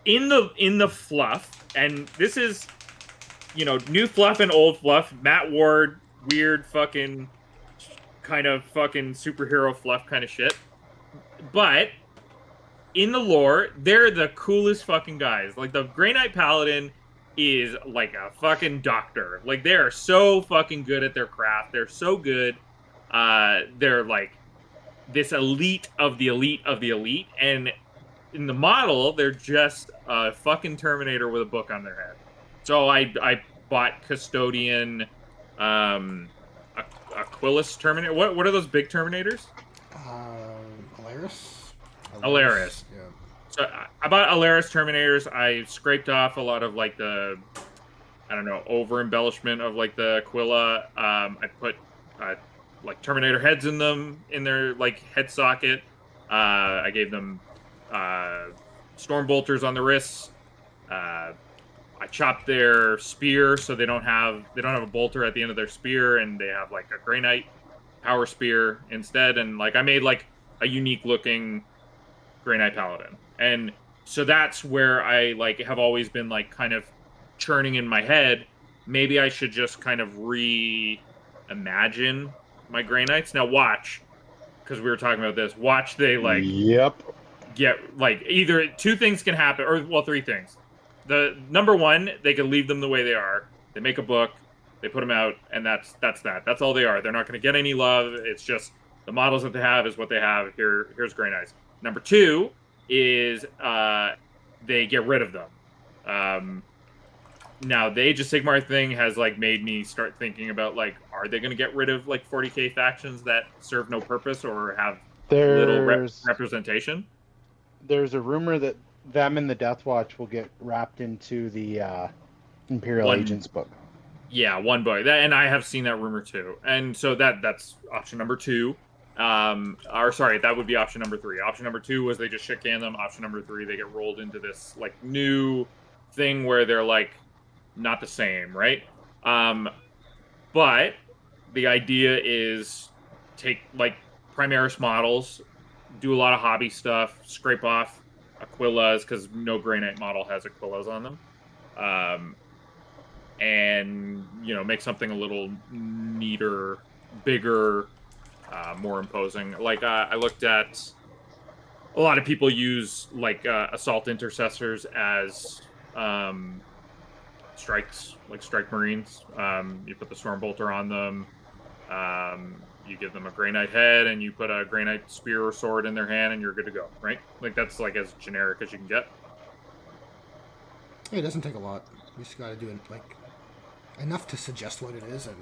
in the fluff, and this is, you know, new fluff and old fluff, Matt Ward, weird fucking kind of fucking superhero fluff kind of shit. But in the lore, they're the coolest fucking guys. Like, the Grey Knight Paladin is like a fucking doctor. Like, they are so fucking good at their craft. They're so good. They're like this elite of the elite of the elite. And in the model, they're just a fucking Terminator with a book on their head. So I bought Custodian, Aquilus Terminator. What are those big Terminators? Alaris. Yeah. So I bought Alaris Terminators. I scraped off a lot of like the, I don't know, over embellishment of like the Aquila. I put like Terminator heads in them, in their like head socket. I gave them storm bolters on the wrists. I chopped their spear so they don't have a bolter at the end of their spear, and they have like a Grey Knight power spear instead. And like I made like a unique looking Grey Knight Paladin. And so that's where I like have always been like kind of churning in my head. Maybe I should just kind of reimagine my Grey Knights. Now watch, because we were talking about this. Watch they like get like either two things can happen, or well, three things. The number one, they can leave them the way they are. They make a book, they put them out, and that's that. That's all they are. They're not going to get any love. It's just the models that they have is what they have. Here's Grey Knights. Number two is they get rid of them. Now the Age of Sigmar thing has like made me start thinking about like, are they going to get rid of like 40k factions that serve no purpose or have little representation? There's a rumor that them and the Death Watch will get wrapped into the Imperial Agents book. Yeah, one book. And I have seen that rumor too. And so that's option number two. Or sorry, that would be option number three. Option number two was they just shit can them. Option number three, they get rolled into this like new thing where they're like not the same, right? But the idea is take like Primaris models, do a lot of hobby stuff, scrape off Aquillas because no Grey Knight model has Aquillas on them, and make something a little neater, bigger, more imposing. Like I looked at a lot of people use like assault intercessors as strikes, like strike marines. You put the Stormbolter on them. You give them a Grey Knight head, and you put a Grey Knight spear or sword in their hand, and you're good to go, right? Like that's like as generic as you can get. It doesn't take a lot. You just gotta do it like enough to suggest what it is, and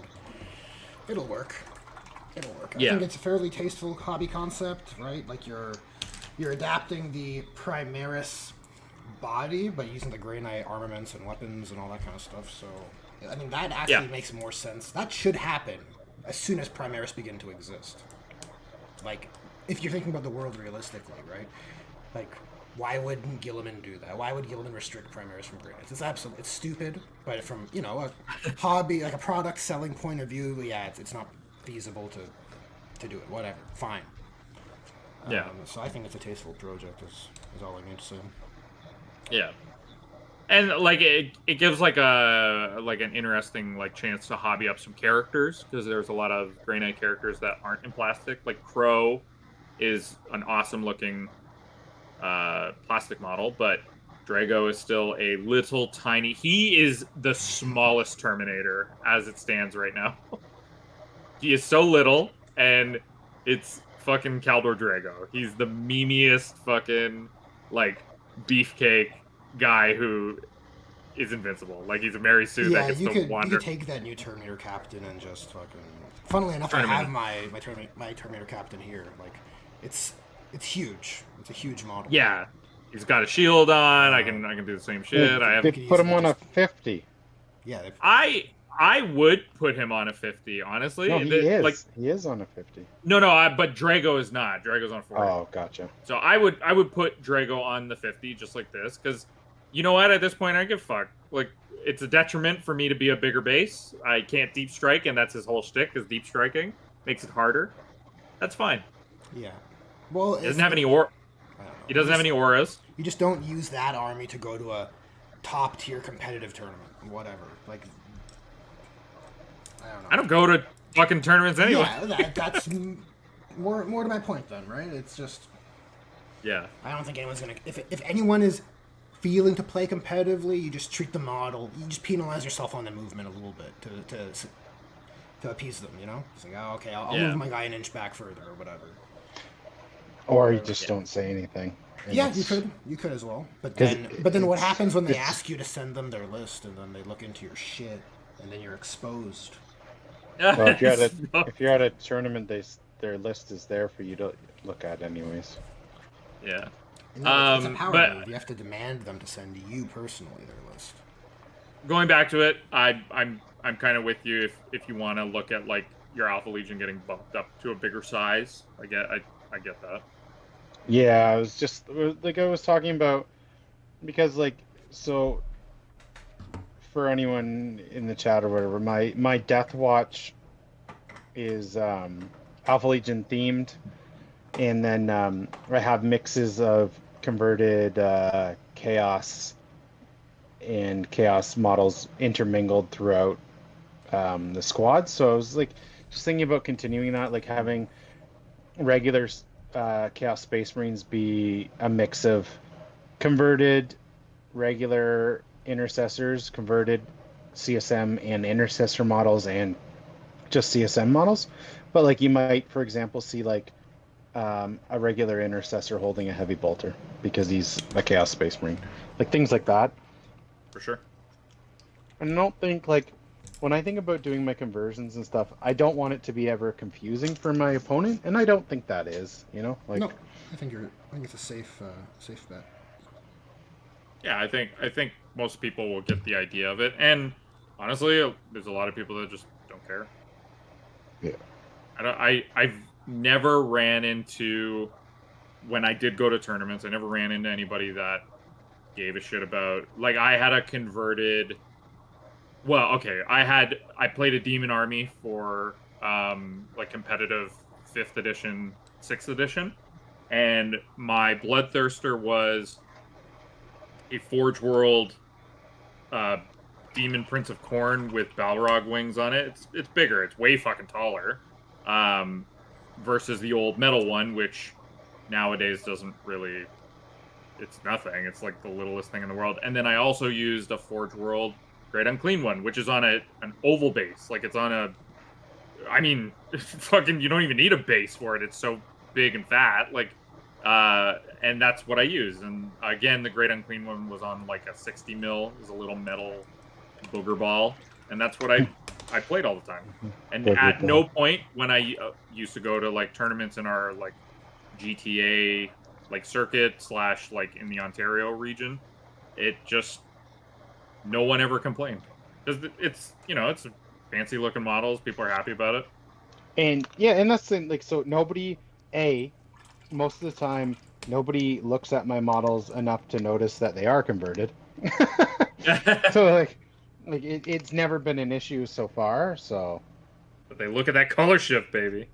it'll work. It'll work. I think it's a fairly tasteful hobby concept, right? Like you're adapting the Primaris body, but using the Grey Knight armaments and weapons and all that kind of stuff. So, I mean, that actually makes more sense. That should happen as soon as Primaris begin to exist. Like, if you're thinking about the world realistically, right? Like, why wouldn't Gilliman do that? Why would Gilliman restrict Primaris from Grey Knights? It's stupid, but from, a hobby, like a product selling point of view, it's not feasible to do it. Whatever. Fine. So I think it's a tasteful project is all I need to say. Yeah. And like it gives like an interesting like chance to hobby up some characters, because there's a lot of Grey Knight characters that aren't in plastic. Like Crow is an awesome looking plastic model, but Drago is still a little tiny. He is the smallest Terminator as it stands right now. He is so little, and it's fucking Caldor Drago. He's the memeiest fucking like beefcake guy who is invincible. Like he's a Mary Sue that can still wander. You could take that new Terminator Captain and just fucking. Funnily enough, I have my Terminator Captain here. Like, it's huge. It's a huge model. Yeah, he's got a shield on. I can do the same shit. They put him on a 50. Yeah. I would put him on a 50, honestly. No, he is. Like, he is on a 50. No, but Drago is not. Drago's on 40. Oh, gotcha. So I would put Drago on the 50 just like this, because you know what? At this point, I give a fuck. Like, it's a detriment for me to be a bigger base. I can't deep strike, and that's his whole shtick, is deep striking. Makes it harder. That's fine. Yeah. Well, he doesn't have any He doesn't have any auras. You just don't use that army to go to a top tier competitive tournament. Whatever. Like, I don't know. I don't go to fucking tournaments anyway. Yeah, that's more to my point then, right? It's just. Yeah. I don't think anyone's gonna. If anyone is feeling to play competitively, you just treat the model. You just penalize yourself on the movement a little bit to appease them. It's like, oh, okay, I'll move my guy an inch back further or whatever. Or you just don't say anything. Yeah, you could as well. But then what happens when they ask you to send them their list, and then they look into your shit, and then you're exposed. Well, if you're at a tournament, their list is there for you to look at anyways. Yeah. It's a power move. You have to demand them to send you personally their list. Going back to it, I'm kind of with you if you want to look at like your Alpha Legion getting bumped up to a bigger size. I get that. Yeah, I was just like I was talking about, because like, so for anyone in the chat or whatever, my Death Watch is Alpha Legion themed, and then I have mixes of converted Chaos and Chaos models intermingled throughout the squad. So I was like just thinking about continuing that, like having regular Chaos Space Marines be a mix of converted regular intercessors, converted CSM and intercessor models, and just CSM models. But like you might, for example, see like a regular intercessor holding a heavy bolter because he's a Chaos Space Marine, like things like that. For sure. And I don't think, like, when I think about doing my conversions and stuff, I don't want it to be ever confusing for my opponent, and I don't think that is, like. No, I think it's a safe bet. Yeah, I think most people will get the idea of it, and honestly, there's a lot of people that just don't care. Yeah. I've never ran into, when I did go to tournaments, I never ran into anybody that gave a shit about, like, I had a converted. Well, okay, I played a demon army for like competitive 5th edition, 6th edition, and my Bloodthirster was a Forge World Demon Prince of Corn with Balrog wings on it. It's bigger. It's way fucking taller. Versus the old metal one, which nowadays doesn't really. It's nothing. It's like the littlest thing in the world. And then I also used a Forge World Great Unclean one, which is on an oval base. Like it's on a. I mean, fucking, you don't even need a base for it. It's so big and fat. Like, and that's what I use. And again, the Great Unclean one was on like a 60 mil. It was a little metal booger ball, and that's what I played all the time. And at no point when I used to go to like tournaments in our like GTA like circuit / like in the Ontario region, it just no one ever complained because it's it's fancy looking models. People are happy about it. And yeah, and that's the, like, so nobody most of the time nobody looks at my models enough to notice that they are converted. So like it's never been an issue so far. So, but they look at that color shift, baby.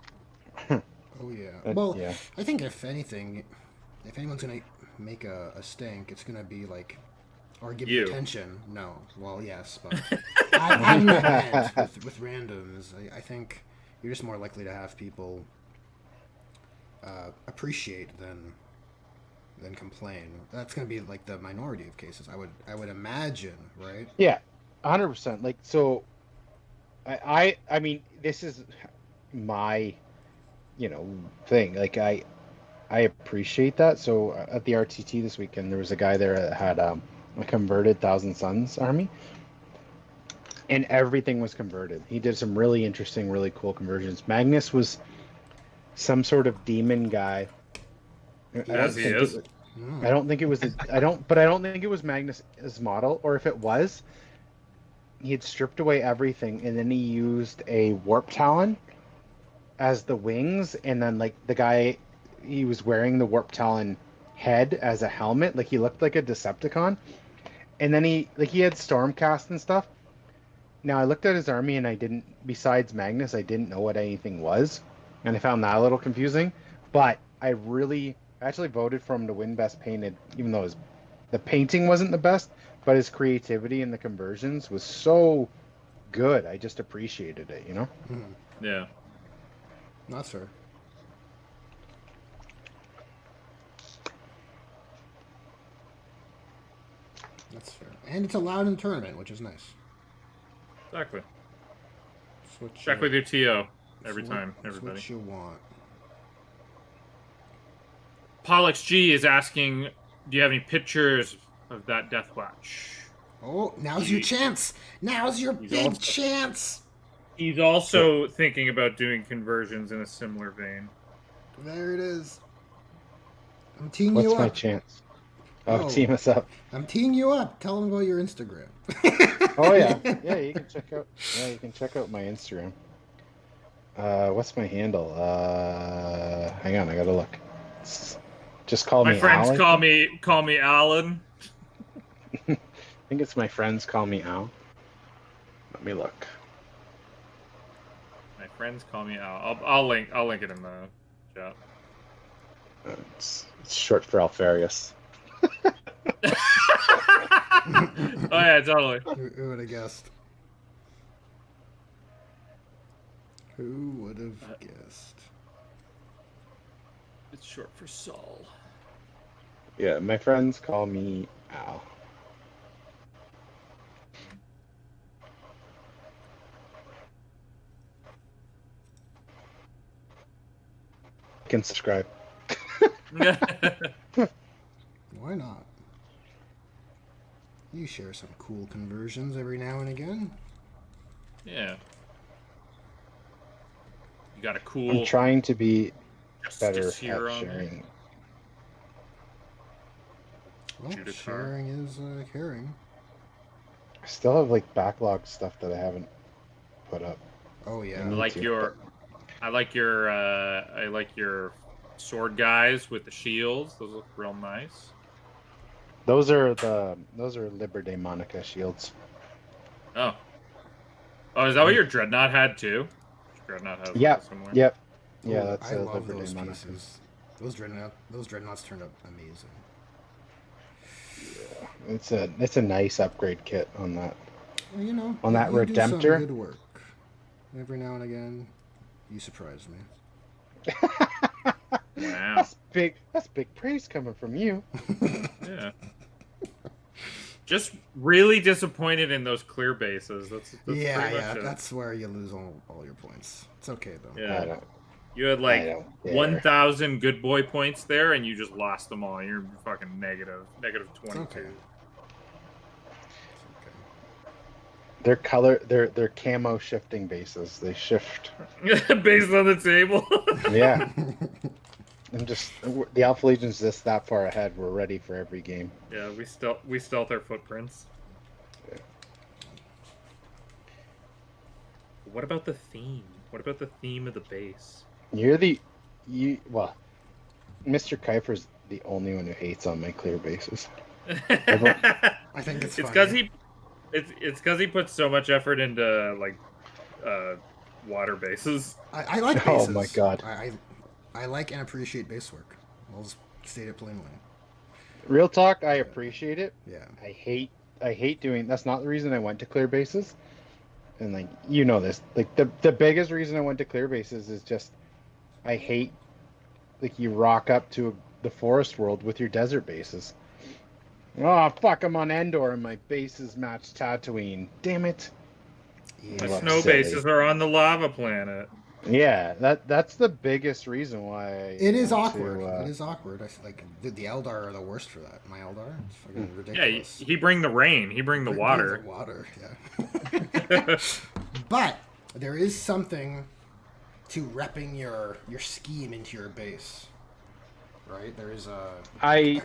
Oh yeah. Well, yeah. I think if anything, if anyone's gonna make a stink, it's gonna be like, or give you attention. No. Well, yes, but I'm with randoms. I think you're just more likely to have people appreciate than complain. That's gonna be like the minority of cases. I would imagine, right? Yeah, 100%. Like, so I mean, this is my thing. Like I appreciate that. So at the RTT this weekend, there was a guy there that had a converted Thousand Suns army, and everything was converted. He did some really interesting, really cool conversions. Magnus was some sort of demon guy. As he is. I don't think it was. I don't think it was Magnus's model, or if it was, he had stripped away everything, and then he used a warp talon as the wings, and then like the guy, he was wearing the warp talon head as a helmet, like he looked like a Decepticon, and then he had Stormcast and stuff. Now I looked at his army, and I didn't. Besides Magnus, I didn't know what anything was, and I found that a little confusing. But I actually voted for him to win Best Painted, even though the painting wasn't the best, but his creativity and the conversions was so good. I just appreciated it, Yeah. That's fair. That's fair. And it's allowed in the tournament, which is nice. Exactly. Switch Check with your TO every time, everybody. What you want. Pollux G is asking, do you have any pictures of that Death Watch? Oh, now's your chance. Now's your big chance. He's also thinking about doing conversions in a similar vein. There it is. I'm teeing you up. What's my chance? Oh, team us up. I'm teeing you up. Tell them about your Instagram. Oh yeah, yeah. You can check out. Yeah, you can check out my Instagram. What's my handle? Hang on, I gotta look. Just call me. My friends Al, call me Alan. I think it's my friends call me Al. Let me look. My friends call me Al. I'll link it in the chat. It's short for Alfarius. Oh yeah, totally. Who would have guessed? Who would have guessed? It's short for Saul. Yeah, my friends call me Al. You can subscribe. Why not? You share some cool conversions every now and again. Yeah. You got a cool. I'm trying to be better at here sharing. Well, sharing is caring. I still have like backlog stuff that I haven't put up. Oh yeah. I like your sword guys with the shields. Those look real nice. Those are Liber Daemonica shields. Oh. Oh, is that what your Dreadnought had too? Dreadnought has Yep. one somewhere. Yep. Yeah, Oh, that's I a love Liberty those Monarch. pieces. Those dreadnoughts turned out amazing. It's a nice upgrade kit on that. Well, you know, On that you do some Redemptor? good work. Every now and again, you surprise me. Wow. That's big praise coming from you. Yeah. Just really disappointed in those clear bases. That's Yeah, pretty much it. that's where you lose all your points. It's okay though. I Yeah. don't, You had I like don't care. 1,000 good boy points there, and you just lost them all. You're fucking negative 22. okay. It's okay. Their camo shifting bases. They shift. Based on the table. Yeah. The Alpha Legion's just that far ahead. We're ready for every game. Yeah, we stealth our footprints. Yeah. What about the theme? What about the theme of the base? Mr. Kuiper's the only one who hates on my clear bases. I think it's funny. It's because he puts so much effort into like water bases. I like bases. Oh my god. I like and appreciate base work. I'll just state it plainly. Real talk, I appreciate it. Yeah. I hate doing. That's not the reason I went to clear bases. And like you know this, like the biggest reason I went to clear bases is just I hate like you rock up to the forest world with your desert bases. Oh fuck! I'm on Endor and my bases match Tatooine. Damn it! The Yeah. snow silly. bases are on the lava planet. Yeah, that's the biggest reason why. It is want awkward. to, It is awkward. Like the Eldar are the worst for that. My Eldar, it's fucking Yeah, ridiculous. he bring the rain. He bring the Bring water. the water, yeah. But there is something to repping your scheme into your base, right? There is a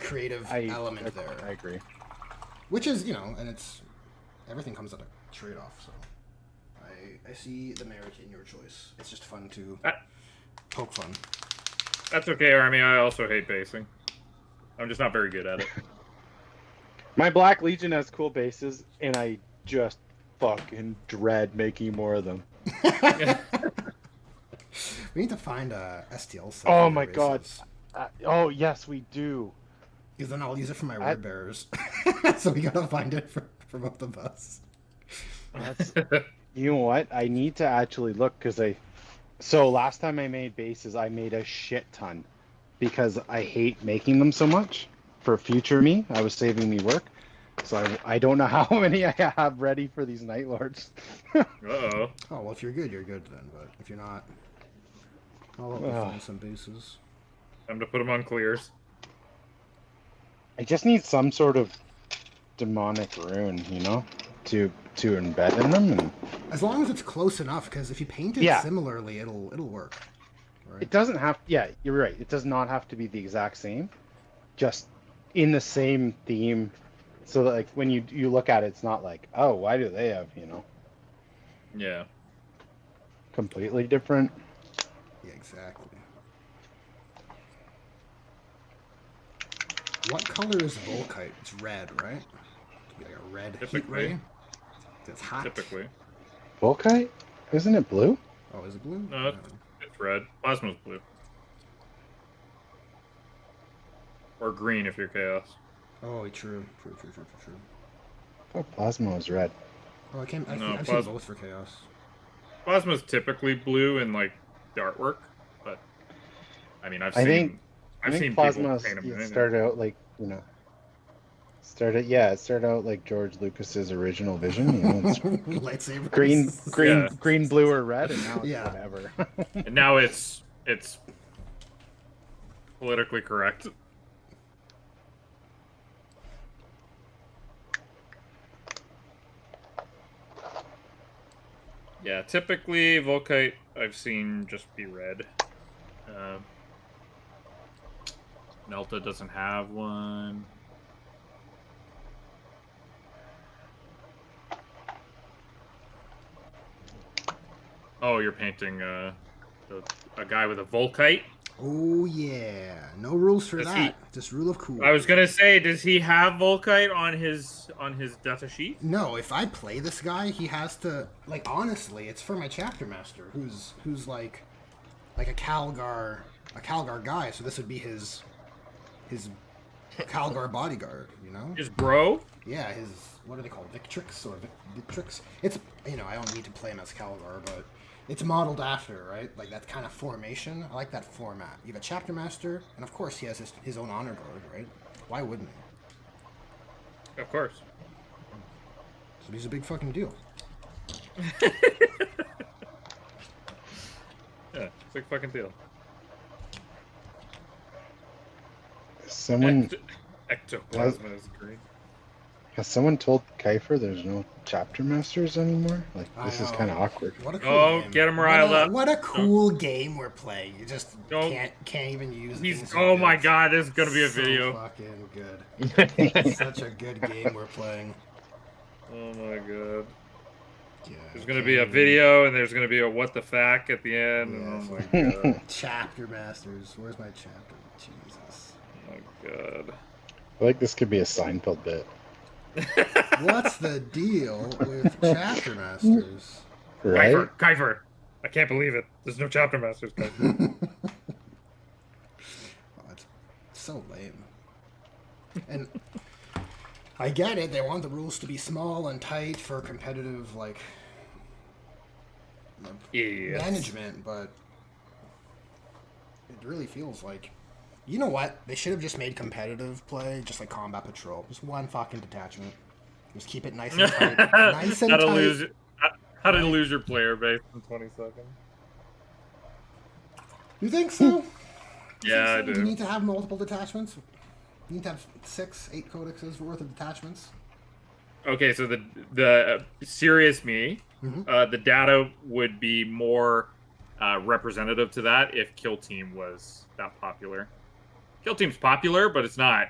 creative element there, I agree. which is and it's everything comes at a trade-off. So I see the merit in your choice. It's just fun to poke fun. That's okay, Army. I also hate basing. I'm just not very good at it. My Black Legion has cool bases, and I just fucking dread making more of them. We need to find a STL set. Oh for my your god. bases. Oh yes, we do. Because then I'll use it for my word bearers. So we gotta find it for both of us. That's, you know what? I need to actually look because So last time I made bases, I made a shit ton because I hate making them so much. For future me, I was saving me work. So I don't know how many I have ready for these Night Lords. Uh-oh. Oh well, if you're good then. But if you're not, I'll help you find some bases. Time to put them on clears. I just need some sort of demonic rune, to embed in them. And As long as it's close enough, because if you paint it Yeah. similarly, it'll work. Right? it doesn't have. Yeah, you're right. It does not have to be the exact same. Just in the same theme, so that like when you look at it, it's not like, oh, why do they have Yeah. completely different. Yeah, exactly. What color is Volkite? It's red, right? It's like a red heat Typically. ray. It's hot. Typically. Volkite? Isn't it blue? Oh, is it blue? No, it's red. Plasma's blue. Or green if you're Chaos. Oh, true. Oh, plasma was red. Oh, I've seen Plasma. both for Chaos. Plasma's typically blue in like the artwork, but I mean I've I seen think people plasma paint them. started out like it started out like George Lucas's original vision. It's Lightsaber. green, blue, or red, and now it's Yeah. whatever. And now it's politically correct. Yeah, typically Volkite I've seen just be red. Nelta doesn't have one. Oh, you're painting a guy with a Volkite? Oh yeah, no rules for Does that. Just rule of cool. I was gonna say, does he have Volkite on his data sheet? No, if I play this guy, he has to like honestly, it's for my chapter master, who's like a Calgar guy. So this would be his Calgar bodyguard. You know? His bro? Yeah, his what are they called? Victrix or Victrix? It's I don't need to play him as Calgar, but it's modeled after, right? Like that kind of formation. I like that format. You have a chapter master, and of course he has his own honor guard, right? Why wouldn't he? Of course. So he's a big fucking deal. Yeah, big fucking deal. Someone Ectoplasma is great. has someone told Kiefer there's no chapter masters anymore? Like this is know. kind of awkward. What a cool Oh, game. get him riled up. What a cool game we're playing. You just Don't- can't even use. He's. things Oh like my this. god, this is gonna be a So video. fucking good. Such a good game we're playing. Oh my god. Yeah, There's gonna be a video, and there's gonna be a what the fact at the end. Yeah, and oh my god. Chapter masters. Where's my chapter? Jesus. Oh my god. I feel like this could be a Seinfeld bit. What's the deal with chapter masters? Right? Kiefer. I can't believe it. There's no chapter masters, Kiefer. Oh, it's so lame. And I get it. They want the rules to be small and tight for competitive, like, Yes. management, but it really feels like, you know what? They should have just made competitive play just like combat patrol. Just one fucking detachment. Just keep it nice and tight. Nice and tight. How to lose your player base in 20 seconds. You think so? Yeah, I You do. need to have multiple detachments. You need to have 6-8 codexes worth of detachments. Okay, so the serious me, Mhm. the data would be more representative to that if Kill Team was that popular. Kill Team's popular, but it's not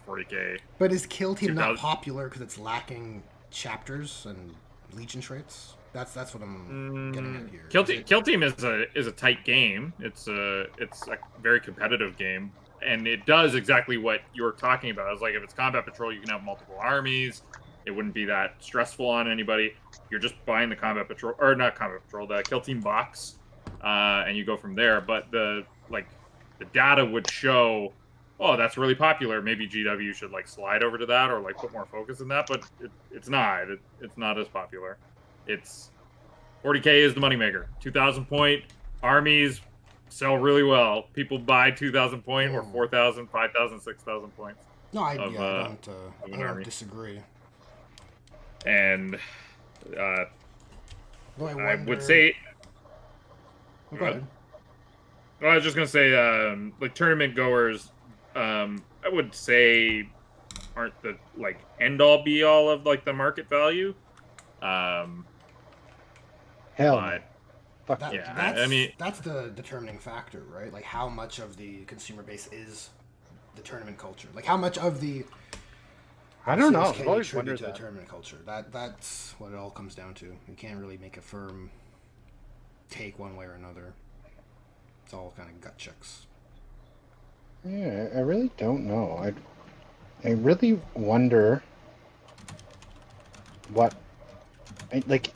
40k. But is Kill Team not 2000 popular because it's lacking chapters and legion traits? That's what I'm getting at here. Kill Team is a tight game. It's a very competitive game, and it does exactly what you're talking about. It's like if it's combat patrol, you can have multiple armies. It wouldn't be that stressful on anybody. You're just buying the combat patrol, or not combat patrol, the Kill Team box, and you go from there. But the data would show, oh, that's really popular. Maybe GW should like slide over to that or like put more focus in that. But it's not. It's not as popular. It's 40k is the moneymaker. 2,000 point armies sell really well. People buy 2,000 point or 4,000, 5,000, 6,000 points. No, I of, don't an army. disagree. And Though I would say, Oh, go ahead. well, I was just gonna say, like tournament goers, I would say aren't the like end all be all of like the market value. Hell, But no. Fuck That, Yeah, that's, I mean- that's the determining factor, right? Like how much of the consumer base is the tournament culture? Like how much of the I don't know. sales I've can always you wondered attribute to that. the tournament culture? That's what it all comes down to. You can't really make a firm take one way or another. It's all kind of gut checks. Yeah, I really don't know. I really wonder what, like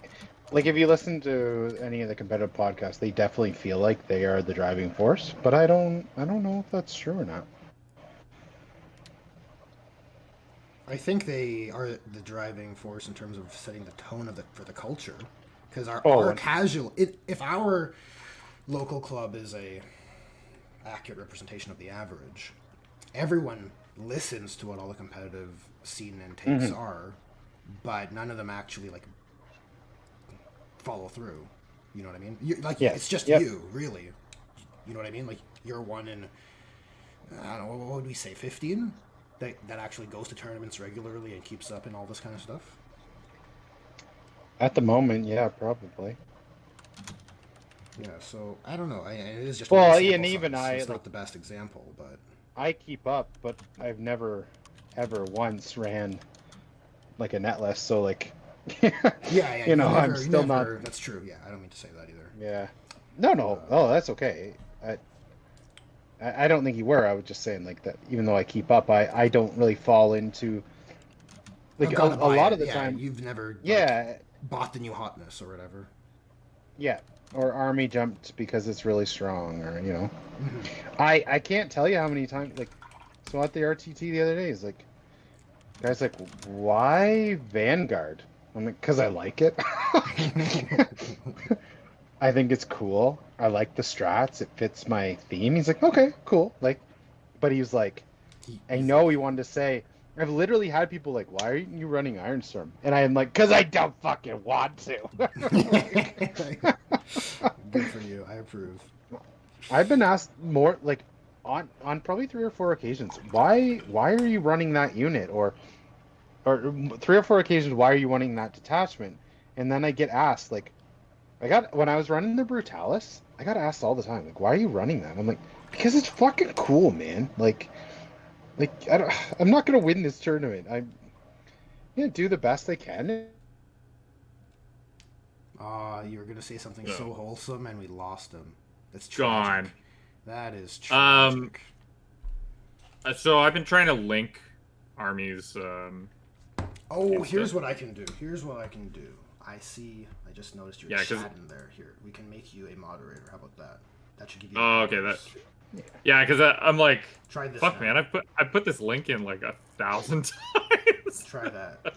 if you listen to any of the competitive podcasts, they definitely feel like they are the driving force. But I don't know if that's true or not. I think they are the driving force in terms of setting the tone for the culture, because our casual, if our local club is a accurate representation of the average, everyone listens to what all the competitive scene and takes are, but none of them actually like follow through. You know what I mean? It's just you, really. You know what I mean? Like you're one in, I don't know, what would we say, 15? That actually goes to tournaments regularly and keeps up and all this kind of stuff? At the moment, yeah, probably. Yeah, so I don't know. It is just Well, one sample and even size, so it's I, not the best example, but I keep up, but I've never ever once ran like a net list. So like, yeah, you know, I'm never- still never- not. That's true. Yeah, I don't mean to say that either. Yeah. No. Oh, that's okay. I don't think you were. I was just saying like that. Even though I keep up, I don't really fall into like Gotta a buy lot it. of the Yeah, time. you've never like, Yeah, bought the new hotness or whatever. yeah. Or army jumped because it's really strong, or Mhm. I can't tell you how many times like so at the RTT the other day is like guys like why Vanguard? I'm like because I like it. I think it's cool. I like the strats. It fits my theme. He's like, okay, cool. Like, but he was like, I He's know he wanted to say. I've literally had people like, why are you running Ironstorm? And I'm like, because I don't fucking want to. Good for you. I approve. I've been asked more like on probably 3 or 4 occasions, why are you running that unit or 3 or 4 occasions, why are you running that detachment? And then I get asked like when I was running the Brutalis, I got asked all the time, like, why are you running that? I'm like, because it's fucking cool, man. Like I'm not gonna win this tournament. I'm gonna do the best I can. You were gonna say something No. so wholesome, and we lost him. That's Gone. tragic. That is tragic. So I've been trying to link armies. Oh, here's Instant. what I can do. Here's what I can do. I see. I just noticed your Yeah, 'cause- chat in there. Here, we can make you a moderator. How about that? That should give you. Oh, okay, powers. Yeah, because I'm like, Try this. fuck, now. man. I put this link in like 1,000 times. Try that.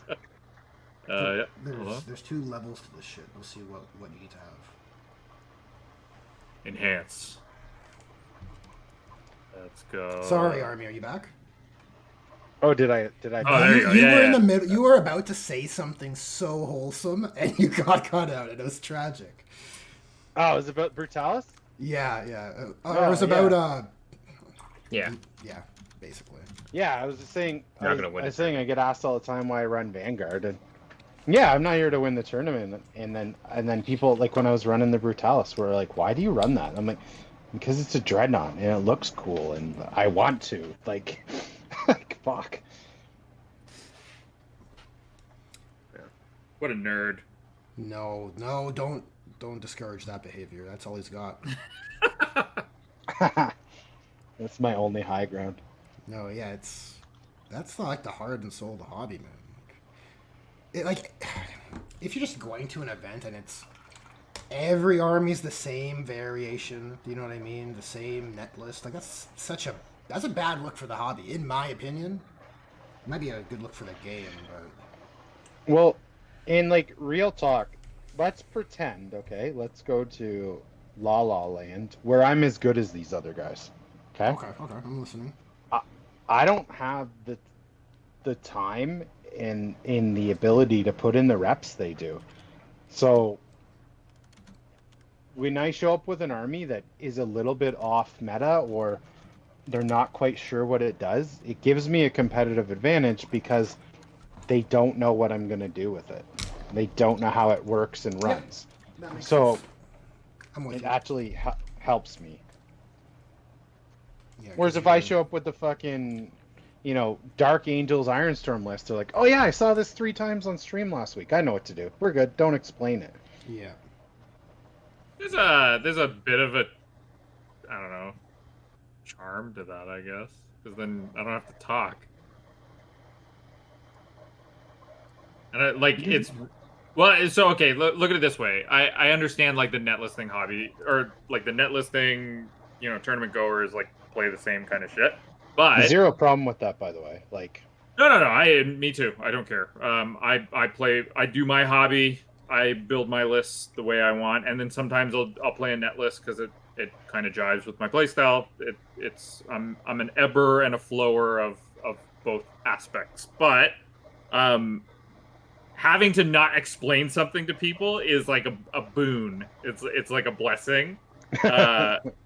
Yeah. Hold on. There's 2 levels to this shit. We'll see what you need to have. Enhance. Let's go. Sorry, Army. Are you back? Oh, did I? Oh, there you go. You Yeah, were in yeah. the middle. You were about to say something so wholesome, and you got cut out, and it was tragic. Oh, it was about Brutalis? Yeah, yeah. Oh, it was yeah. about Yeah. yeah, basically. Yeah, I was just saying. Not gonna win I was it. saying I get asked all the time why I run Vanguard, and yeah, I'm not here to win the tournament. And then people like when I was running the Brutalis were like, "Why do you run that?" I'm like, "Because it's a dreadnought and it looks cool, and I want to." Like, like fuck. What a nerd. No, don't discourage that behavior. That's all he's got. That's my only high ground. No, yeah, that's like the heart and soul of the hobby, man. If you're just going to an event and it's every army's the same variation, do you know what I mean? The same net list, like that's a bad look for the hobby, in my opinion. It might be a good look for the game, but Well, in like real talk, let's pretend, okay? Let's go to La La Land, where I'm as good as these other guys. Okay? okay, I'm listening. I don't have the time and in the ability to put in the reps they do. So when I show up with an army that is a little bit off meta or they're not quite sure what it does, it gives me a competitive advantage because they don't know what I'm going to do with it. They don't know how it works and runs. That makes So sense. I'm with it you. actually helps me. Yeah, Whereas 'cause if I you're- show up with the fucking, Dark Angels Ironstorm list, they're like, oh yeah, I saw this 3 times on stream last week. I know what to do. We're good. Don't explain it. yeah. There's a bit of a, I don't know, charm to that, I guess, because then I don't have to talk. And it's well, so okay. Look at it this way. I understand like the net listing hobby or like the net listing, tournament goers like play the same kind of shit. But Zero problem with that, by the way. Like, no. Me too. I don't care. I do my hobby. I build my lists the way I want, and then sometimes I'll play a net list because it kind of jives with my playstyle. I'm an ebber and a flower of both aspects, but having to not explain something to people is like a boon. It's like a blessing.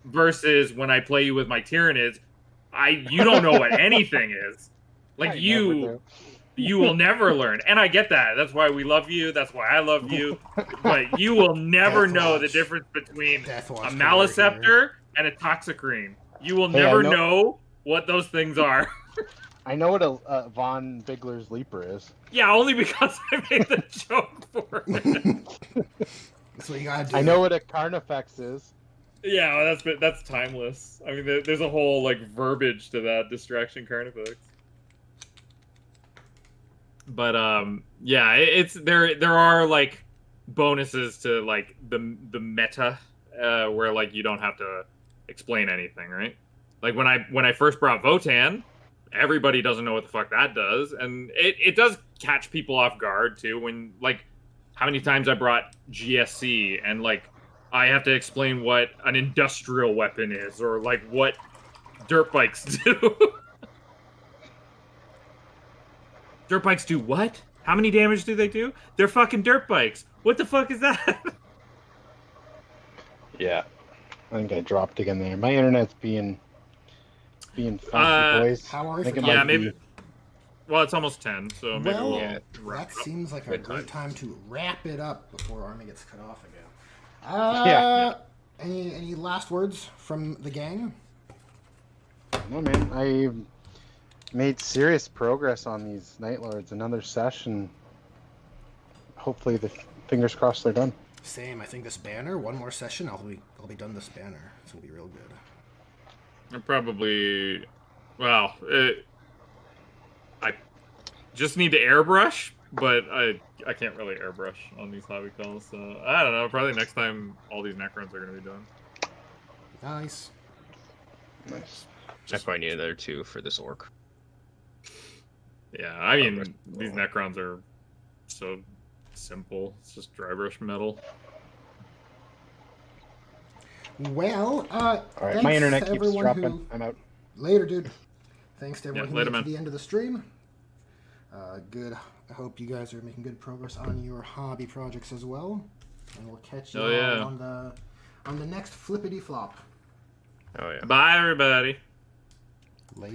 Versus when I play you with my Tyranids, you don't know what anything is. Like I never do. you will never learn. And I get that. That's why we love you. That's why I love you. But you will never Death know Watch. the difference between Death a Watch Maliceptor and a Toxicrene. You will Hey, I never know- know what those things are. I know what a Von Bigler's Leaper is. Yeah, only because I made the joke for it. That's what you gotta do. I know what a Carnifex is. Yeah, that's timeless. I mean, there's a whole like verbiage to that distraction carnifex. But yeah, it's there are like bonuses to like the meta where like you don't have to explain anything, right? Like when I first brought Votan, everybody doesn't know what the fuck that does, and it does catch people off guard too. When like how many times I brought GSC and like I have to explain what an industrial weapon is or like what dirt bikes do. Dirt bikes do what? How many damage do they do? They're fucking dirt bikes. What the fuck is that? Yeah. I think I dropped again there. My internet's being funky, boys. how are we I think for it Yeah, might maybe. be- Well, it's almost 10, so maybe Well, we'll Yeah. wrap that up. seems like a Good great time. time to wrap it up before Army gets cut off again. Yeah. Any last words from the gang? No, man. I made serious progress on these Night Lords. Another session. Hopefully, the fingers crossed they're done. Same. I think this banner. One more session. I'll be done this banner. It's gonna be real good. I'm probably. Well, I just need to airbrush, but I can't really airbrush on these hobby calls, so I don't know. Probably next time all these Necrons are going to be done. Nice. Nice. I probably need another 2 for this orc. Yeah, I mean, Airbrush. these Necrons are so simple. It's just dry brush metal. Well, All right. My internet keeps dropping. Who... I'm out. Later, dude. Thanks to everyone Yeah, who later, made it man. to the end of the stream. Good. I hope you guys are making good progress on your hobby projects as well. And we'll catch you Oh, yeah. on the next flippity flop. Oh yeah. Bye, everybody. Later.